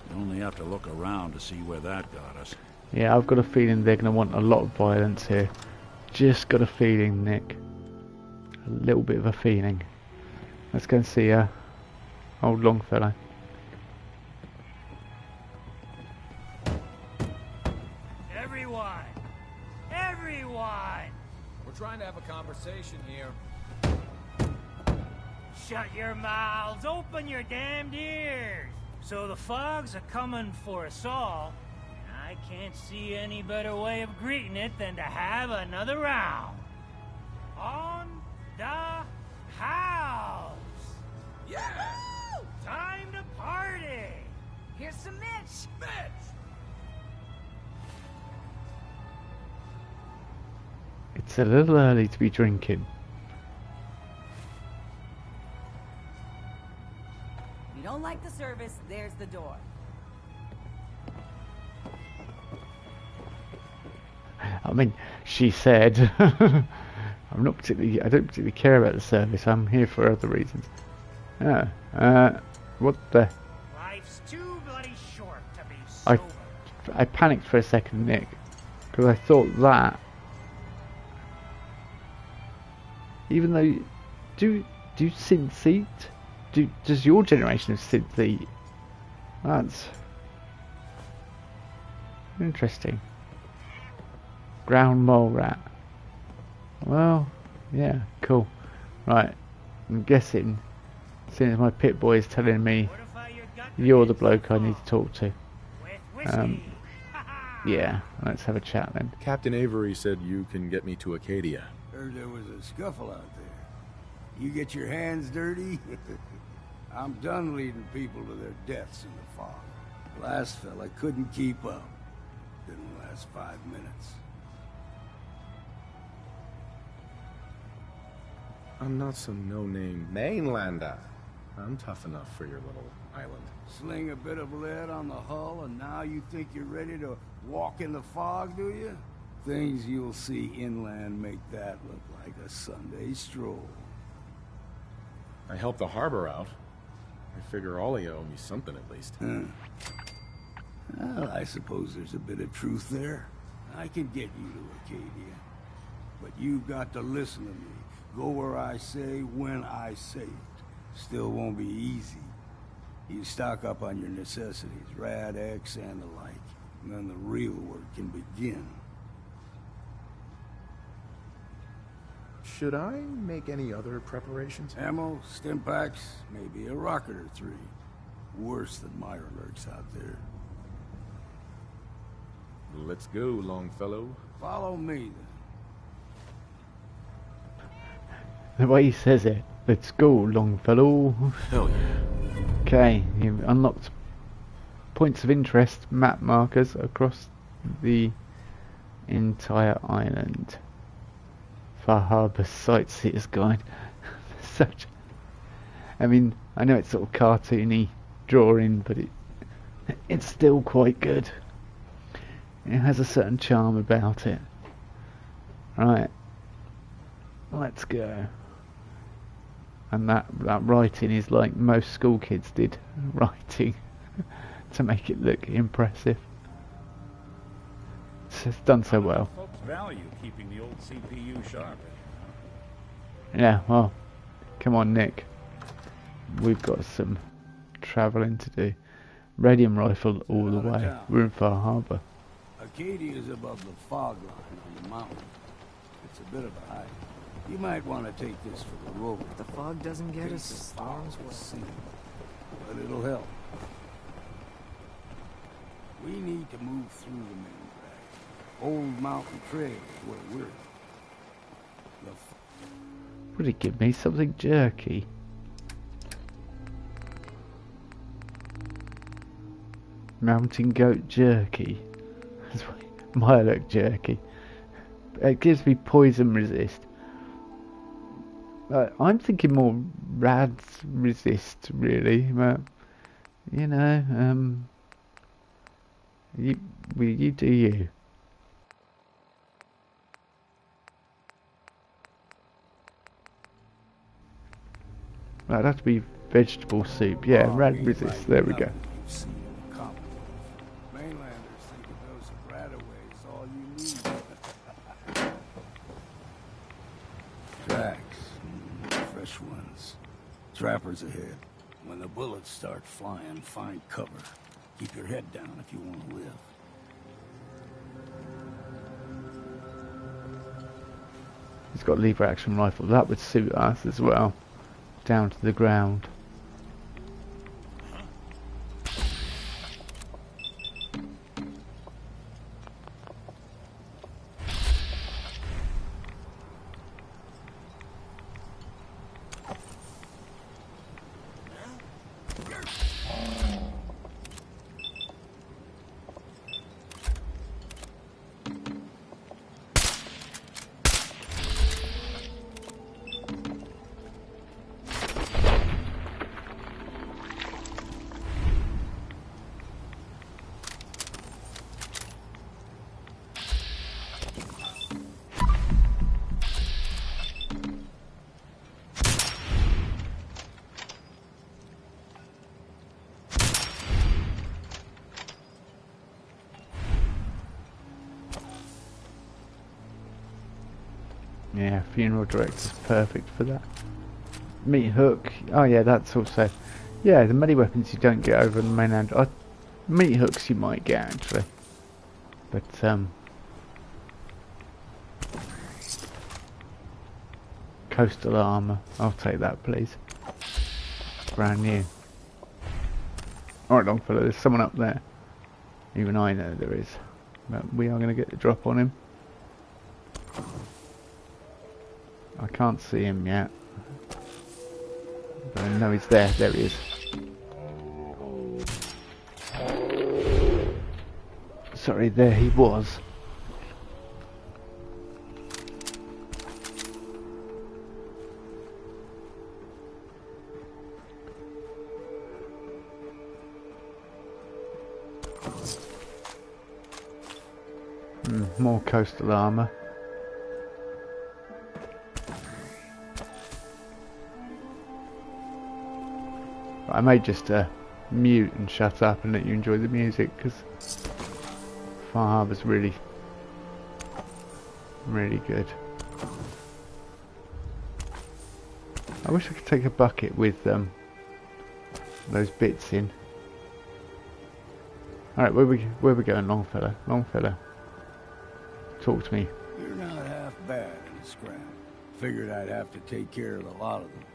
You only have to look around to see where that got us. Yeah, I've got a feeling they're going to want a lot of violence here. Just got a feeling, Nick. A little bit of a feeling. Let's go and see old Longfellow. Everyone! Everyone! We're trying to have a conversation here. Shut your mouths! Open your damned ears! So the fogs are coming for us all. I can't see any better way of greeting it than to have another round. On the house! Yeah! Time to party! Here's some Mitch! Mitch! It's a little early to be drinking. You don't like the service, there's the door. I mean, she said, I don't particularly care about the service. I'm here for other reasons. What the? Life's too bloody short to be sober. I panicked for a second, Nick, because I thought that, even though, do synths eat? Does your generation of synths eat? That's interesting. Ground mole rat. Well, yeah, cool. Right, I'm guessing, since my pit boy is telling me you're the bloke I need to talk to. Yeah, let's have a chat then. Captain Avery said you can get me to Acadia. Heard there was a scuffle out there. You get your hands dirty? I'm done leading people to their deaths in the fog. Last fella couldn't keep up. Didn't last 5 minutes. I'm not some no-name mainlander. I'm tough enough for your little island. Sling a bit of lead on the hull, and now you think you're ready to walk in the fog, do you? Things you'll see inland make that look like a Sunday stroll. I helped the harbor out. I figure all of you owe me something at least. Well, I suppose there's a bit of truth there. I can get you to Acadia. But you've got to listen to me. Go where I say, when I say it. Still won't be easy. You stock up on your necessities, Rad X and the like. And then the real work can begin. Should I make any other preparations? Ammo, stim packs, maybe a rocket or 3. Worse than Myra lurks out there. Let's go, Longfellow. Follow me, then. The way he says it, let's go, Longfellow. Hell yeah. Okay, you've unlocked points of interest, map markers across the entire island. Far Harbour Sightseer's Guide. Such, I mean, I know it's sort of cartoony drawing, but it's still quite good. It has a certain charm about it. Right, let's go. And that writing is like most school kids did writing to make it look impressive. It's done so well. Folks value keeping the old CPU sharp. Yeah, well, come on, Nick. We've got some travelling to do. Radium rifle all the way. We're in Far Harbour. Acadia is above the fog line on the mountain. It's a bit of a hike. You might want to take this for the road. If the fog doesn't get us, storms will see. But it'll help. We need to move through the main drag. Old Mountain Trail is where we're. Would it give me something jerky? Mountain goat jerky. Lilac jerky. It gives me poison resist. I'm thinking more rads resist, really, but you know, you do you. That'd have to be vegetable soup. Yeah, rad resist. There we go. Mainlanders think a dose of Radaway is all you need. Tracks, fresh ones. Trappers ahead. When the bullets start flying, find cover. Keep your head down if you want to live. He's got a lever action rifle. That would suit us as well. Down to the ground. Yeah, funeral director's perfect for that. Meat hook. Oh yeah, that's also. Yeah, the melee weapons you don't get over on the mainland. Meat hooks you might get actually, but coastal armor. I'll take that, please. Brand new. Alright, Longfellow, there's someone up there. Even I know there is. But we are going to get the drop on him. I can't see him yet. But I know he's there. There he is. Sorry, there he was. More coastal armor. I may just mute and shut up and let you enjoy the music, because Far Harbor's really good. I wish I could take a bucket with those bits in. Alright, where we going, Longfellow? Longfellow, talk to me. You're not half bad in the scrap. Figured I'd have to take care of a lot of them.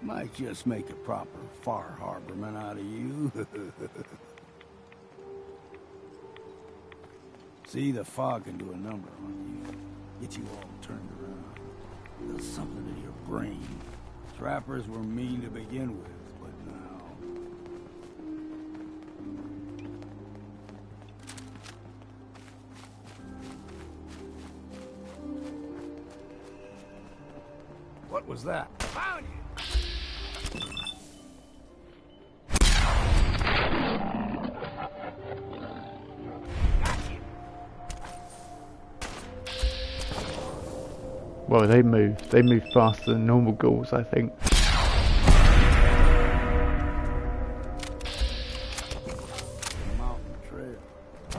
Might just make a proper Far Harborman out of you. See, the fog can do a number on you. Get you all turned around. Does something to your brain. Trappers were mean to begin with, but now... What was that? Found you! Well, they move faster than normal ghouls, I think.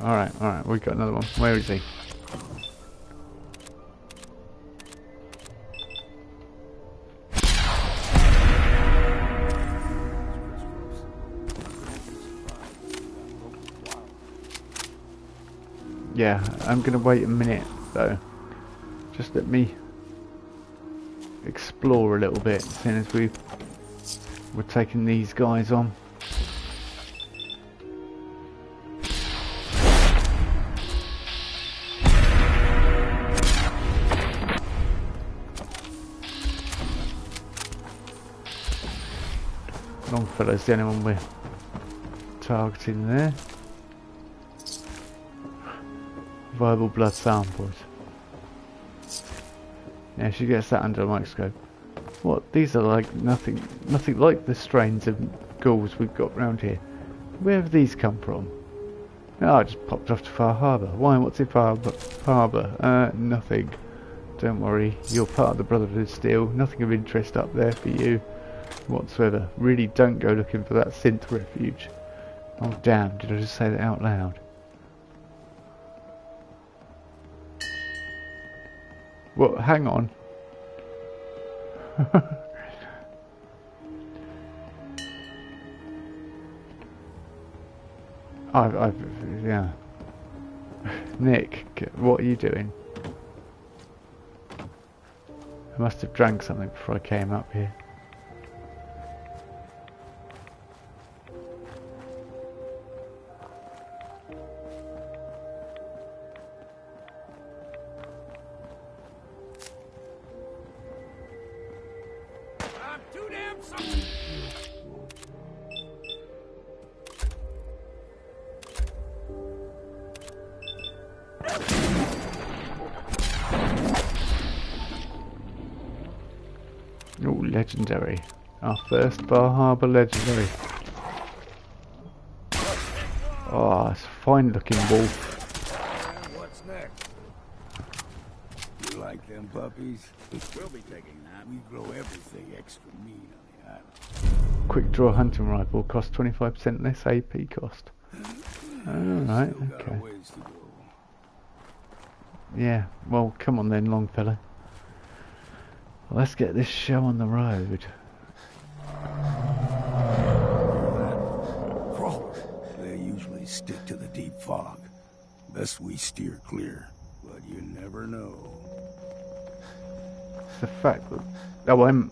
Alright, we've got another one. Where is he? Yeah, I'm gonna wait a minute though. Just let me explore a little bit, seeing as we're taking these guys on. Longfellow's the only one we're targeting there. Viable blood samples. Yeah, she gets that under a microscope. What? These are like nothing like the strains of ghouls we've got round here. Where have these come from? Oh, I just popped off to Far Harbour. Why? What's in Far Harbour? Nothing. Don't worry. You're part of the Brotherhood of Steel. Nothing of interest up there for you whatsoever. Really don't go looking for that synth refuge. Oh damn, did I just say that out loud? Well, hang on. Yeah. Nick, what are you doing? I must have drank something before I came up here. I'm too damn sorry. Oh, legendary. Our first Bar Harbour legendary. Oh, it's a fine looking wolf. What's next? You like them puppies? We'll be taking that. We grow everything extra mean on the island. Quick draw hunting rifle costs 25% less AP cost. Alright, okay. Yeah, well, come on then, Longfellow. Let's get this show on the road. Crawlers. They usually stick to the deep fog. Best we steer clear, but you never know. It's the fact that... I'm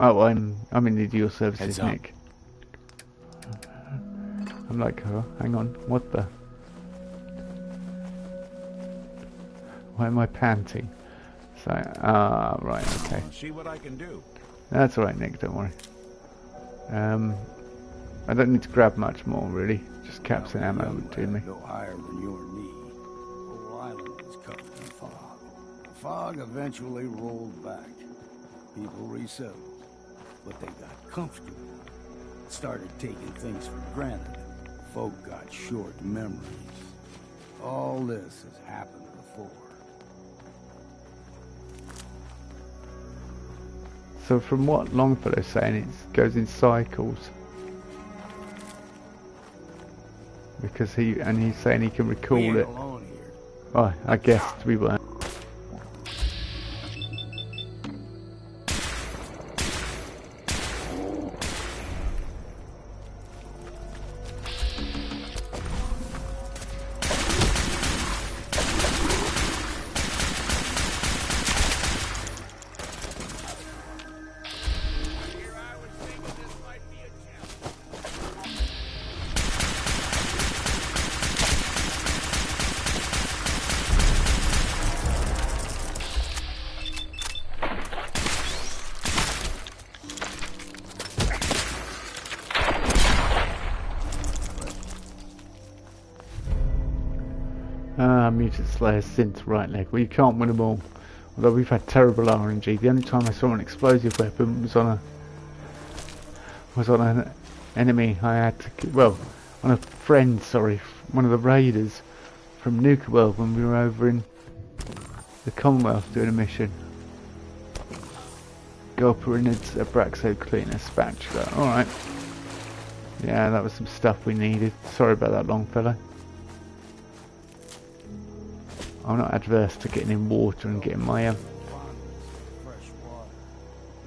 in need of your services, Nick. I'm like, oh, hang on, what the... Why am I panting? So, right, okay. See what I can do. That's alright, Nick, don't worry. I don't need to grab much more, really. Just caps and ammo would do me. No higher than you or me. The whole island was covered in fog. The fog eventually rolled back. People resettled. But they got comfortable. Started taking things for granted. Folk got short memories. All this has happened before. So from what Longfellow's saying, it goes in cycles. Because he's saying he can recall it. Oh, I guessed we weren't. Mutant Slayer synth right leg. Well, you can't win them all. Although we've had terrible RNG. The only time I saw an explosive weapon was on an enemy I had to, well, on a friend, sorry, one of the raiders from Nuka World when we were over in the Commonwealth doing a mission. Gulper in a Abraxo cleaner spatula. Alright. Yeah, that was some stuff we needed. Sorry about that, Longfellow. I'm not adverse to getting in water and getting my Fresh water.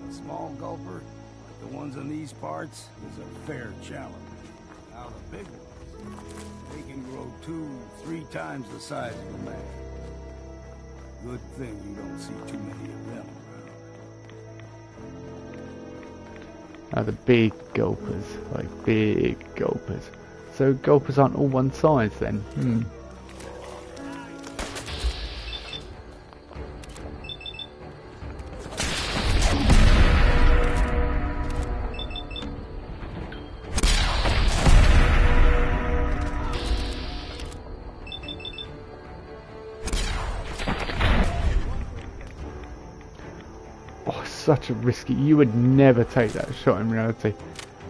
A small gulper, like the ones in these parts, is a fair challenge. Now the big ones, they can grow 2-3 times the size of a man. Good thing you don't see too many of them around. the big gulpers, like big gulpers. So gulpers aren't all one size then? such a risky... You would never take that shot in reality.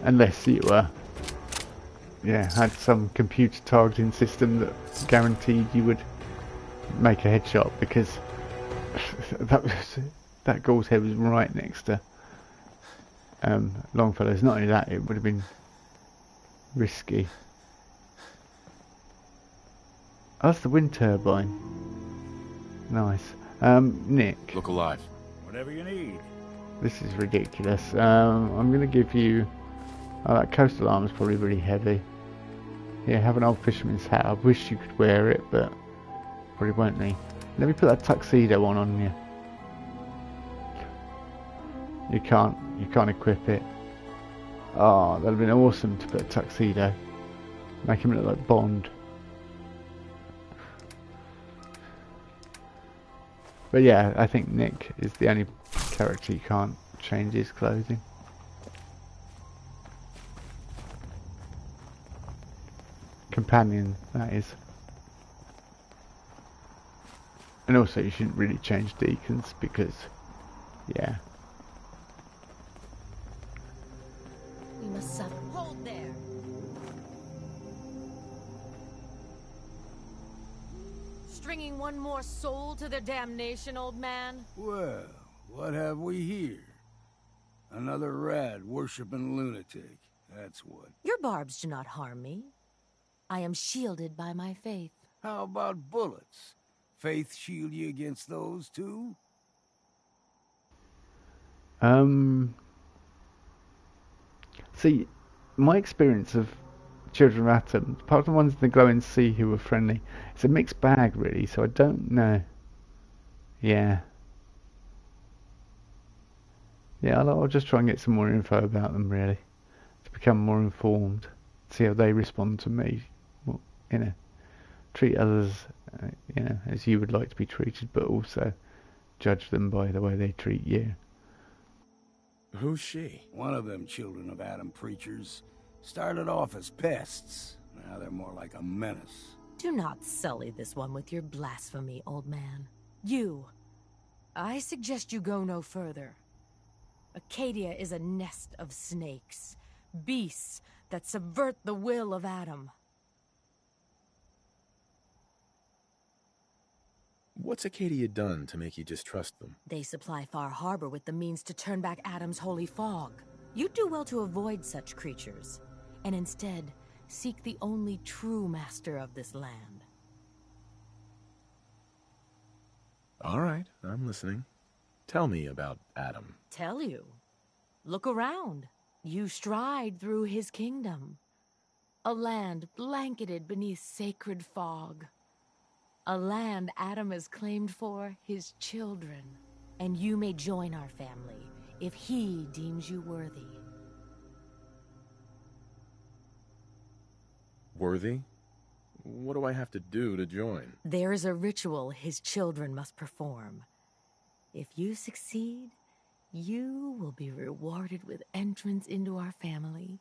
Unless you had some computer targeting system that guaranteed you would make a headshot, because that ghoul's head was right next to Longfellow's. Not only that, it would have been risky. Oh, that's the wind turbine. Nice. Nick. Look alive. Whatever you need. This is ridiculous. I'm going to give you... Oh, that coastal armor's probably really heavy. Yeah, have an old fisherman's hat. I wish you could wear it, but probably won't need. Let me put that tuxedo on you. You can't equip it. Oh, that'd have been awesome to put a tuxedo. Make him look like Bond. But yeah, I think Nick is the only character you can't change his clothing. Companion, that is. And also you shouldn't really change Deacons because, yeah. We must suffer. Hold there. Stringing one more soul to their damnation, old man? Well, what have we here? Another rad worshipping lunatic. That's what. Your barbs do not harm me. I am shielded by my faith. How about bullets? Faith shield you against those too? See, my experience of Children of Atom, apart from the ones in the glowing sea who were friendly, it's a mixed bag really, so I don't know. Yeah. Yeah, I'll just try and get some more info about them really, to become more informed, see how they respond to me. Well, you know, treat others, you know, as you would like to be treated, but also judge them by the way they treat you. Who's she? One of them Children of Atom preachers. Started off as pests. Now they're more like a menace. Do not sully this one with your blasphemy, old man. You. I suggest you go no further. Acadia is a nest of snakes. Beasts that subvert the will of Adam. What's Acadia done to make you distrust them? They supply Far Harbor with the means to turn back Adam's holy fog. You'd do well to avoid such creatures, and instead seek the only true master of this land. All right, I'm listening. Tell me about Adam. Tell you? Look around. You stride through his kingdom. A land blanketed beneath sacred fog. A land Adam has claimed for his children. And you may join our family if he deems you worthy. Worthy? What do I have to do to join? There is a ritual his children must perform. If you succeed, you will be rewarded with entrance into our family.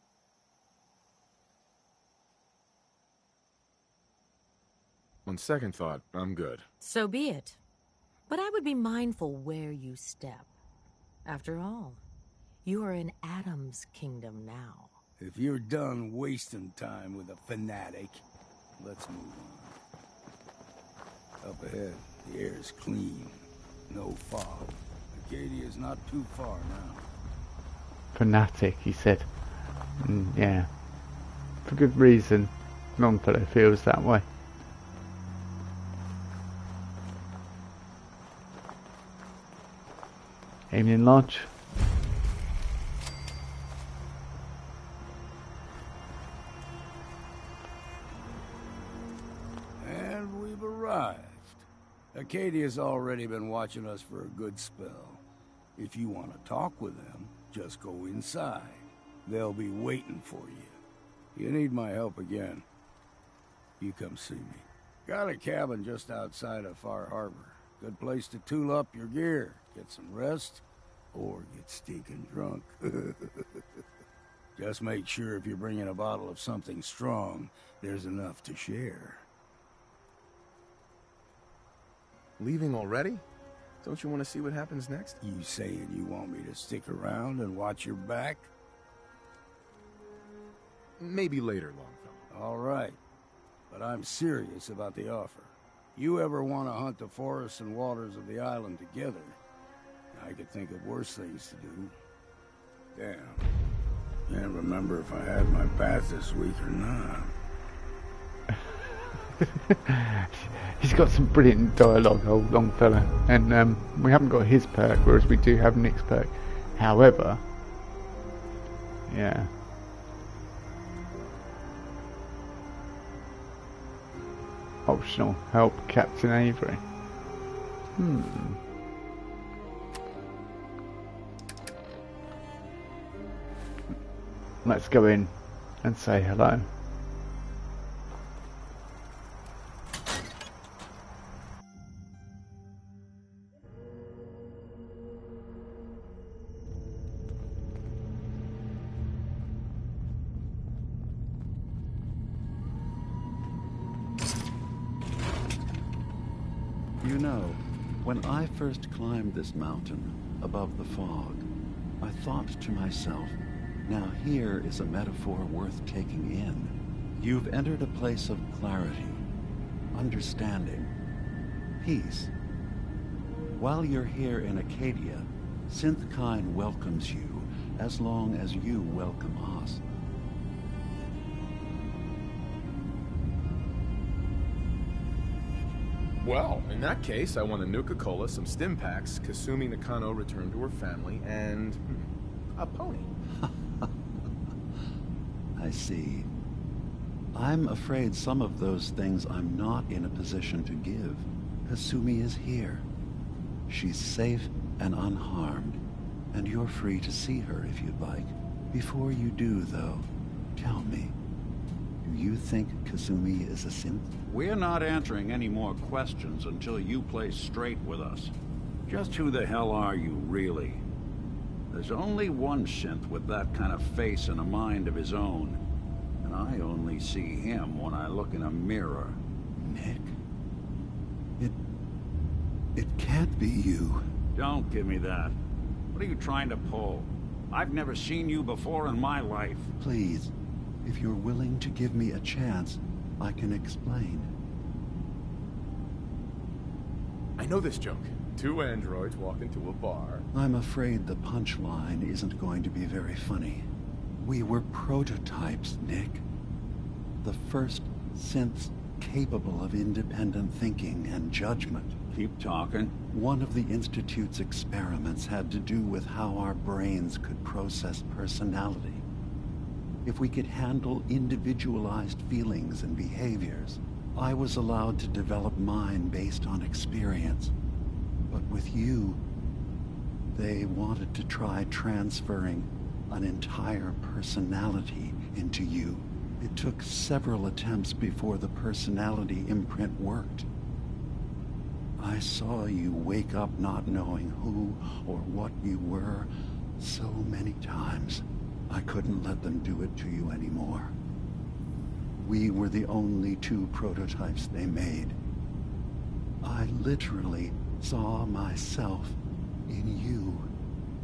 On second thought, I'm good. So be it. But I would be mindful where you step. After all, you are in Adam's kingdom now. If you're done wasting time with a fanatic, let's move on. Up ahead, the air is clean. No fog. Acadia's not too far now. Fanatic, he said. Yeah. For good reason. Longfellow feels that way. Evening Lodge. And we've arrived. Acadia's already been watching us for a good spell. If you want to talk with them, just go inside. They'll be waiting for you. You need my help again, you come see me. Got a cabin just outside of Far Harbor. Good place to tool up your gear, get some rest, or get stinking drunk. Just make sure if you're bringing a bottle of something strong, there's enough to share. Leaving already? Don't you want to see what happens next? You saying you want me to stick around and watch your back? Maybe later, Longfellow. All right. But I'm serious about the offer. You ever want to hunt the forests and waters of the island together, I could think of worse things to do. Damn. Can't remember if I had my bath this week or not. He's got some brilliant dialogue, old Longfellow, and we haven't got his perk, whereas we do have Nick's perk. However, yeah. Optional, help Captain Avery. Let's go in and say hello. You know, when I first climbed this mountain above the fog, I thought to myself, now here is a metaphor worth taking in. You've entered a place of clarity, understanding, peace. While you're here in Acadia, Synthkind welcomes you as long as you welcome us. Well, in that case, I want a Nuka-Cola, some stim packs, Kasumi Nakano returned to her family, and a pony. I see. I'm afraid some of those things I'm not in a position to give. Kasumi is here. She's safe and unharmed, and you're free to see her if you'd like. Before you do, though, tell me, do you think Kasumi is a synth? We're not answering any more questions until you play straight with us. Just who the hell are you, really? There's only one synth with that kind of face and a mind of his own. And I only see him when I look in a mirror. Nick? It can't be you. Don't give me that. What are you trying to pull? I've never seen you before in my life. Please, if you're willing to give me a chance, I can explain. I know this joke. Two androids walk into a bar. I'm afraid the punchline isn't going to be very funny. We were prototypes, Nick. The first synths capable of independent thinking and judgment. Keep talking. One of the Institute's experiments had to do with how our brains could process personality. If we could handle individualized feelings and behaviors, I was allowed to develop mine based on experience. But with you, they wanted to try transferring an entire personality into you. It took several attempts before the personality imprint worked. I saw you wake up not knowing who or what you were so many times. I couldn't let them do it to you anymore. We were the only two prototypes they made. I literally saw myself in you.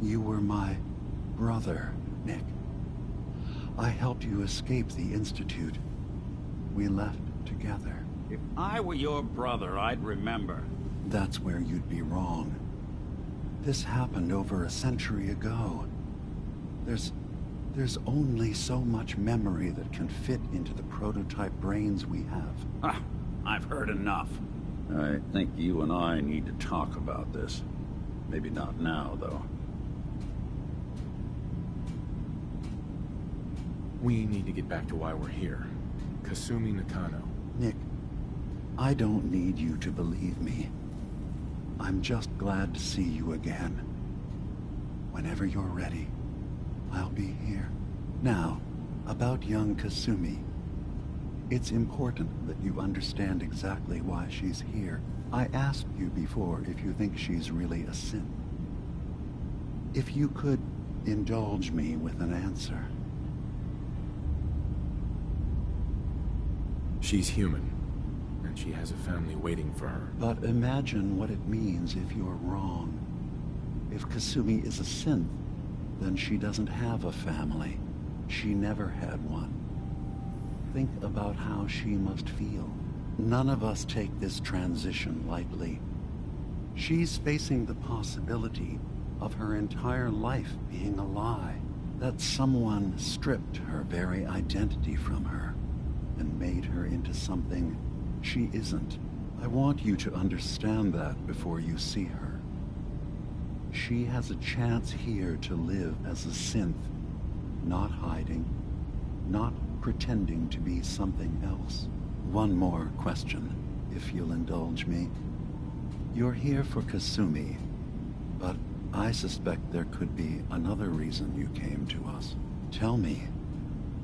You were my brother, Nick. I helped you escape the Institute. We left together. If I were your brother, I'd remember. That's where you'd be wrong. This happened over a century ago. There's only so much memory that can fit into the prototype brains we have. Ah, I've heard enough. I think you and I need to talk about this. Maybe not now, though. We need to get back to why we're here. Kasumi Nakano. Nick, I don't need you to believe me. I'm just glad to see you again. Whenever you're ready, I'll be here. Now, about young Kasumi. It's important that you understand exactly why she's here. I asked you before if you think she's really a synth. If you could indulge me with an answer. She's human. and she has a family waiting for her. But imagine what it means if you're wrong. If Kasumi is a synth, then she doesn't have a family. She never had one. Think about how she must feel. None of us take this transition lightly. She's facing the possibility of her entire life being a lie, that someone stripped her very identity from her and made her into something she isn't. I want you to understand that before you see her. She has a chance here to live as a synth, not hiding, not pretending to be something else. One more question, if you'll indulge me. You're here for Kasumi, but I suspect there could be another reason you came to us. Tell me,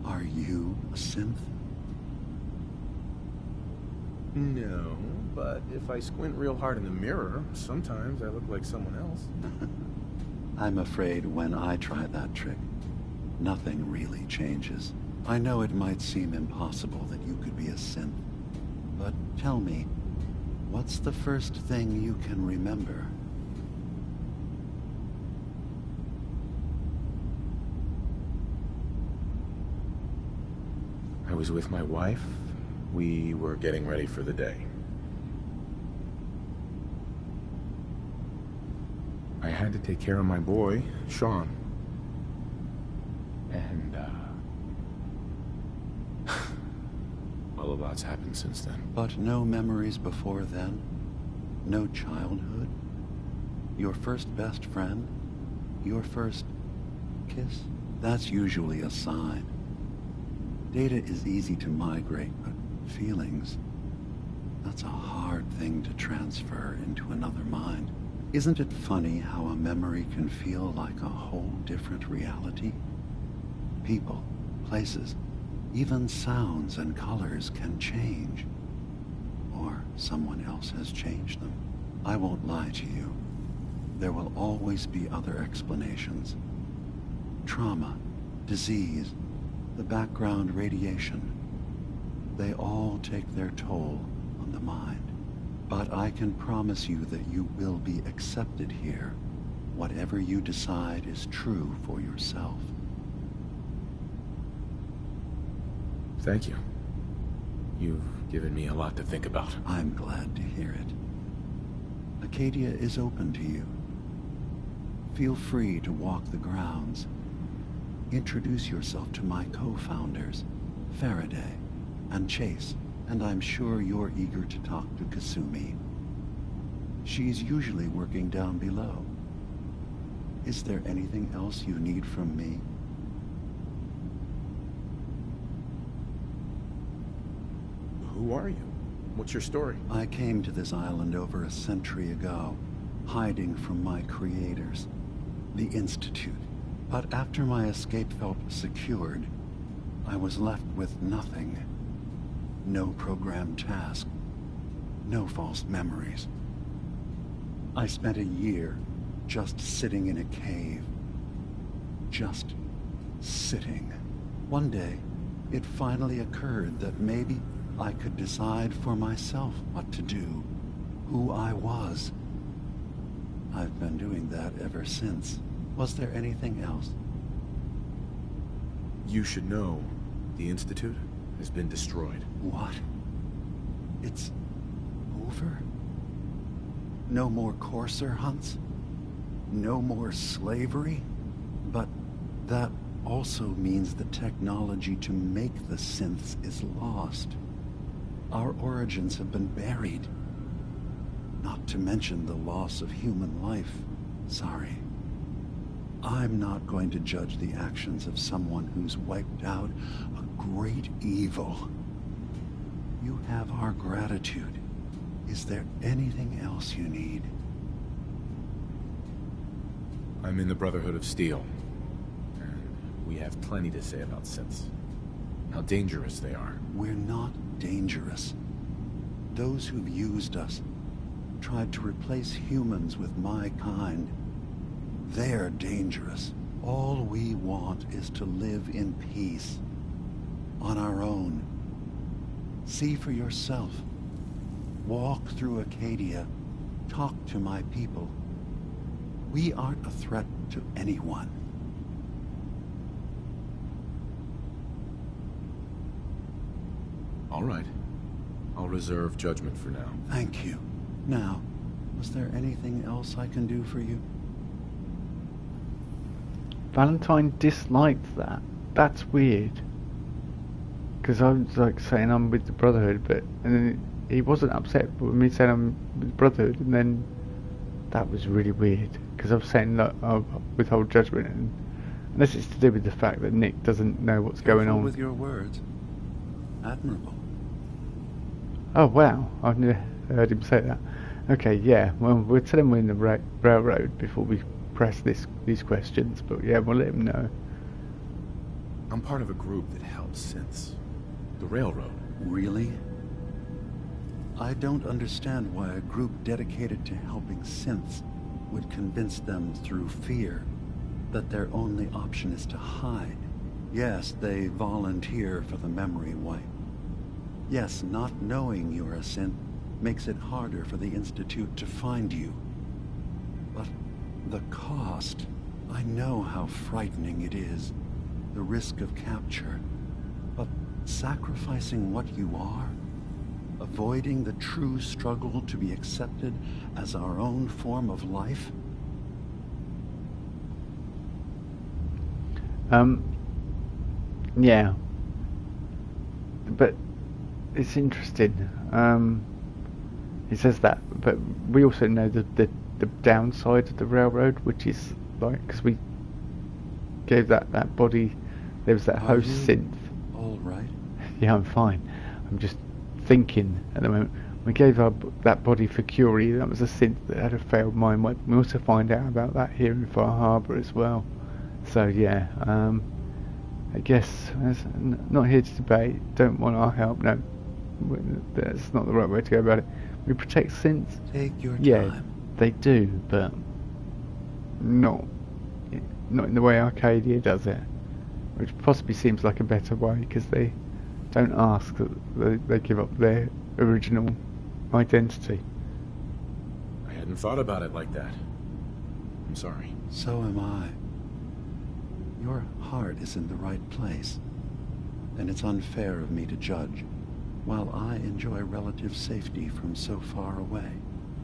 are you a synth? No, but if I squint real hard in the mirror, sometimes I look like someone else. I'm afraid when I try that trick, nothing really changes. I know it might seem impossible that you could be a synth, but tell me, what's the first thing you can remember? I was with my wife. We were getting ready for the day. I had to take care of my boy, Sean. And, well, a lot's happened since then. But no memories before then? No childhood? Your first best friend? Your first kiss? That's usually a sign. Data is easy to migrate, but feelings, that's a hard thing to transfer into another mind. Isn't it funny how a memory can feel like a whole different reality? People, places, even sounds and colors can change. Or someone else has changed them. I won't lie to you. There will always be other explanations. Trauma, disease, the background radiation. They all take their toll on the mind. But I can promise you that you will be accepted here, whatever you decide is true for yourself. Thank you. You've given me a lot to think about. I'm glad to hear it. Acadia is open to you. Feel free to walk the grounds. Introduce yourself to my co-founders, Faraday and Chase, and I'm sure you're eager to talk to Kasumi. She's usually working down below. Is there anything else you need from me? Who are you? What's your story? I came to this island over a century ago, hiding from my creators, the Institute. But after my escape felt secured, I was left with nothing. No programmed task. No false memories. I spent a year just sitting in a cave. Just sitting. One day, it finally occurred that maybe I could decide for myself what to do, who I was. I've been doing that ever since. Was there anything else? You should know, the Institute has been destroyed. What? It's over? No more courser hunts? No more slavery? But that also means the technology to make the synths is lost. Our origins have been buried. Not to mention the loss of human life. Sorry. I'm not going to judge the actions of someone who's wiped out a great evil. You have our gratitude. Is there anything else you need? I'm in the Brotherhood of Steel, and we have plenty to say about synths. How dangerous they are. We're not dangerous. Those who've used us, tried to replace humans with my kind, they're dangerous. All we want is to live in peace. On our own. See for yourself. walk through Acadia, talk to my people. We aren't a threat to anyone. All right. I'll reserve judgment for now. Thank you. Now, was there anything else I can do for you? Valentine disliked that. That's weird. Because I was like saying I'm with the Brotherhood, but and then he wasn't upset with me saying I'm with the Brotherhood, and then that was really weird. Because I was saying that I'll withhold judgment, and unless it's to do with the fact that Nick doesn't know what's going on. With your words. Admirable. Oh wow, I've never heard him say that. Okay, yeah, well we'll tell him we're in the railroad before we press these questions, but yeah, we'll let him know. I'm part of a group that helps synths. The railroad. Really? I don't understand why a group dedicated to helping synths would convince them through fear that their only option is to hide. Yes, they volunteer for the memory wipe. Yes, not knowing you're a synth makes it harder for the Institute to find you. But the cost, I know how frightening it is, the risk of capture. But sacrificing what you are, avoiding the true struggle to be accepted as our own form of life? Yeah. But it's interesting. He says that, but we also know the downside of the railroad, which is like, because we gave that body, there was that host synth. All right. Yeah, I'm fine. I'm just thinking at the moment. We gave that body for Curie. That was a synth that had a failed mind wipe. We also find out about that here in Far Harbor as well. So yeah, I guess not here to debate. Don't want our help. No, that's not the right way to go about it. We protect synths. Take your time. Yeah, they do, but not in the way Arcadia does it, which possibly seems like a better way because they don't ask, that they give up their original identity. I hadn't thought about it like that. I'm sorry. So am I. Your heart is in the right place, and it's unfair of me to judge, while I enjoy relative safety from so far away.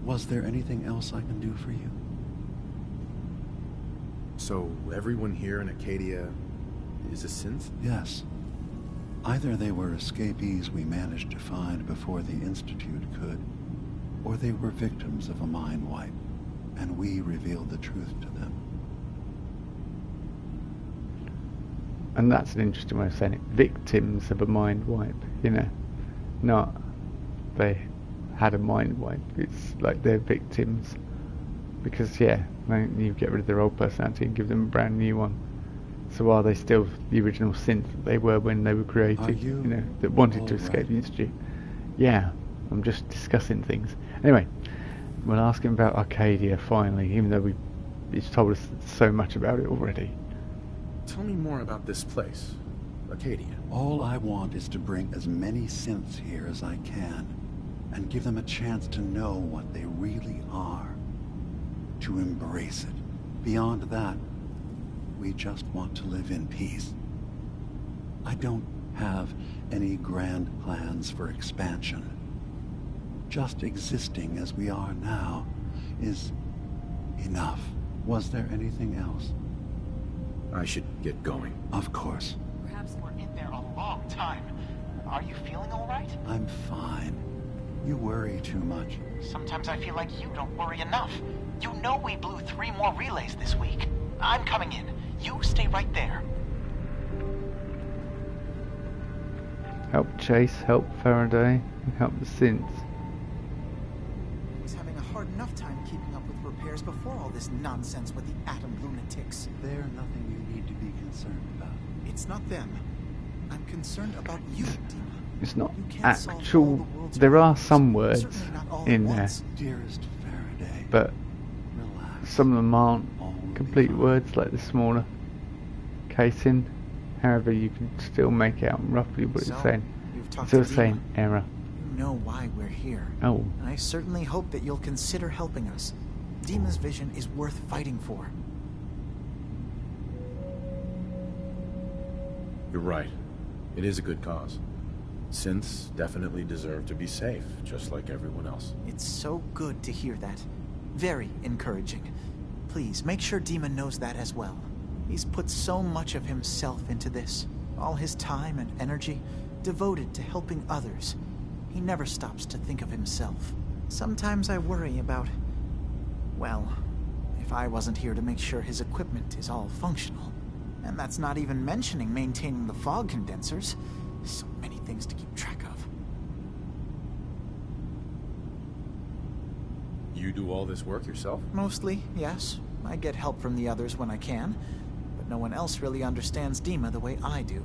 Was there anything else I can do for you? So everyone here in Acadia is a synth? Yes. Either they were escapees we managed to find before the Institute could, or they were victims of a mind wipe, and we revealed the truth to them. And that's an interesting way of saying it. Victims of a mind wipe, you know. Not they had a mind wipe. It's like they're victims. Because, yeah, you get rid of their old personality and give them a brand new one. So are they still the original synth that they were when they were created? You know, that wanted to escape the Institute? Yeah, I'm just discussing things. Anyway, we'll ask him about Arcadia finally, even though he's told us so much about it already. Tell me more about this place, Acadia. All I want is to bring as many synths here as I can, and give them a chance to know what they really are. To embrace it. Beyond that, we just want to live in peace. I don't have any grand plans for expansion. Just existing as we are now is enough. Was there anything else? I should get going. Of course. Perhaps we're in there a long time. Are you feeling all right? I'm fine. You worry too much. Sometimes I feel like you don't worry enough. You know we blew 3 more relays this week. I'm coming in. You stay right there. Help Chase, help Faraday, and help the synths. I was having a hard enough time keeping up with repairs before all this nonsense with the atom lunatics. They're nothing you need to be concerned about. It's not them. I'm concerned about you, Dima. It's not actual. There are some words in there, Dearest Faraday, but some of them aren't complete words, like the smaller casing. However, you can still make out roughly what it's saying. It's still saying error. You know why we're here. Oh. I certainly hope that you'll consider helping us. Dima's vision is worth fighting for. You're right. It is a good cause. Synths definitely deserve to be safe, just like everyone else. It's so good to hear that. Very encouraging. Please, make sure Dima knows that as well. He's put so much of himself into this. All his time and energy devoted to helping others. He never stops to think of himself. Sometimes I worry about... well, if I wasn't here to make sure his equipment is all functional. And that's not even mentioning maintaining the fog condensers. So many things to keep track of. You do all this work yourself? Mostly, yes. I get help from the others when I can. But no one else really understands Dima the way I do.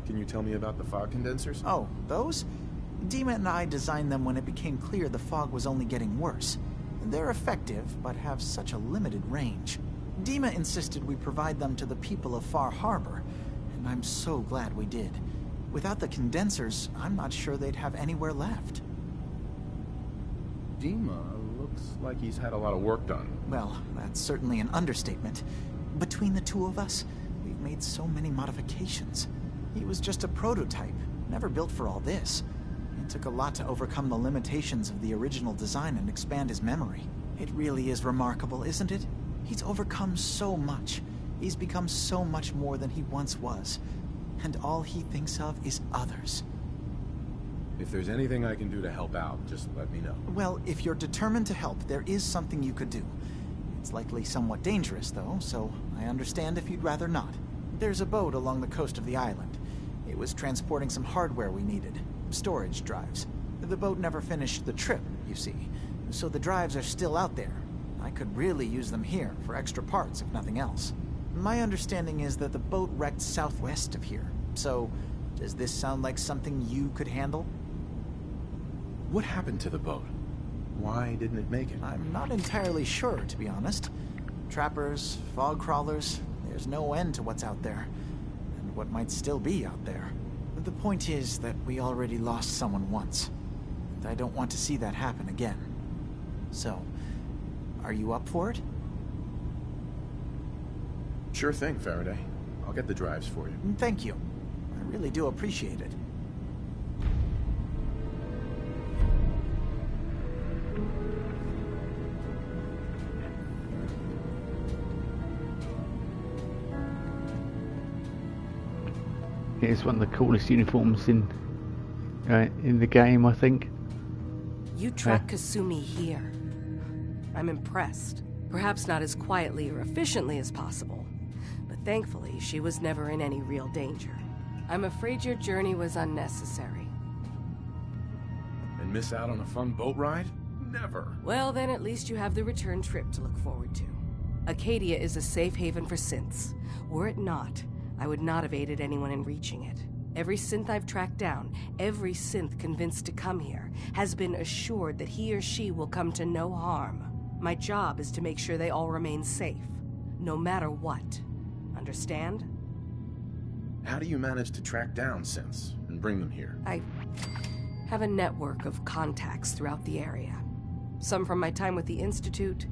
Can you tell me about the fog condensers? Oh, those? Dima and I designed them when it became clear the fog was only getting worse. They're effective, but have such a limited range. Dima insisted we provide them to the people of Far Harbor, and I'm so glad we did. Without the condensers, I'm not sure they'd have anywhere left. Dima looks like he's had a lot of work done. Well, that's certainly an understatement. Between the two of us, we've made so many modifications. He was just a prototype, never built for all this. It took a lot to overcome the limitations of the original design and expand his memory. It really is remarkable, isn't it? He's overcome so much. He's become so much more than he once was. And all he thinks of is others. If there's anything I can do to help out, just let me know. Well, if you're determined to help, there is something you could do. It's likely somewhat dangerous, though, so I understand if you'd rather not. There's a boat along the coast of the island. It was transporting some hardware we needed. Storage drives. The boat never finished the trip, you see. So the drives are still out there. I could really use them here for extra parts, if nothing else. My understanding is that the boat wrecked southwest of here. So, does this sound like something you could handle? What happened to the boat? Why didn't it make it? I'm not entirely sure, to be honest. Trappers, fog crawlers, there's no end to what's out there. And what might still be out there. The point is that we already lost someone once. And I don't want to see that happen again. So, are you up for it? Sure thing, Faraday. I'll get the drives for you. Thank you. I really do appreciate it. It's one of the coolest uniforms in the game, I think. You track Kasumi here. I'm impressed. Perhaps not as quietly or efficiently as possible, but thankfully she was never in any real danger. I'm afraid your journey was unnecessary. And miss out on a fun boat ride? Never. Well, then at least you have the return trip to look forward to. Acadia is a safe haven for synths. Were it not, I would not have aided anyone in reaching it. Every synth I've tracked down, every synth convinced to come here, has been assured that he or she will come to no harm. My job is to make sure they all remain safe, no matter what. Understand? How do you manage to track down synths and bring them here? I have a network of contacts throughout the area. Some from my time with the Institute,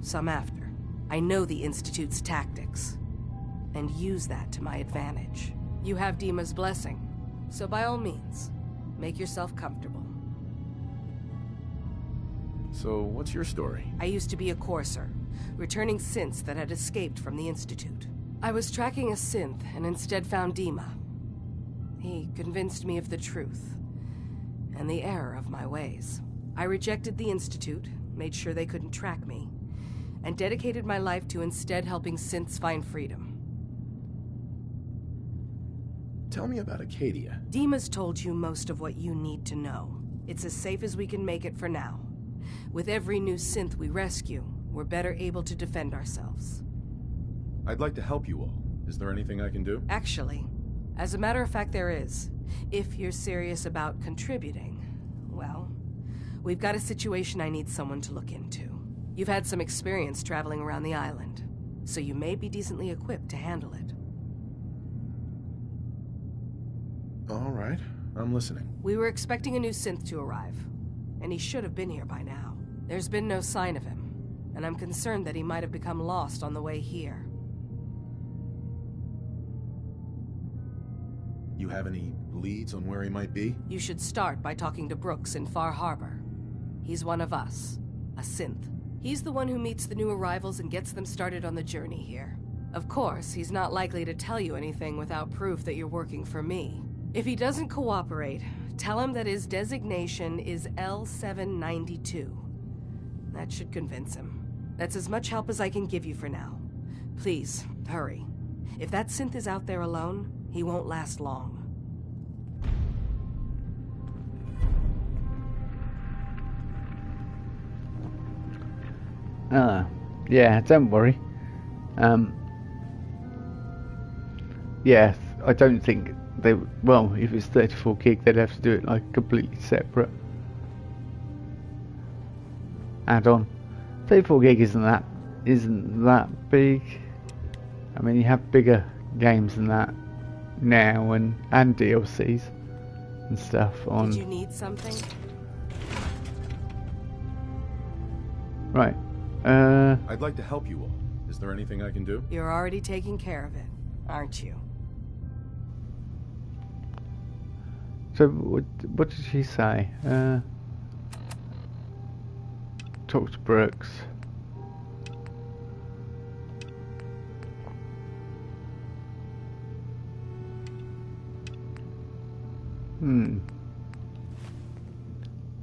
some after. I know the Institute's tactics, and use that to my advantage. You have Dima's blessing, so by all means, make yourself comfortable. So, what's your story? I used to be a courser, returning synths that had escaped from the Institute. I was tracking a synth and instead found Dima. He convinced me of the truth, and the error of my ways. I rejected the Institute, made sure they couldn't track me, and dedicated my life to instead helping synths find freedom. Tell me about Acadia. Dima's told you most of what you need to know. It's as safe as we can make it for now. With every new synth we rescue, we're better able to defend ourselves. I'd like to help you all. Is there anything I can do? Actually, as a matter of fact, there is. If you're serious about contributing, well, we've got a situation I need someone to look into. You've had some experience traveling around the island, so you may be decently equipped to handle it. right, I'm listening. We were expecting a new synth to arrive, and he should have been here by now. There's been no sign of him, and I'm concerned that he might have become lost on the way here. You have any leads on where he might be? You should start by talking to Brooks in Far Harbor. He's one of us, a synth. He's the one who meets the new arrivals and gets them started on the journey here. Of course, he's not likely to tell you anything without proof that you're working for me. If he doesn't cooperate, tell him that his designation is L792. That should convince him. That's as much help as I can give you for now. Please, hurry. If that synth is out there alone, he won't last long. Yeah, don't worry. Yeah, I don't think they... Well, if it's 34 gig, they'd have to do it like completely separate add-on. 34 gig isn't that big. I mean, you have bigger games than that now, and DLCs and stuff on. Did you need something? Right. I'd like to help you all. Is there anything I can do? You're already taking care of it, aren't you? So what did she say? Talk to Brooks.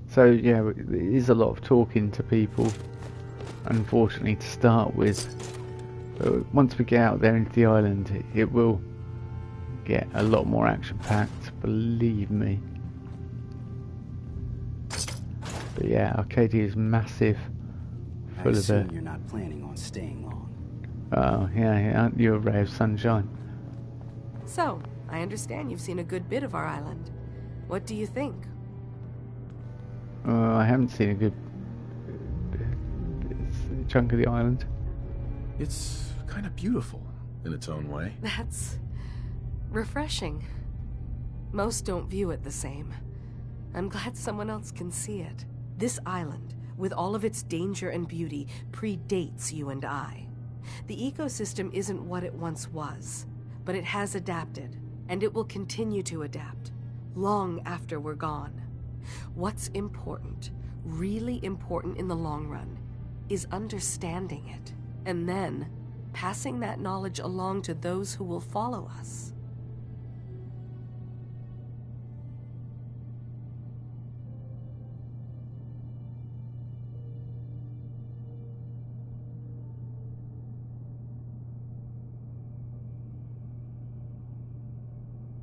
So yeah, it is a lot of talking to people, unfortunately, to start with. But once we get out there into the island, it will get a lot more action-packed, believe me. But yeah, Arcadia is massive, full of assume you're not planning on staying long. Oh yeah, aren't you a ray of sunshine? So, I understand you've seen a good bit of our island. What do you think? I haven't seen a good chunk of the island. It's kind of beautiful in its own way. That's refreshing. Most don't view it the same. I'm glad someone else can see it. This island, with all of its danger and beauty, predates you and I. The ecosystem isn't what it once was, but it has adapted, and it will continue to adapt, long after we're gone. What's important, really important in the long run, is understanding it, and then passing that knowledge along to those who will follow us.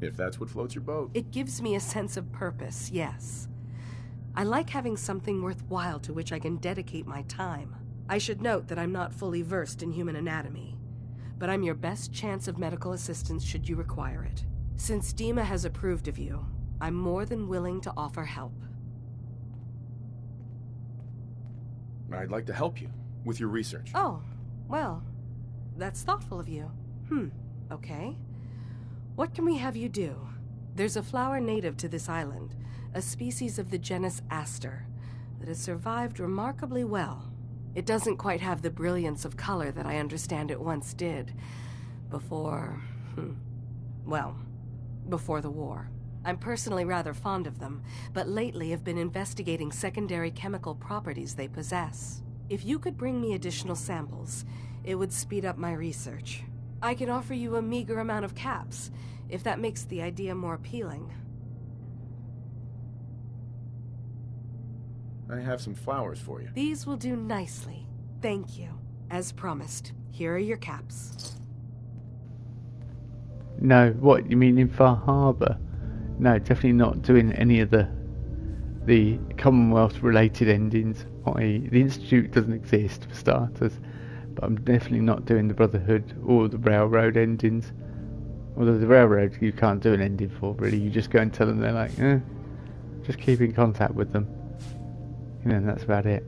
If that's what floats your boat. It gives me a sense of purpose, yes. I like having something worthwhile to which I can dedicate my time. I should note that I'm not fully versed in human anatomy, but I'm your best chance of medical assistance should you require it. Since Dima has approved of you, I'm more than willing to offer help. I'd like to help you with your research. Oh, well, that's thoughtful of you. Okay. What can we have you do? There's a flower native to this island, a species of the genus Aster, that has survived remarkably well. It doesn't quite have the brilliance of color that I understand it once did. Before the war. I'm personally rather fond of them, but lately have been investigating secondary chemical properties they possess. If you could bring me additional samples, it would speed up my research. I can offer you a meager amount of caps, if that makes the idea more appealing. I have some flowers for you. These will do nicely. Thank you. As promised, here are your caps. No, what, you mean in Far Harbor? No, definitely not doing any of the Commonwealth related endings, i.e. the Institute doesn't exist for starters, but I'm definitely not doing the Brotherhood or the Railroad endings. Although the Railroad you can't do an ending for, really. You just go and tell them, they're like, just keep in contact with them. You know, and that's about it.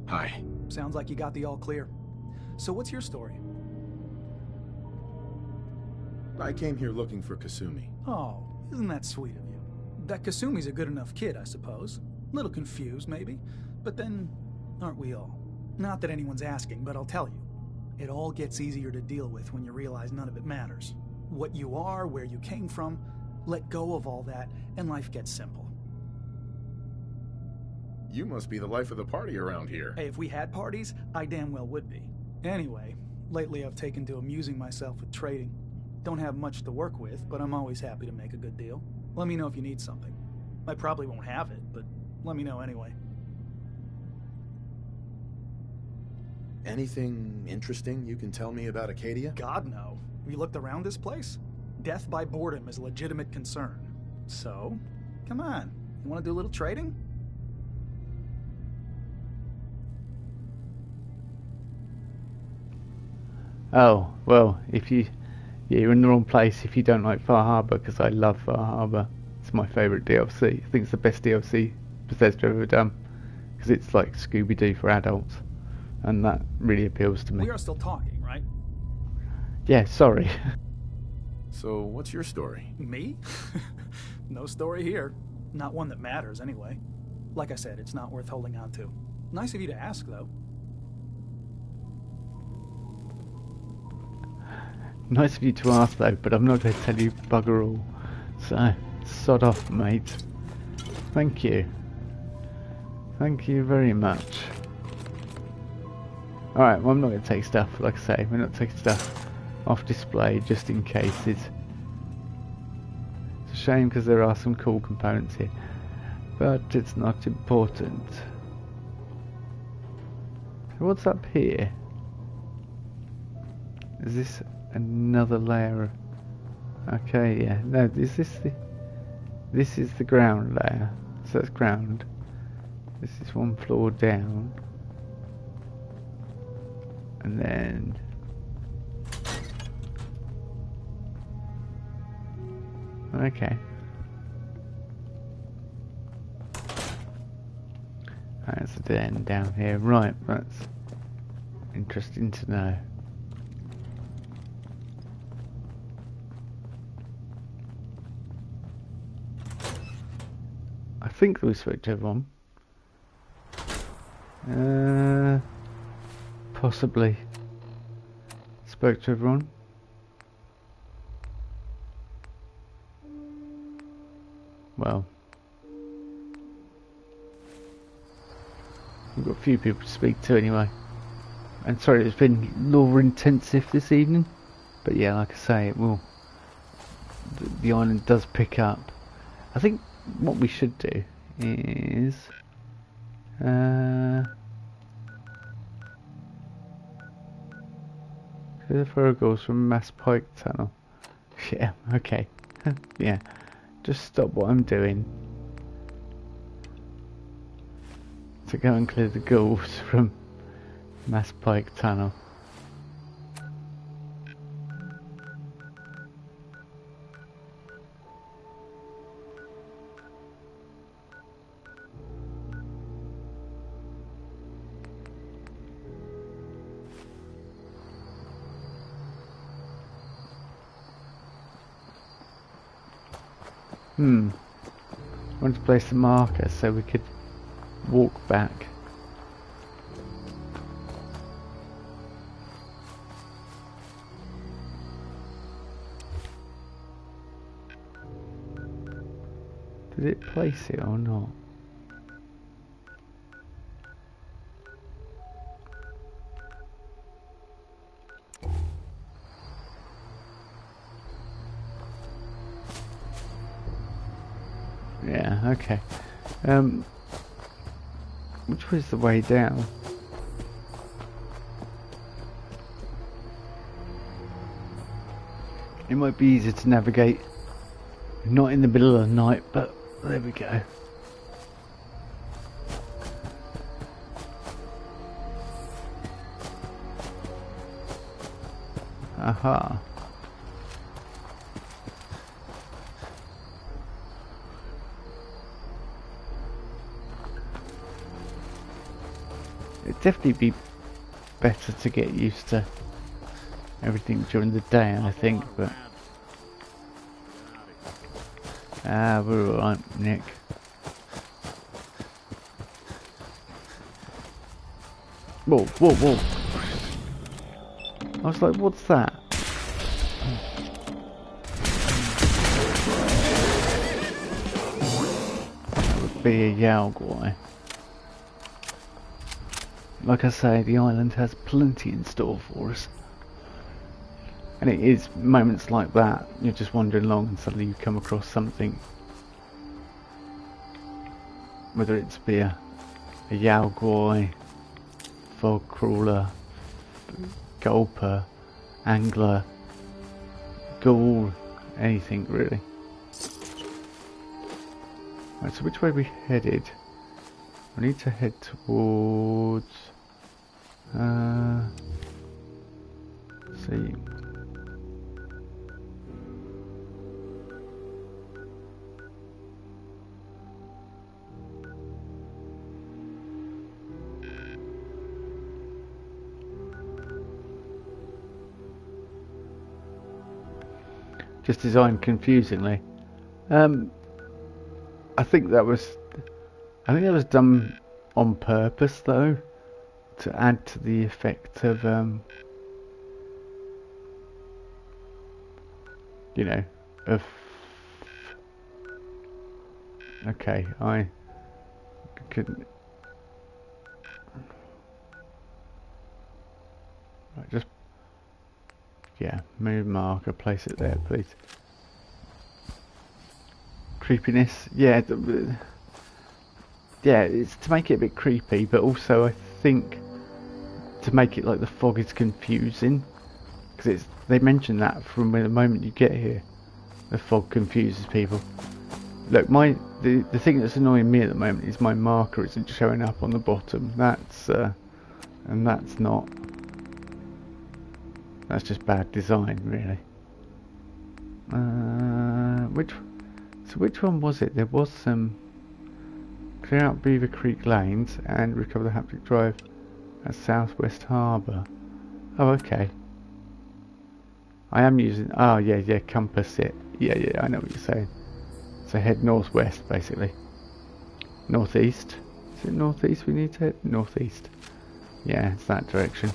Hi. Sounds like you got the all clear. So what's your story? I came here looking for Kasumi. Oh, isn't that sweet of you? That Kasumi's a good enough kid, I suppose. Little confused, maybe. But then, aren't we all? Not that anyone's asking, but I'll tell you. It all gets easier to deal with when you realize none of it matters. What you are, where you came from, let go of all that, and life gets simple. You must be the life of the party around here. Hey, if we had parties, I damn well would be. Anyway, lately I've taken to amusing myself with trading. Don't have much to work with, but I'm always happy to make a good deal. Let me know if you need something. I probably won't have it, but let me know anyway. Anything interesting you can tell me about Acadia? God, no. Have you looked around this place? Death by boredom is a legitimate concern. So, come on. You want to do a little trading? Oh, well, if you... Yeah, you're in the wrong place if you don't like Far Harbor, because I love Far Harbor. It's my favourite DLC. I think it's the best DLC Bethesda ever done, because it's like Scooby-Doo for adults, and that really appeals to me. We are still talking, right? Yeah, sorry. So, what's your story? Me? No story here. Not one that matters, anyway. Like I said, it's not worth holding on to. Nice of you to ask, though. Nice of you to ask though, but I'm not going to tell you bugger all. So, sod off, mate. Thank you. Thank you very much. Alright, well I'm not going to take stuff, like I say, we're not taking stuff off display just in case. It's a shame because there are some cool components here, but it's not important. So what's up here? Is this another layer of... Okay, yeah. No, is this the... This is the ground layer. So that's ground. This is one floor down. And then... Okay. That's the den down here. Right, that's interesting to know. I think we spoke to everyone. Possibly. Spoke to everyone. Well, we've got a few people to speak to anyway. And sorry, it's been lore intensive this evening. But yeah, like I say, it will. The island does pick up. I think what we should do is the furrow goes from Mass Pike Tunnel. Yeah, okay. Yeah, just stop what I'm doing to go and clear the ghouls from Mass Pike Tunnel. I want to place the marker so we could walk back. Did it place it or not? Yeah, okay. Which was the way down? It might be easier to navigate not in the middle of the night, but there we go. Aha. It'd definitely be better to get used to everything during the day, I think, but Ah, we're alright, Nick. Whoa, whoa, whoa. I was like, what's that? That would be a Yao guy. Like I say, the island has plenty in store for us. And it is moments like that, you're just wandering along and suddenly you come across something. Whether it's be a Yao guy, fog crawler, gulper, angler, ghoul, anything really. Right, so which way are we headed? I need to head towards... see. Just designed confusingly. I think that was done on purpose though, to add to the effect of you know, of okay, I couldn't right, just yeah, move marker, place it there please. Creepiness, yeah, yeah, it's to make it a bit creepy, but also I think to make it like the fog is confusing, because they mention that from the moment you get here, the fog confuses people. Look, the thing that's annoying me at the moment is my marker isn't showing up on the bottom. That's and that's not. That's just bad design, really. Which one was it? There was some. Clear out Beaver Creek lanes and recover the haptic drive at Southwest Harbour. Oh, okay. I am using. Oh, yeah, compass it. Yeah, I know what you're saying. So head northwest, basically. Northeast. Is it northeast we need to head? Northeast. Yeah, it's that direction.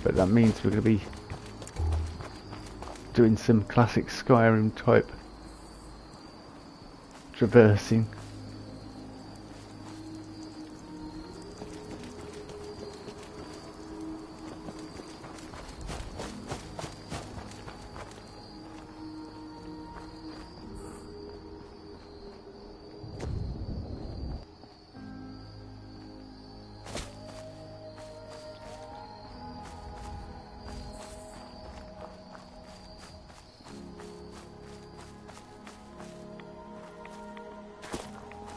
But that means we're going to be doing some classic Skyrim type traversing.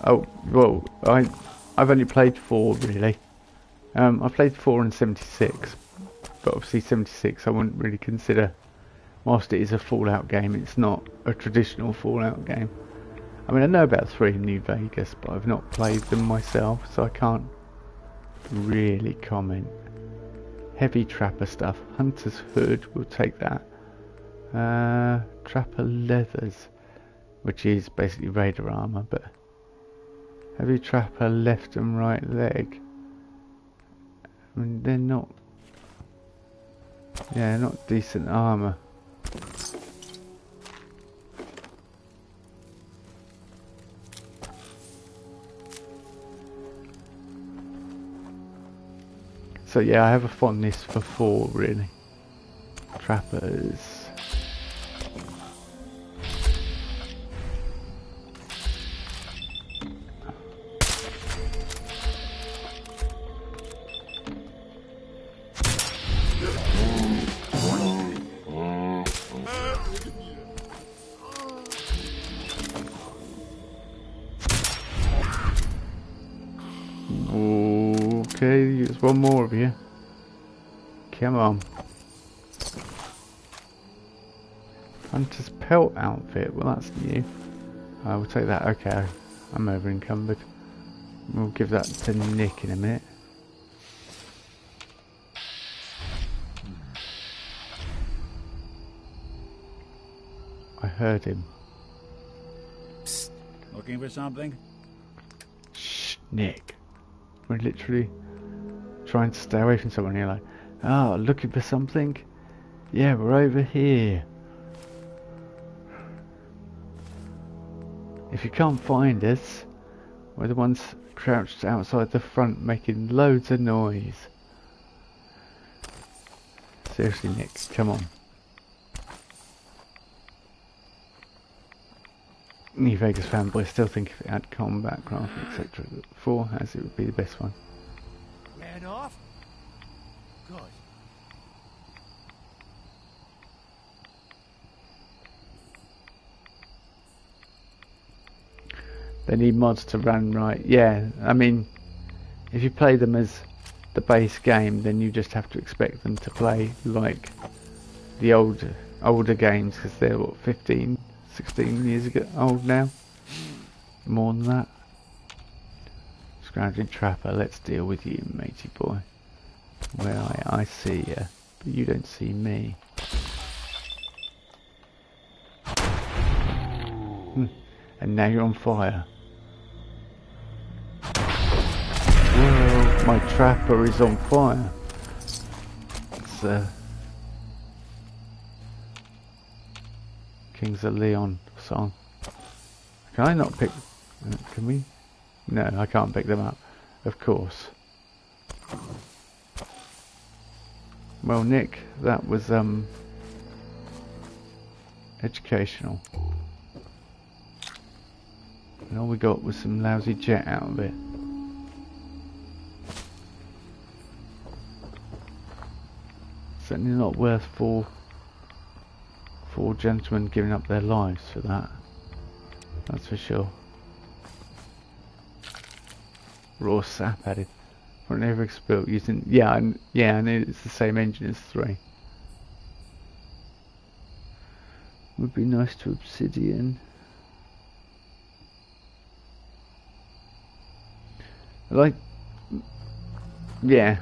Oh, well, I've only played 4 really. I played 4 and 76, but obviously 76 I wouldn't really consider, whilst it is a Fallout game, it's not a traditional Fallout game. I mean, I know about 3 in New Vegas, but I've not played them myself, so I can't really comment. Heavy trapper stuff, Hunter's Hood, we'll take that. Trapper leathers, which is basically raider armor, but heavy trapper left and right leg. I mean, they're not. Yeah, not decent armor. So yeah, I have a fondness for 4 really. Trappers. Okay, there's one more of you. Come on. Hunter's pelt outfit. Well, that's new. We'll take that. Okay, I'm over encumbered. We'll give that to Nick in a minute. I heard him. Looking for something? Shh, Nick. We're literally trying to stay away from someone. You're like, oh, looking for something? Yeah, we're over here. If you can't find us, we're the ones crouched outside the front making loads of noise. Seriously, Nick, come on. New Vegas fanboy still think if it had combat, graphics, etc. 4 has, it would be the best one. Ran off? Good. They need mods to run right. Yeah, I mean, if you play them as the base game, then you just have to expect them to play like the older games, because they're what, 15, 16 years ago old now? More than that. Scrounging Trapper, let's deal with you, matey boy. Well, I see you, but you don't see me. And now you're on fire. Whoa, my trapper is on fire. It's Kings of Leon song. Can I not pick... Can we? No, I can't pick them up. Of course. Well, Nick, that was educational. And all we got was some lousy jet out of it. Certainly not worth four gentlemen giving up their lives for that. That's for sure. Raw sap added. For an ever expelled using... Yeah, I know it's the same engine as 3. Would be nice to obsidian. Like... Yeah.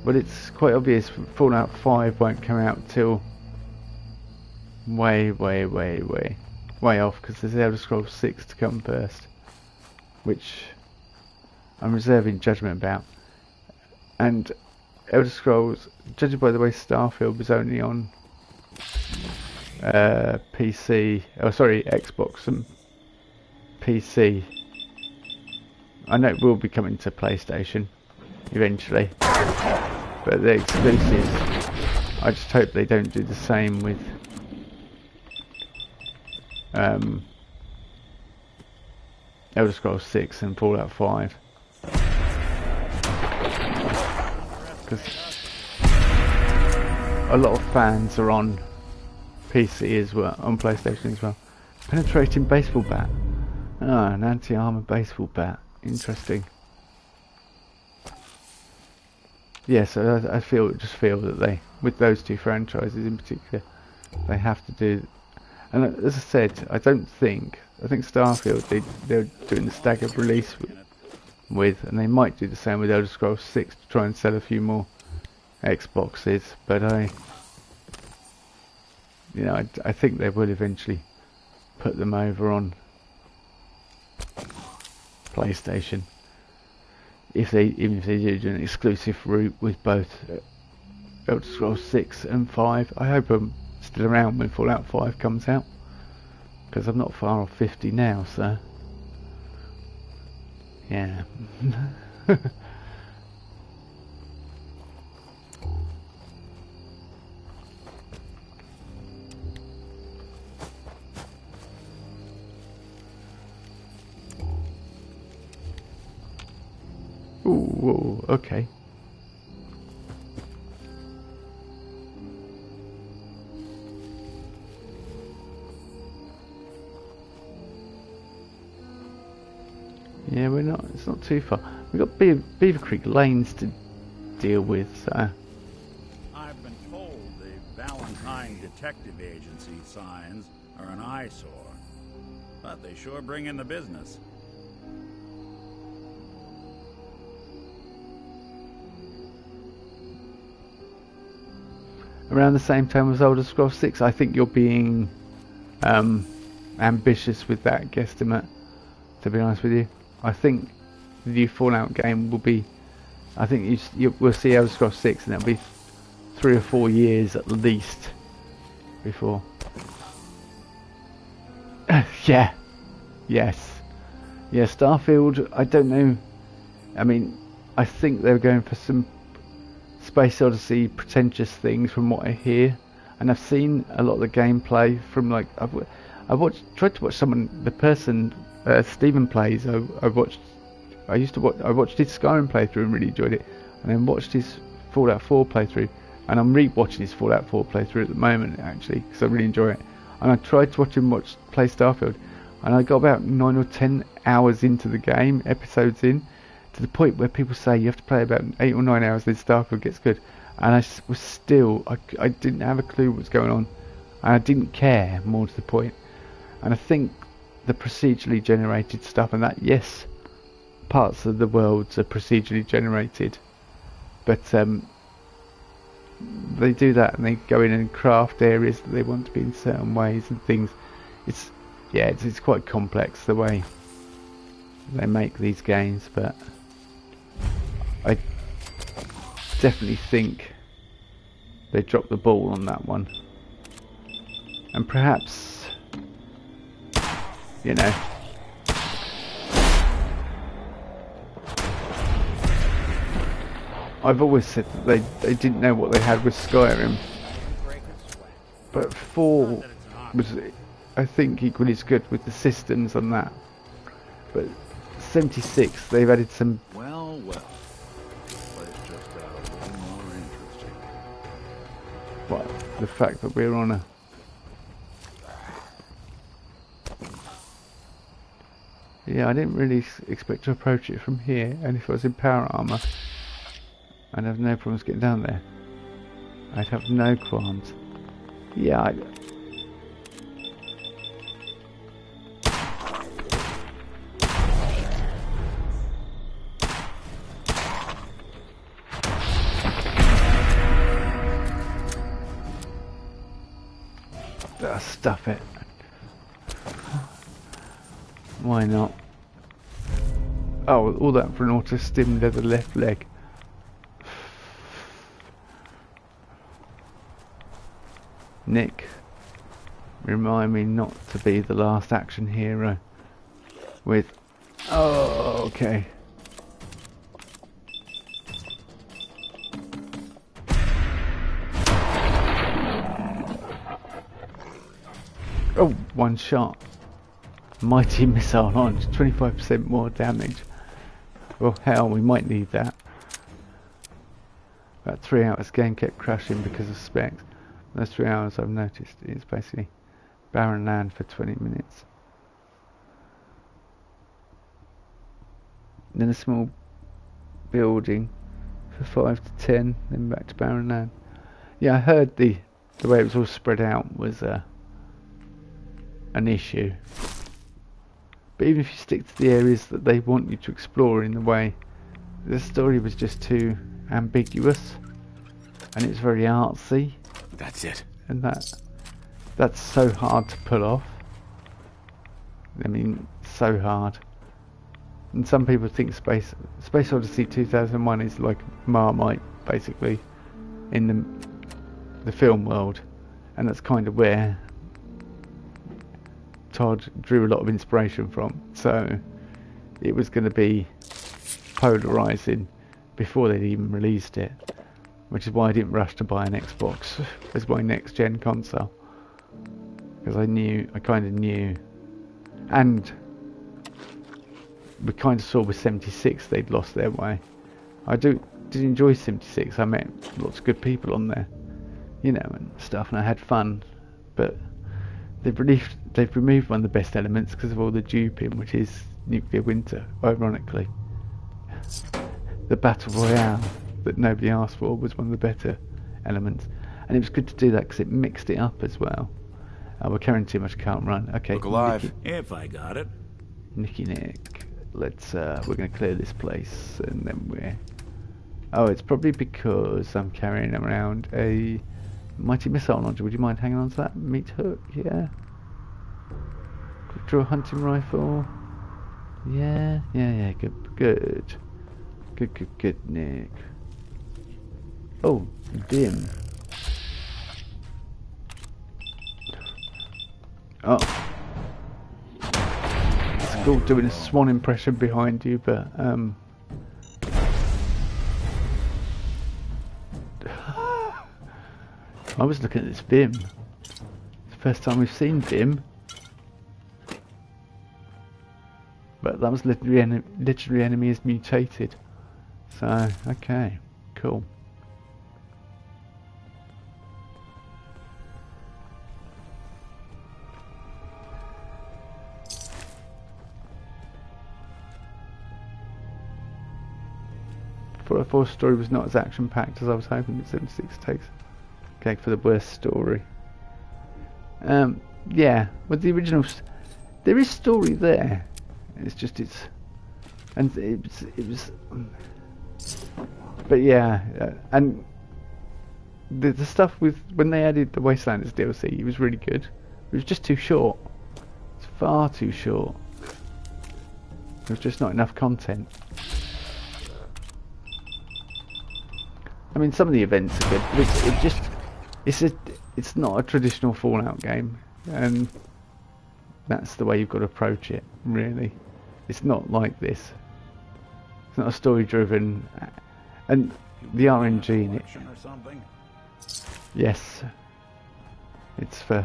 But it's quite obvious Fallout 5 won't come out till way off, because there's Elder Scrolls 6 to come first, which I'm reserving judgment about. And Elder Scrolls, judging by the way Starfield was only on PC, Xbox and PC, I know it will be coming to PlayStation eventually, but the exclusives, I just hope they don't do the same with Elder Scrolls 6 and Fallout 5, because a lot of fans are on PC as well, on PlayStation as well. Penetrating baseball bat. Ah, an anti-armor baseball bat. Interesting. Yeah, so I just feel that they, with those two franchises in particular, they have to do. And as I said, I think Starfield they're doing the staggered release with, and they might do the same with Elder Scrolls 6 to try and sell a few more Xboxes. But I think they will eventually put them over on PlayStation, even if they do an exclusive route with both Elder Scrolls 6 and 5. I hope I'm still around when Fallout 5 comes out, because I'm not far off 50 now, so yeah. Ooh, okay. Yeah, it's not too far. We've got Beaver Creek lanes to deal with, so. I've been told the Valentine Detective Agency signs are an eyesore, but they sure bring in the business. Around the same time as Elder Scrolls 6, I think you're being ambitious with that guesstimate, to be honest with you. I think the new Fallout game will be, I think we'll see Elder Scrolls 6 and it'll be 3 or 4 years at least before. Yeah. Yes. Yeah, Starfield, I don't know. I mean, I think they're going for some Space Odyssey pretentious things from what I hear. And I've seen a lot of the gameplay from, like, I tried to watch the person Stephen plays. I watched his Skyrim playthrough and really enjoyed it, and then watched his Fallout 4 playthrough, and I'm re-watching his Fallout 4 playthrough at the moment actually because I really enjoy it. And I tried to watch him play Starfield, and I got about 9 or 10 hours into the game, episodes in, to the point where people say you have to play about 8 or 9 hours then Starfield gets good. And I was still, I didn't have a clue what was going on, and I didn't care, more to the point. And I think the procedurally generated stuff and that, yes, parts of the worlds are procedurally generated, but they do that and they go in and craft areas that they want to be in certain ways and things. It's quite complex the way they make these games, but I definitely think they dropped the ball on that one. And perhaps, you know, I've always said that they didn't know what they had with Skyrim, but 4 was, I think, equally as good with the systems on that. But 76, they've added some. Well, it's just got a little more interesting. What, the fact that we're on a. Yeah, I didn't really expect to approach it from here, and if I was in power armor, I'd have no problems getting down there. I'd have no qualms. Yeah, stuff it. Why not? Oh, all that for an auto-stim to the left leg. Nick, remind me not to be the last action hero with... Oh, okay. Oh, one shot. Mighty missile launch, 25% more damage. Well, hell, we might need that. About 3 hours, game kept crashing because of specs. Those 3 hours I've noticed is basically barren land for 20 minutes. Then a small building for 5 to 10, then back to barren land. Yeah, I heard the way it was all spread out was an issue. But even if you stick to the areas that they want you to explore in the way, the story was just too ambiguous, and it's very artsy. That's it. And that's so hard to pull off. I mean, so hard. And some people think Space Odyssey 2001 is like Marmite, basically, in the film world, and that's kind of where Todd drew a lot of inspiration from. So it was going to be polarizing before they'd even released it, which is why I didn't rush to buy an Xbox as my next gen console, because I kind of knew, and we kind of saw with 76 they'd lost their way. I did enjoy 76. I met lots of good people on there, you know, and stuff, and I had fun, but they've removed one of the best elements because of all the duping, which is nuclear winter, ironically. The battle royale that nobody asked for was one of the better elements, and it was good to do that because it mixed it up as well. We're carrying too much, can't run. Okay, look alive. Nicky, if I got it. Nick, let's we're going to clear this place, and then oh, it's probably because I'm carrying around a mighty missile launcher. Would you mind hanging on to that meat hook? Yeah. draw a hunting rifle. Yeah, good, Nick. Oh, dim. Oh. It's cool doing a swan impression behind you, but, I was looking at this Vim. It's the first time we've seen Vim. But that was literally enemy is mutated. So, okay, cool. Fallout 4 story was not as action-packed as I was hoping, but 76 takes. Okay, for the worst story. Yeah, with the original, there is story there. It's just it was, but yeah, and the stuff with when they added the Wasteland as DLC, it was really good. It was just too short. It's far too short. There was just not enough content. I mean, some of the events are good, but it's not a traditional Fallout game, and that's the way you've got to approach it, really. It's not like this. It's not a story-driven, and the RNG in it. Yes, it's for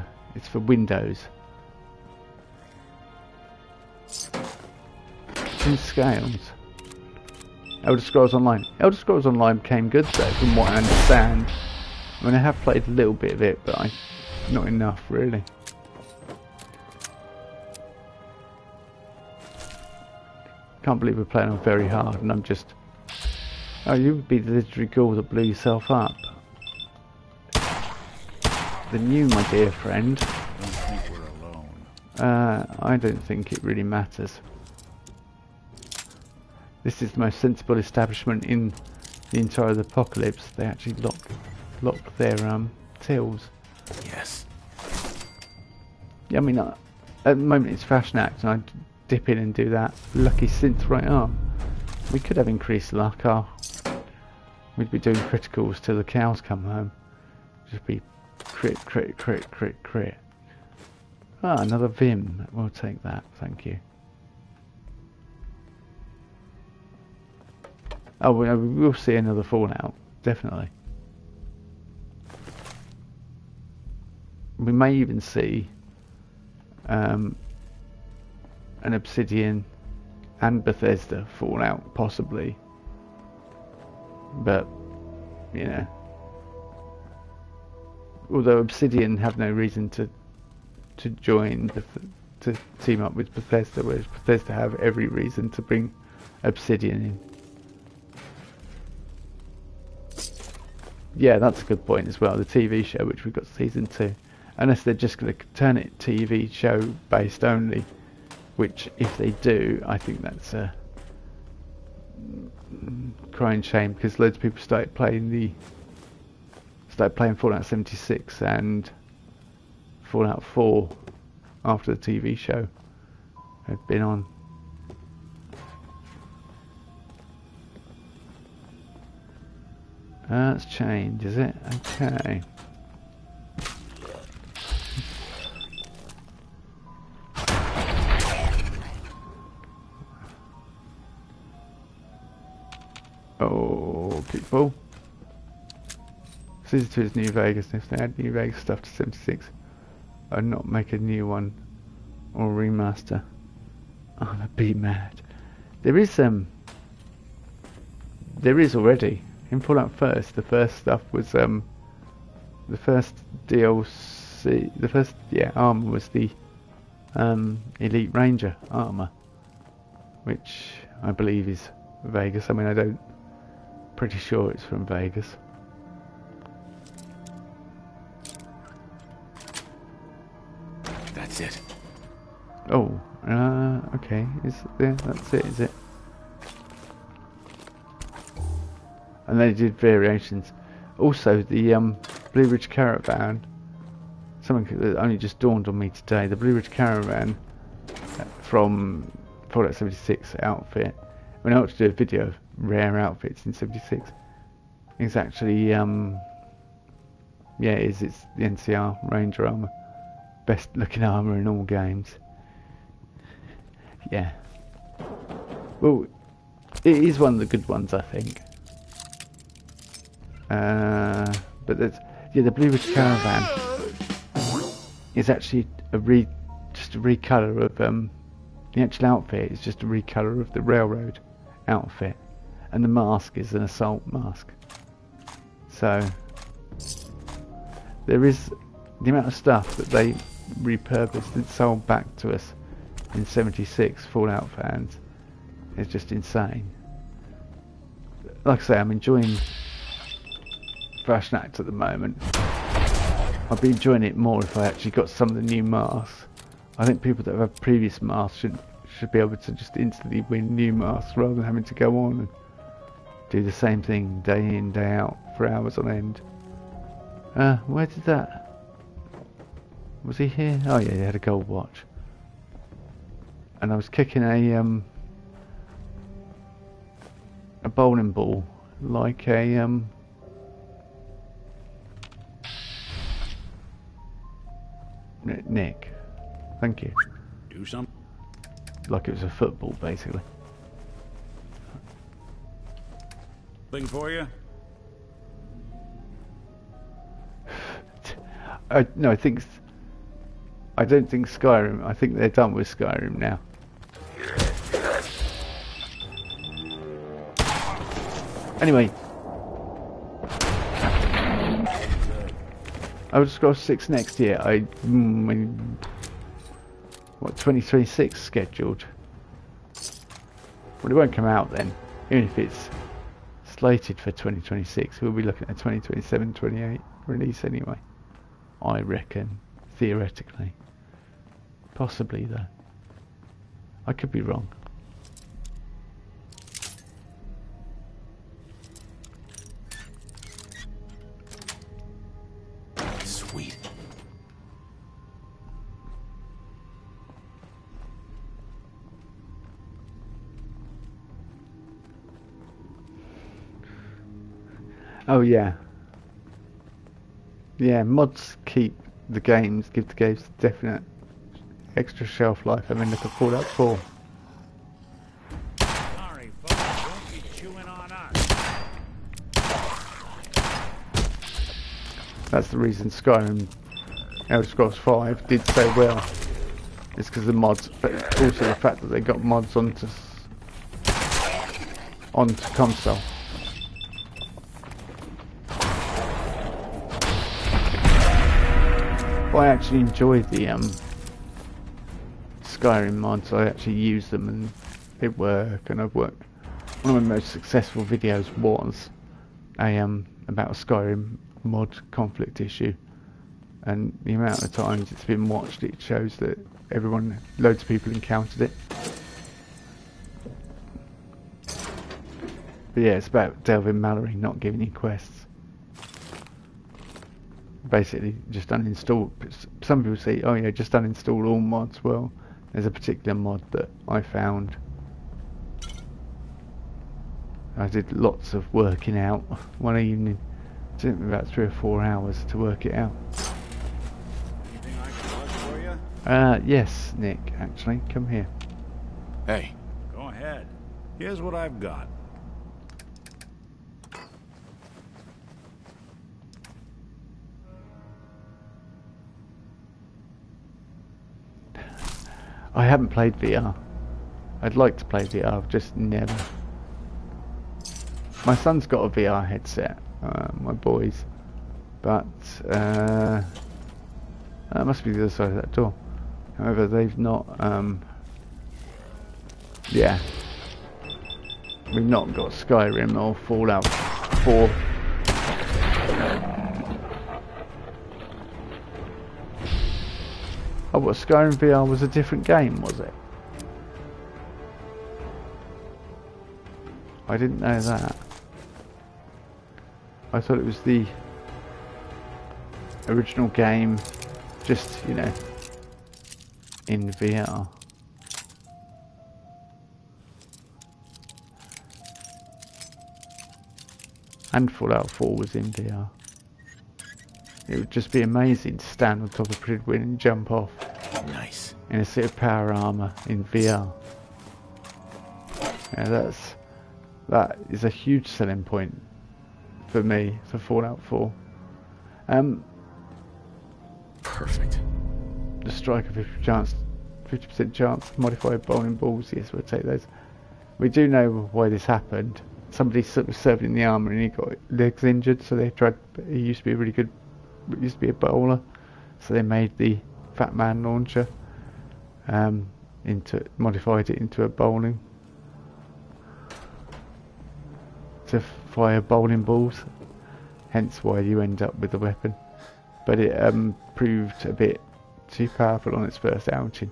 Windows. In scales. Elder Scrolls Online. Elder Scrolls Online came good though, from what I understand. I mean, I have played a little bit of it, but not enough, really. Can't believe we're playing on very hard, and I'm just... Oh, you would be the literary ghoul that blew yourself up. Then you, my dear friend. I don't think we're alone. I don't think it really matters. This is the most sensible establishment in the entire apocalypse. They actually lock their tills. Yes. Yeah, I mean, at the moment it's Fashion Act, and I dip in and do that. Lucky synth right arm. We could have increased luck. We'd be doing criticals till the cows come home. Just be crit. Ah, another Vim. We'll take that. Thank you. Oh, we will see another Fallout, definitely. We may even see an Obsidian and Bethesda Fallout, possibly. But, you know. Although Obsidian have no reason to join, to team up with Bethesda, whereas Bethesda have every reason to bring Obsidian in. Yeah, that's a good point as well. The TV show, which we've got season 2, unless they're just going to turn it TV show based only, which if they do, I think that's a crying shame, because loads of people started playing Fallout 76 and Fallout 4 after the TV show had been on. That's change, is it? Okay. Oh, people. Season 2 is New Vegas. If they add New Vegas stuff to 76, I'd not make a new one or remaster. I'd be mad. There is already. In Fallout First, the first stuff was the first DLC, the first armor was the Elite Ranger armor, which I believe is Vegas. I mean, pretty sure it's from Vegas. That's it. Oh, okay. That's it, is it? And they did variations. Also, the Blue Ridge Caravan, something that only just dawned on me today, the Blue Ridge Caravan from Fallout 76 outfit. I mean, I want to do a video of rare outfits in 76. It's actually, yeah, it's the NCR Ranger armor. Best looking armor in all games. Yeah. Well, it is one of the good ones, I think. But there's, yeah, the Blue Ridge Caravan is actually just a recolor of the actual outfit is just a recolor of the railroad outfit, and the mask is an assault mask. So there is the amount of stuff that they repurposed and sold back to us in 76 Fallout fans is just insane. Like I say, I'm enjoying Fashion Act at the moment. I'd be enjoying it more if I actually got some of the new masks. I think people that have previous masks should be able to just instantly win new masks rather than having to go on and do the same thing day in, day out for hours on end. Where did that... Was he here? Oh yeah, he had a gold watch. And I was kicking a bowling ball like a Nick, thank you. Do something. Like it was a football, basically. Thing for you? No, I don't think Skyrim. I think they're done with Skyrim now. Anyway, Elder Scrolls 6 next year. What 2026 scheduled? Well, it won't come out then. Even if it's slated for 2026, we'll be looking at 2027, 28 release anyway. I reckon, theoretically. Possibly though. I could be wrong. Sweet. Oh yeah. Yeah, mods keep the games, give the games definite extra shelf life. I mean, look at Fallout 4. Sorry, folks, don't be chewing on us. That's the reason Skyrim, Elder Scrolls 5 did so well. It's because of the mods, but also the fact that they got mods onto console. I actually enjoy the Skyrim mods. I actually use them and they work, and I've worked. One of my most successful videos was about a Skyrim mod conflict issue, and the amount of times it's been watched, it shows that loads of people encountered it. But yeah, it's about Delvin Mallory not giving you quests. Basically just uninstall. Some people say, oh yeah, just uninstall all mods. Well, there's a particular mod that I found. I did lots of working out one evening. It took me about 3 or 4 hours to work it out. Anything I can plug for you? Yes, Nick, actually, come here. Hey. Go ahead. Here's what I've got. I haven't played VR. I'd like to play VR, I've just never. My son's got a VR headset, my boys, but that must be the other side of that door. However, they've not, yeah, we've not got Skyrim or Fallout 4. Oh, what, Skyrim VR was a different game, was it? I didn't know that. I thought it was the original game, just, you know, in VR. and Fallout 4 was in VR. It would just be amazing to stand on top of Prydwen and jump off. Nice. In a suit of power armor in VR. Yeah, that is a huge selling point for me for Fallout 4. Perfect. The striker 50% chance, modified bowling balls. Yes, we'll take those. We do know why this happened. Somebody sort of served in the army and he got legs injured, so they tried. He used to be a really good. Used to be a bowler, so they made the Fat Man launcher. Modified it into a bowling to fire bowling balls. Hence why you end up with the weapon. But it proved a bit too powerful on its first outing.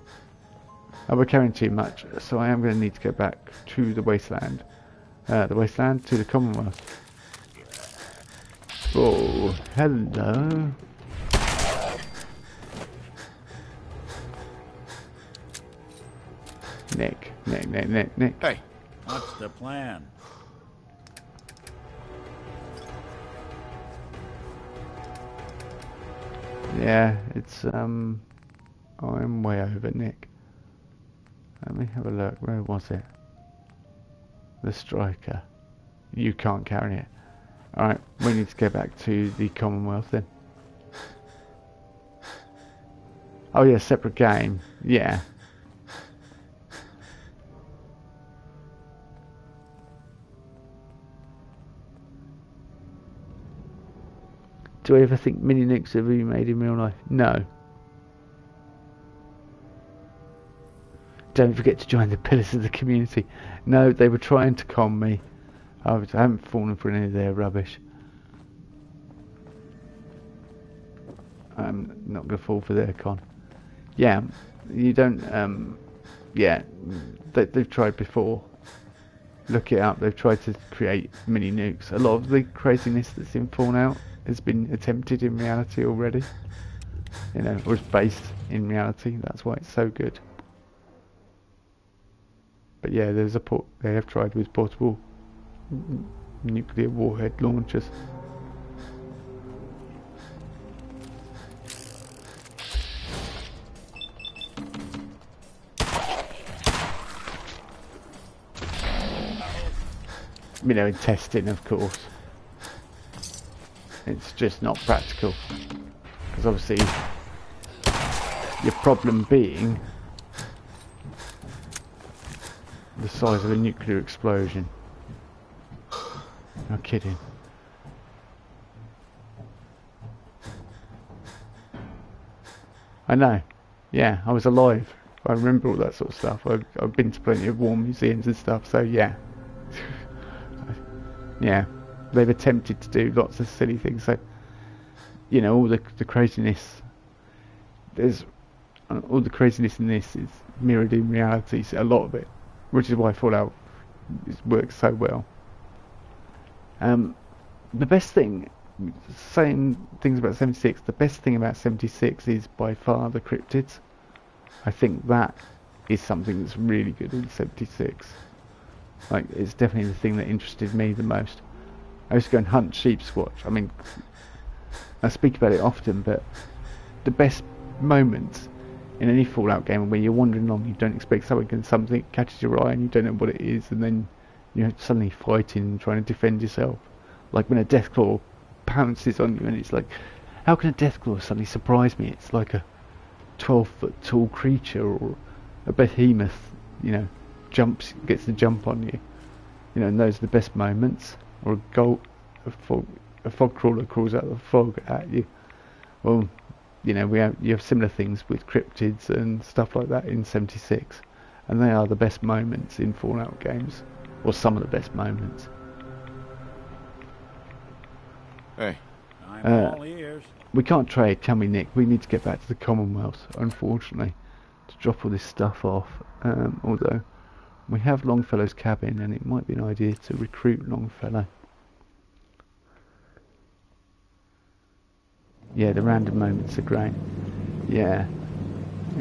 We're carrying too much, so I am going to need to go back to the Wasteland. To the Commonwealth. Oh, hello. Nick. Hey, what's the plan? Yeah, it's I'm way over, Nick. Let me have a look. Where was it? The striker. You can't carry it. Alright, we need to go back to the Commonwealth then. Oh yeah, separate game. Yeah. Do I ever think mini nukes have been made in real life? No. Don't forget to join the pillars of the community. No, they were trying to con me. I haven't fallen for any of their rubbish. I'm not going to fall for their con. Yeah, you don't. Yeah, they've tried before. Look it up. They've tried to create mini nukes. A lot of the craziness that's in Fallout has been attempted in reality already. You know, or is based in reality. That's why it's so good. But yeah, they have tried with portable nuclear warhead launchers. You know, in testing, of course. It's just not practical. Because obviously, your problem being the size of a nuclear explosion. No kidding. I know. Yeah, I was alive. I remember all that sort of stuff. I've been to plenty of war museums and stuff, so yeah. Yeah, they've attempted to do lots of silly things. So, you know, all the craziness. There's all the craziness in this is mirrored in reality. So a lot of it, which is why Fallout works so well. The best thing, saying things about 76. The best thing about 76 is by far the cryptids. I think that is something that's really good in 76. Like, it's definitely the thing that interested me the most. I used to go and hunt sheep squatch. I mean, I speak about it often, but the best moments in any Fallout game are when you're wandering along, you don't expect something, and something catches your eye and you don't know what it is, and then you're suddenly fighting and trying to defend yourself. Like when a Deathclaw pounces on you, and it's like, how can a Deathclaw suddenly surprise me? It's like a 12-foot tall creature, or a behemoth, you know, gets the jump on you. You know, and those are the best moments. Or a fog crawler crawls out of the fog at you. Well, you know, you have similar things with cryptids and stuff like that in 76, and they are the best moments in Fallout games, or some of the best moments. Hey. I'm all ears. We can't trade, can we, Nick? We need to get back to the Commonwealth, unfortunately, to drop all this stuff off. Although we have Longfellow's cabin, and it might be an idea to recruit Longfellow. Yeah, the random moments are great. Yeah,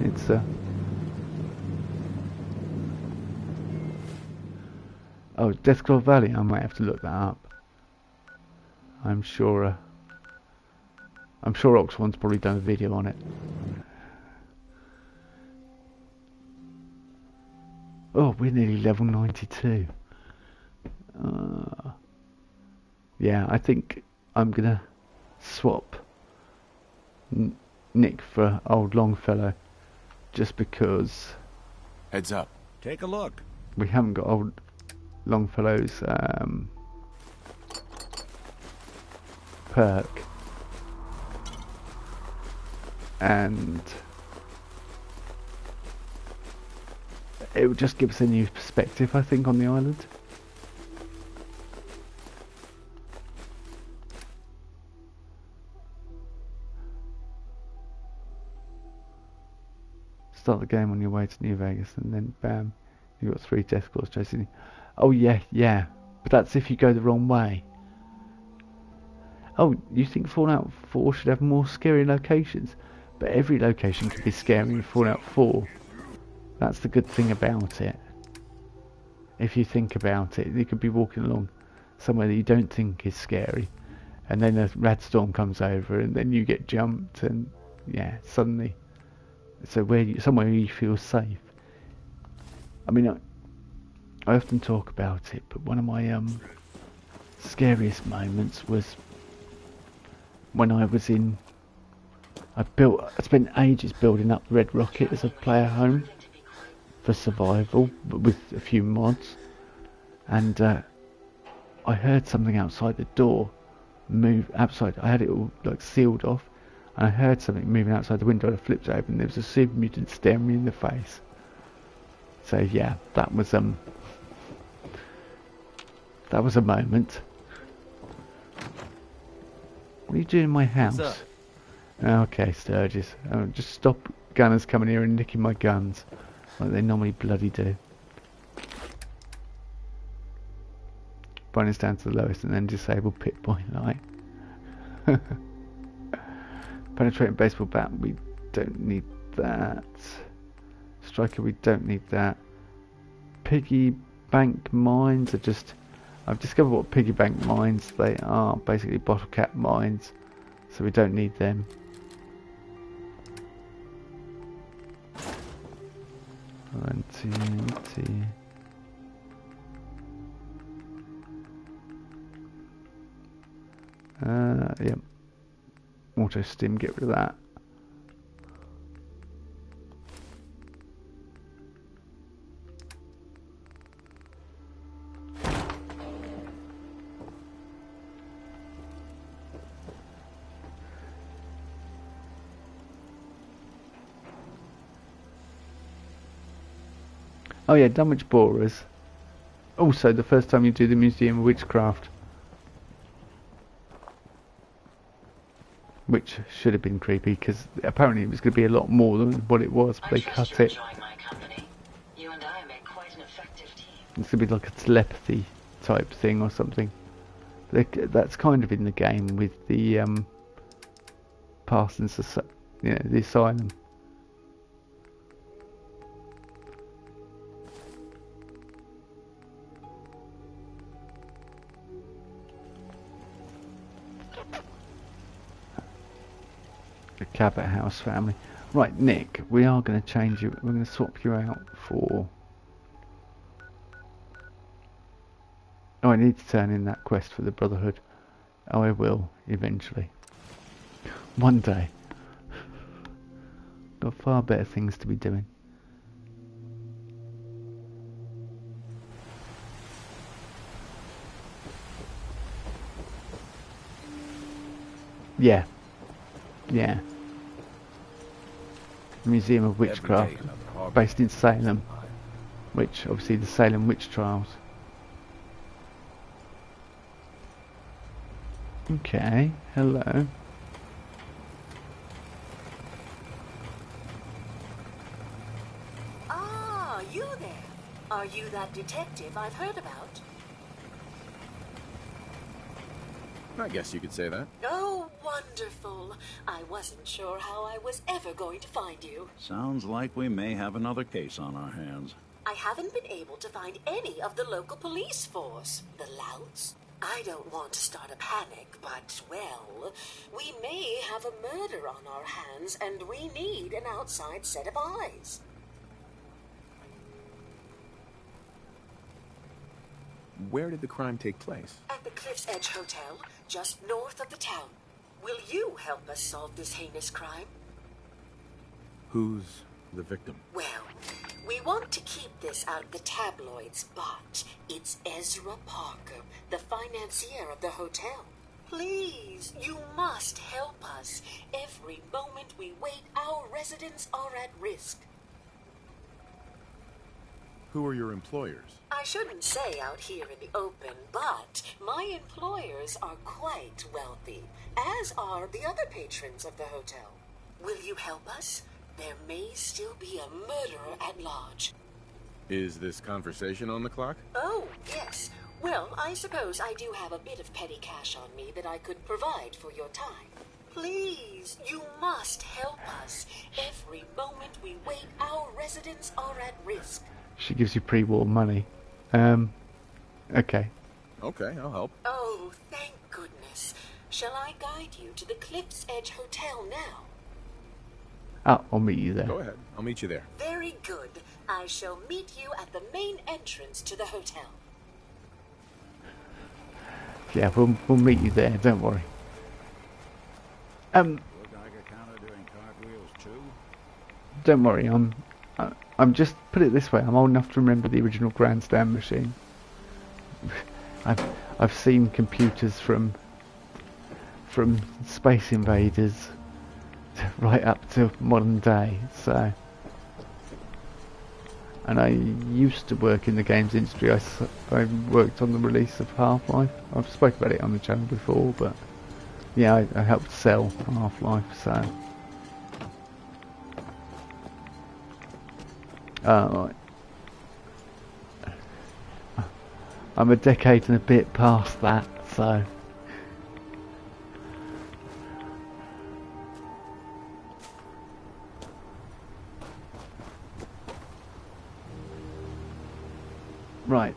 it's oh, Deathclaw Valley. I might have to look that up. I'm sure Oxone's probably done a video on it. Oh, we're nearly level 92. Yeah, I think I'm gonna swap Nick for old Longfellow, just because. Heads up. Take a look. We haven't got old Longfellow's perk, and it would just give us a new perspective, I think, on the island. Start the game on your way to New Vegas, and then bam, you've got 3 death claws chasing you. Oh yeah, but that's if you go the wrong way. Oh, you think Fallout 4 should have more scary locations? But every location could be scary in Fallout 4. That's the good thing about it. If you think about it, you could be walking along somewhere that you don't think is scary, and then a rad storm comes over, and then you get jumped, and yeah, suddenly. So somewhere you feel safe. I mean, I often talk about it, but one of my scariest moments was when I was in. I spent ages building up Red Rocket as a player home for survival, but with a few mods, and I heard something outside the door move outside. I had it all like sealed off, and I heard something moving outside the window. I flipped it open. There was a super mutant staring me in the face. So yeah, that was a moment. What are you doing in my house? Okay, Sturgis. Just stop gunners coming here and nicking my guns, like they normally bloody do. Brightness down to the lowest, and then disable pit boy light. Penetrating baseball bat, we don't need that. Striker, we don't need that. Piggy bank mines are just. I've discovered what piggy bank mines they are. Basically bottle cap mines, so we don't need them. TNT. Yep. Auto stim, get rid of that. Oh yeah, damage borers. Also, the first time you do the Museum of Witchcraft, which should have been creepy because apparently it was going to be a lot more than what it was, but they cut it. It's going to be like a telepathy type thing or something. That's kind of in the game with the Parsons, the asylum. The Cabot House family. Right, Nick, we are going to change you. We're going to swap you out for. Oh, I need to turn in that quest for the Brotherhood. Oh, I will eventually. One day. Got far better things to be doing. Yeah. Yeah. Museum of Witchcraft, based in Salem, which obviously the Salem witch trials. Okay, hello. Ah, you there. Are you that detective I've heard about? I guess you could say that. Oh, wonderful. I wasn't sure how I was ever going to find you. Sounds like we may have another case on our hands. I haven't been able to find any of the local police force. The Louts? I don't want to start a panic, but, well, we may have a murder on our hands, and we need an outside set of eyes. Where did the crime take place? At the Cliff's Edge Hotel, just north of the town. Will you help us solve this heinous crime? Who's the victim? Well, we want to keep this out of the tabloids, but it's Ezra Parker, the financier of the hotel. Please, you must help us. Every moment we wait, our residents are at risk. Who are your employers? I shouldn't say out here in the open, but my employers are quite wealthy, as are the other patrons of the hotel. Will you help us? There may still be a murderer at large. Is this conversation on the clock? Oh, yes. Well, I suppose I do have a bit of petty cash on me that I could provide for your time. Please, you must help us. Every moment we wait, our residents are at risk. She gives you pre-war money. Okay. Okay, I'll help. Oh, thank goodness. Shall I guide you to the Cliff's Edge Hotel now? I'll meet you there. Go ahead. I'll meet you there. Very good. I shall meet you at the main entrance to the hotel. Yeah, we'll meet you there. Don't worry. Don't worry. I'm just put it this way. I'm old enough to remember the original grandstand machine. I've seen computers from Space Invaders right up to modern day. So, and I used to work in the games industry. I worked on the release of Half-Life. I've spoken about it on the channel before, but yeah, I helped sell Half-Life. So. Right. I'm a decade and a bit past that, so right.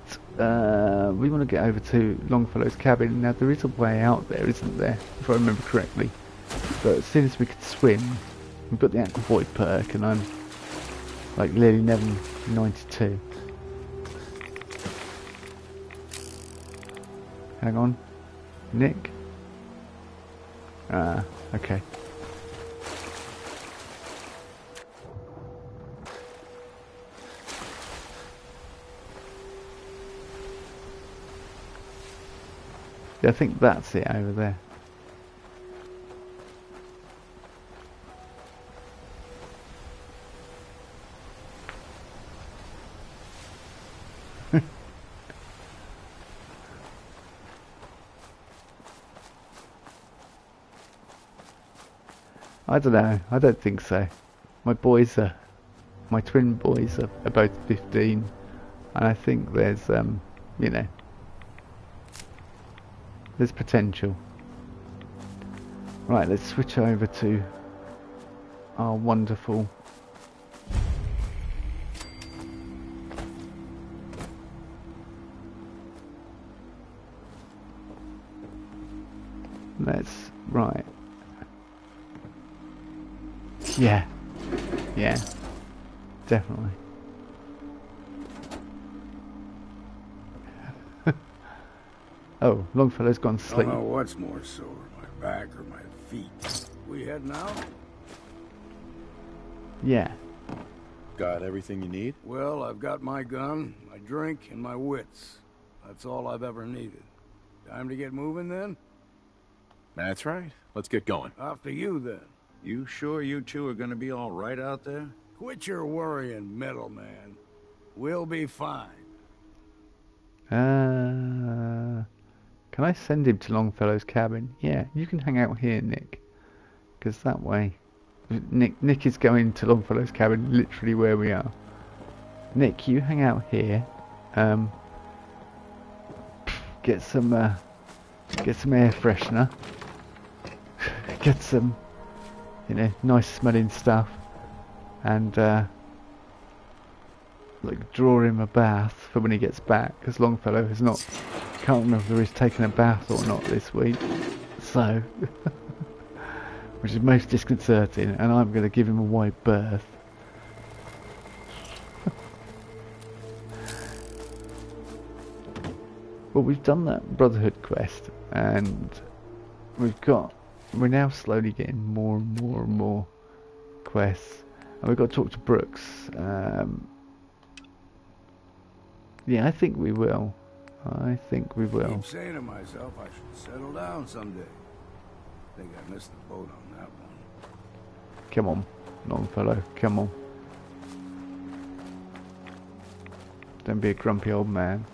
We want to get over to Longfellow's cabin. Now there is a way out there, isn't there? If I remember correctly. But as soon as we could swim, we've got the Aqua Void perk, and I'm like Lily Nevin 92. Hang on. Nick? Okay. Yeah, I think that's it over there. I don't know. I don't think so. My twin boys are both 15, and I think there's, you know, there's potential. Right, let's switch over to our wonderful right. Yeah, definitely. Oh, Longfellow's gone to sleep. I don't know what's more sore, my back or my feet. We heading out? Yeah. Got everything you need? Well, I've got my gun, my drink, and my wits. That's all I've ever needed. Time to get moving, then? That's right. Let's get going. After you, then. You sure you two are gonna be all right out there? Quit your worrying, middleman. We'll be fine. Can I send him to Longfellow's cabin? Yeah, you can hang out here, Nick. Because that way... Nick is going to Longfellow's cabin, literally where we are. Nick, you hang out here. Get some air freshener. Get some, you know, nice smelling stuff. And, like, draw him a bath for when he gets back. Because Longfellow has not can't remember if he's taken a bath or not this week. So, which is most disconcerting, and I'm going to give him a wide berth. Well, we've done that Brotherhood quest, and we're now slowly getting more and more and more quests, and we've got to talk to Brooks. Yeah, I think we will. I think we will. I keep saying to myself I should settle down someday. Think I missed the boat on that one. Come on, Longfellow, come on. Don't be a grumpy old man.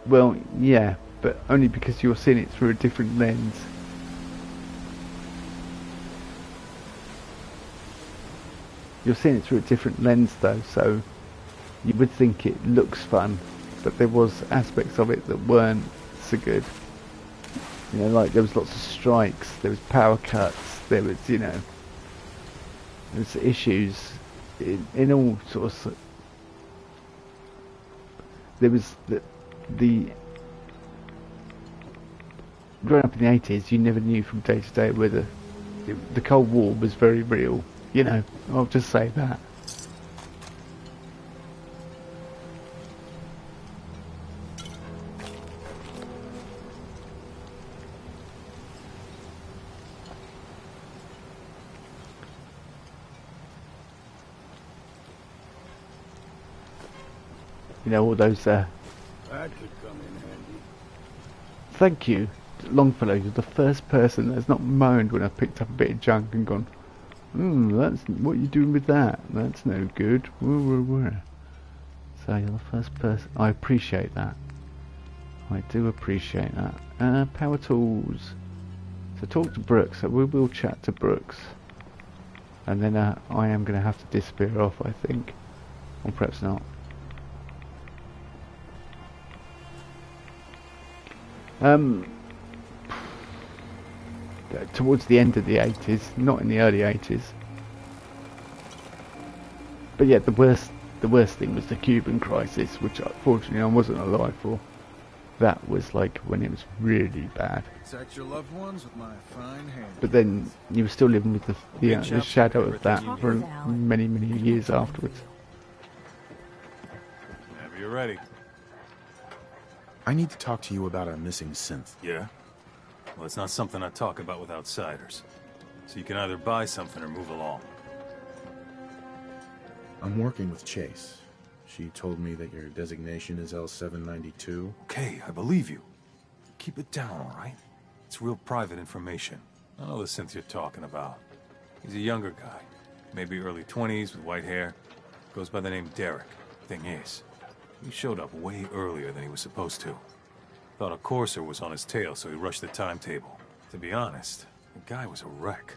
Well, yeah, but only because you're seeing it through a different lens. You're seeing it through a different lens though, so you would think it looks fun, but there was aspects of it that weren't so good. You know, like there was lots of strikes, there was power cuts, there was, you know, there was issues in all sorts of... There was the growing up in the 80s, you never knew from day to day whether the Cold War was very real. You know, I'll just say that. You know, all those that could come in handy. Thank you, Longfellow. You're the first person that's not moaned when I've picked up a bit of junk and gone, that's what you doing with that? That's no good. So you're the first person. I appreciate that. I do appreciate that. Power tools. So talk to Brooks. So we will chat to Brooks, and then I am going to have to disappear off, I think, or perhaps not. Towards the end of the 80s, not in the early 80s. But yeah, the worst thing was the Cuban crisis, which unfortunately I wasn't alive for. That was like when it was really bad. Protect your loved ones with my fine hand. But then you were still living with the shadow of that for many years afterwards. Whenever you're ready. I need to talk to you about a missing synth. Yeah? Well, it's not something I talk about with outsiders. So you can either buy something or move along. I'm working with Chase. She told me that your designation is L792. Okay, I believe you. Keep it down, all right? It's real private information. I know the synth you're talking about. He's a younger guy. Maybe early 20s with white hair. Goes by the name Derek. Thing is, he showed up way earlier than he was supposed to. Thought a courser was on his tail, so he rushed the timetable. To be honest, the guy was a wreck.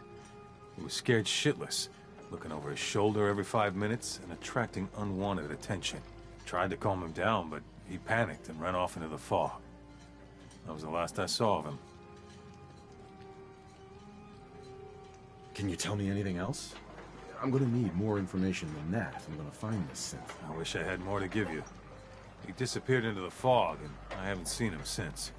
He was scared shitless, looking over his shoulder every 5 minutes and attracting unwanted attention. Tried to calm him down, but he panicked and ran off into the fog. That was the last I saw of him. Can you tell me anything else? I'm gonna need more information than that if I'm gonna find this synth. I wish I had more to give you. He disappeared into the fog, and I haven't seen him since.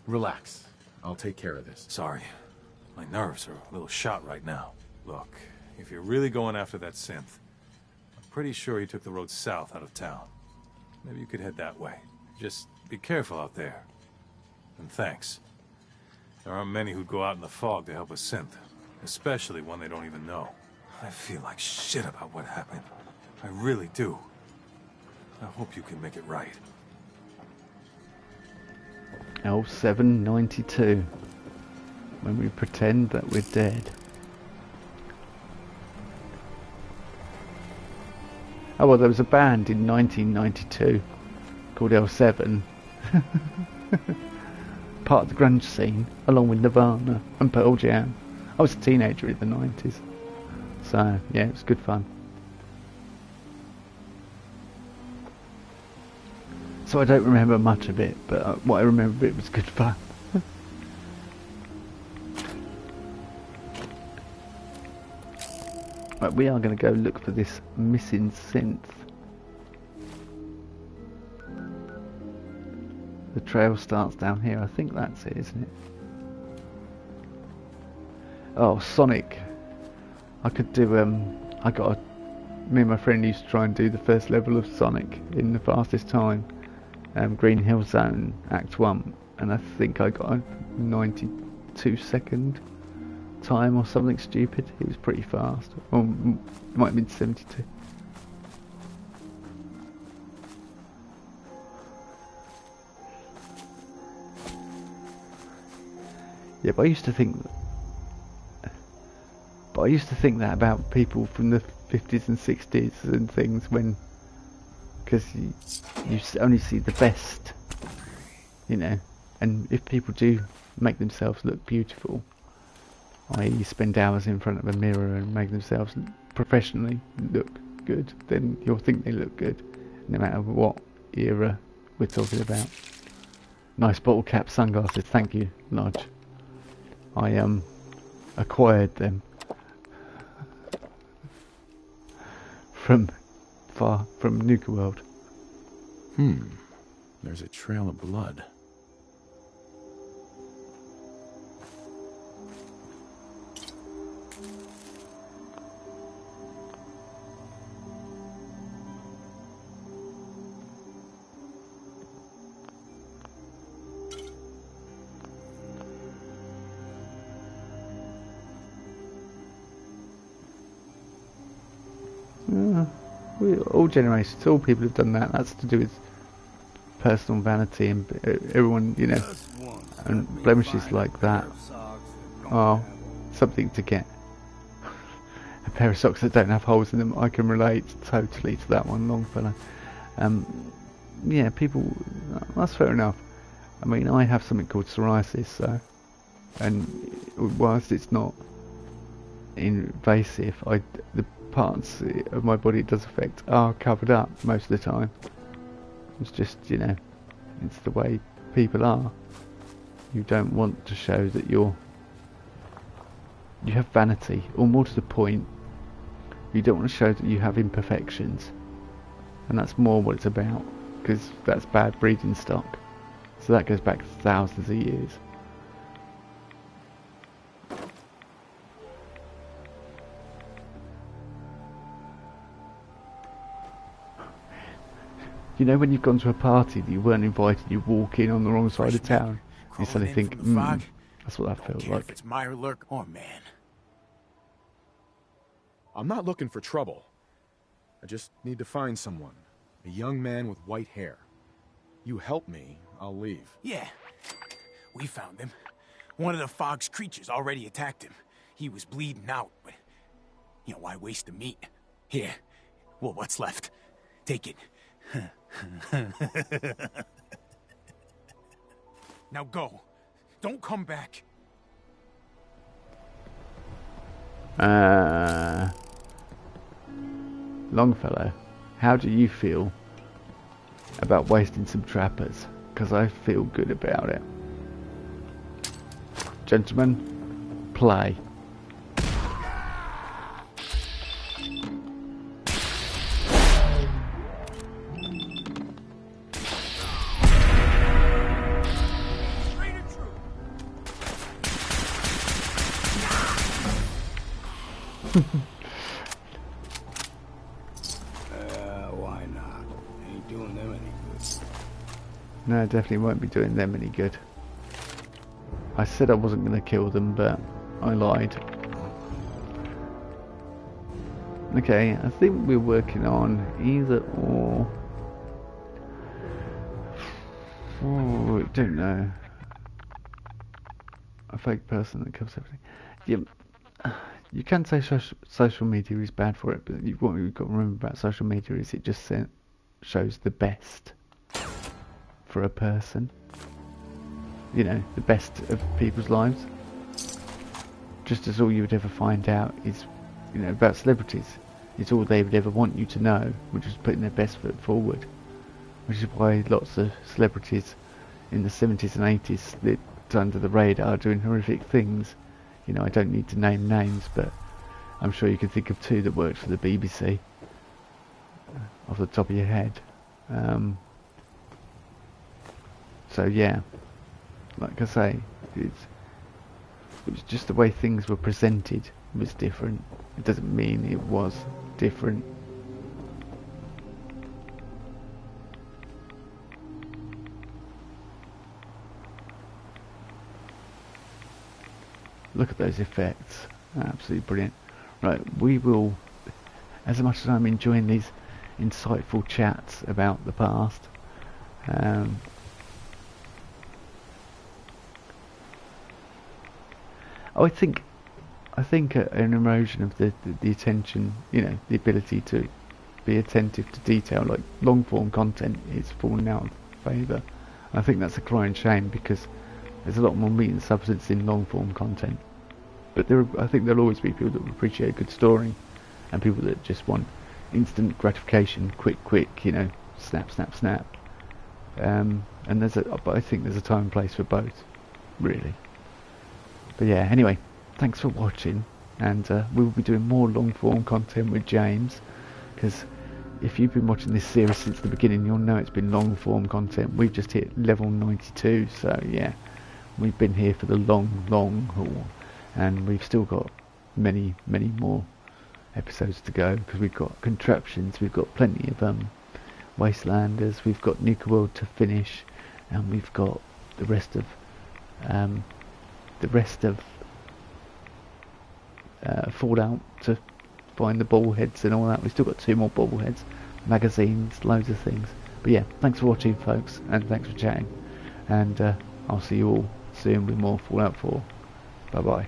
Relax. I'll take care of this. Sorry. My nerves are a little shot right now. Look, if you're really going after that synth, I'm pretty sure he took the road south out of town. Maybe you could head that way. Just be careful out there. And thanks. There aren't many who'd go out in the fog to help a synth, especially one they don't even know. I feel like shit about what happened. I really do. I hope you can make it right. L792. When we pretend that we're dead. Oh well, there was a band in 1992 called L7. Part of the grunge scene, along with Nirvana and Pearl Jam. I was a teenager in the 90s. So, yeah, it was good fun. So I don't remember much of it, but what I remember of it was good fun. Right, we are going to go look for this missing synth. The trail starts down here. I think that's it, isn't it? Oh, Sonic. I could do, me and my friend used to try and do the first level of Sonic in the fastest time. Green Hill Zone, Act 1. And I think I got a 92-second time or something stupid. It was pretty fast. Or it might have been 72. Yeah, but I used to think that about people from the 50s and 60s and things, when, because you only see the best, you know, and if people do make themselves look beautiful, i.e. spend hours in front of a mirror and make themselves professionally look good, then you'll think they look good, no matter what era we're talking about. Nice bottle cap sunglasses, thank you, Lodge. I acquired them from Nuka World. There's a trail of blood. All generations, all people have done that. That's to do with personal vanity, and everyone, you know, and blemishes like that are something to get. A pair of socks that don't have holes in them, I can relate totally to that one, Longfellow. Yeah, people, that's fair enough. I mean, I have something called psoriasis, so, and whilst it's not invasive, the parts of my body it does affect are covered up most of the time. It's just, you know, it's the way people are. You don't want to show that you have vanity, or more to the point, you don't want to show that you have imperfections, and that's more what it's about, because that's bad breeding stock. So that goes back thousands of years. You know, when you've gone to a party that you weren't invited, you walk in on the wrong side of town, you suddenly think, that's what that feels like. If it's Mirelurk or man. I'm not looking for trouble. I just need to find someone. A young man with white hair. You help me, I'll leave. Yeah, we found him. One of the fog's creatures already attacked him. He was bleeding out, but, you know, why waste the meat? Here, well, what's left? Take it. Now go. Don't come back. Longfellow, how do you feel about wasting some trappers? Because I feel good about it. Gentlemen, play. Why not? Ain't doing them any good. No, definitely won't be doing them any good. I said I wasn't going to kill them, but I lied. Okay, I think we're working on either or. Oh, I don't know. A fake person that covers everything. Yeah, you can say social media is bad for it, but what we've got to remember about social media is it just shows the best for a person. You know, the best of people's lives. just as all you would ever find out is, you know, about celebrities. It's all they would ever want you to know, which is putting their best foot forward. Which is why lots of celebrities in the 70s and 80s slipped under the radar doing horrific things. You know, I don't need to name names, but I'm sure you can think of two that worked for the BBC off the top of your head. So yeah, like I say, it was just the way things were presented was different. It doesn't mean it was different. Look at those effects, absolutely brilliant. Right, we will, as much as I'm enjoying these insightful chats about the past, I think an erosion of the attention, you know, the ability to be attentive to detail, like long form content, is falling out of favour. I think that's a crying shame, because there's a lot more meat and substance in long form content. But I think there'll always be people that will appreciate a good story, and people that just want instant gratification, quick, you know, snap. And but I think there's a time and place for both, really. But yeah, anyway, thanks for watching, and we will be doing more long form content with James, because if you've been watching this series since the beginning, you'll know it's been long form content. We've just hit level 92, so yeah, we've been here for the long haul, and we've still got many more episodes to go, because we've got contraptions, we've got plenty of Wastelanders, we've got Nuka World to finish, and we've got the rest of Fallout to find the ball heads and all that. We've still got 2 more ball heads, magazines, loads of things. But yeah, thanks for watching, folks, and thanks for chatting, and I'll see you all soon with more Fallout 4. Bye bye.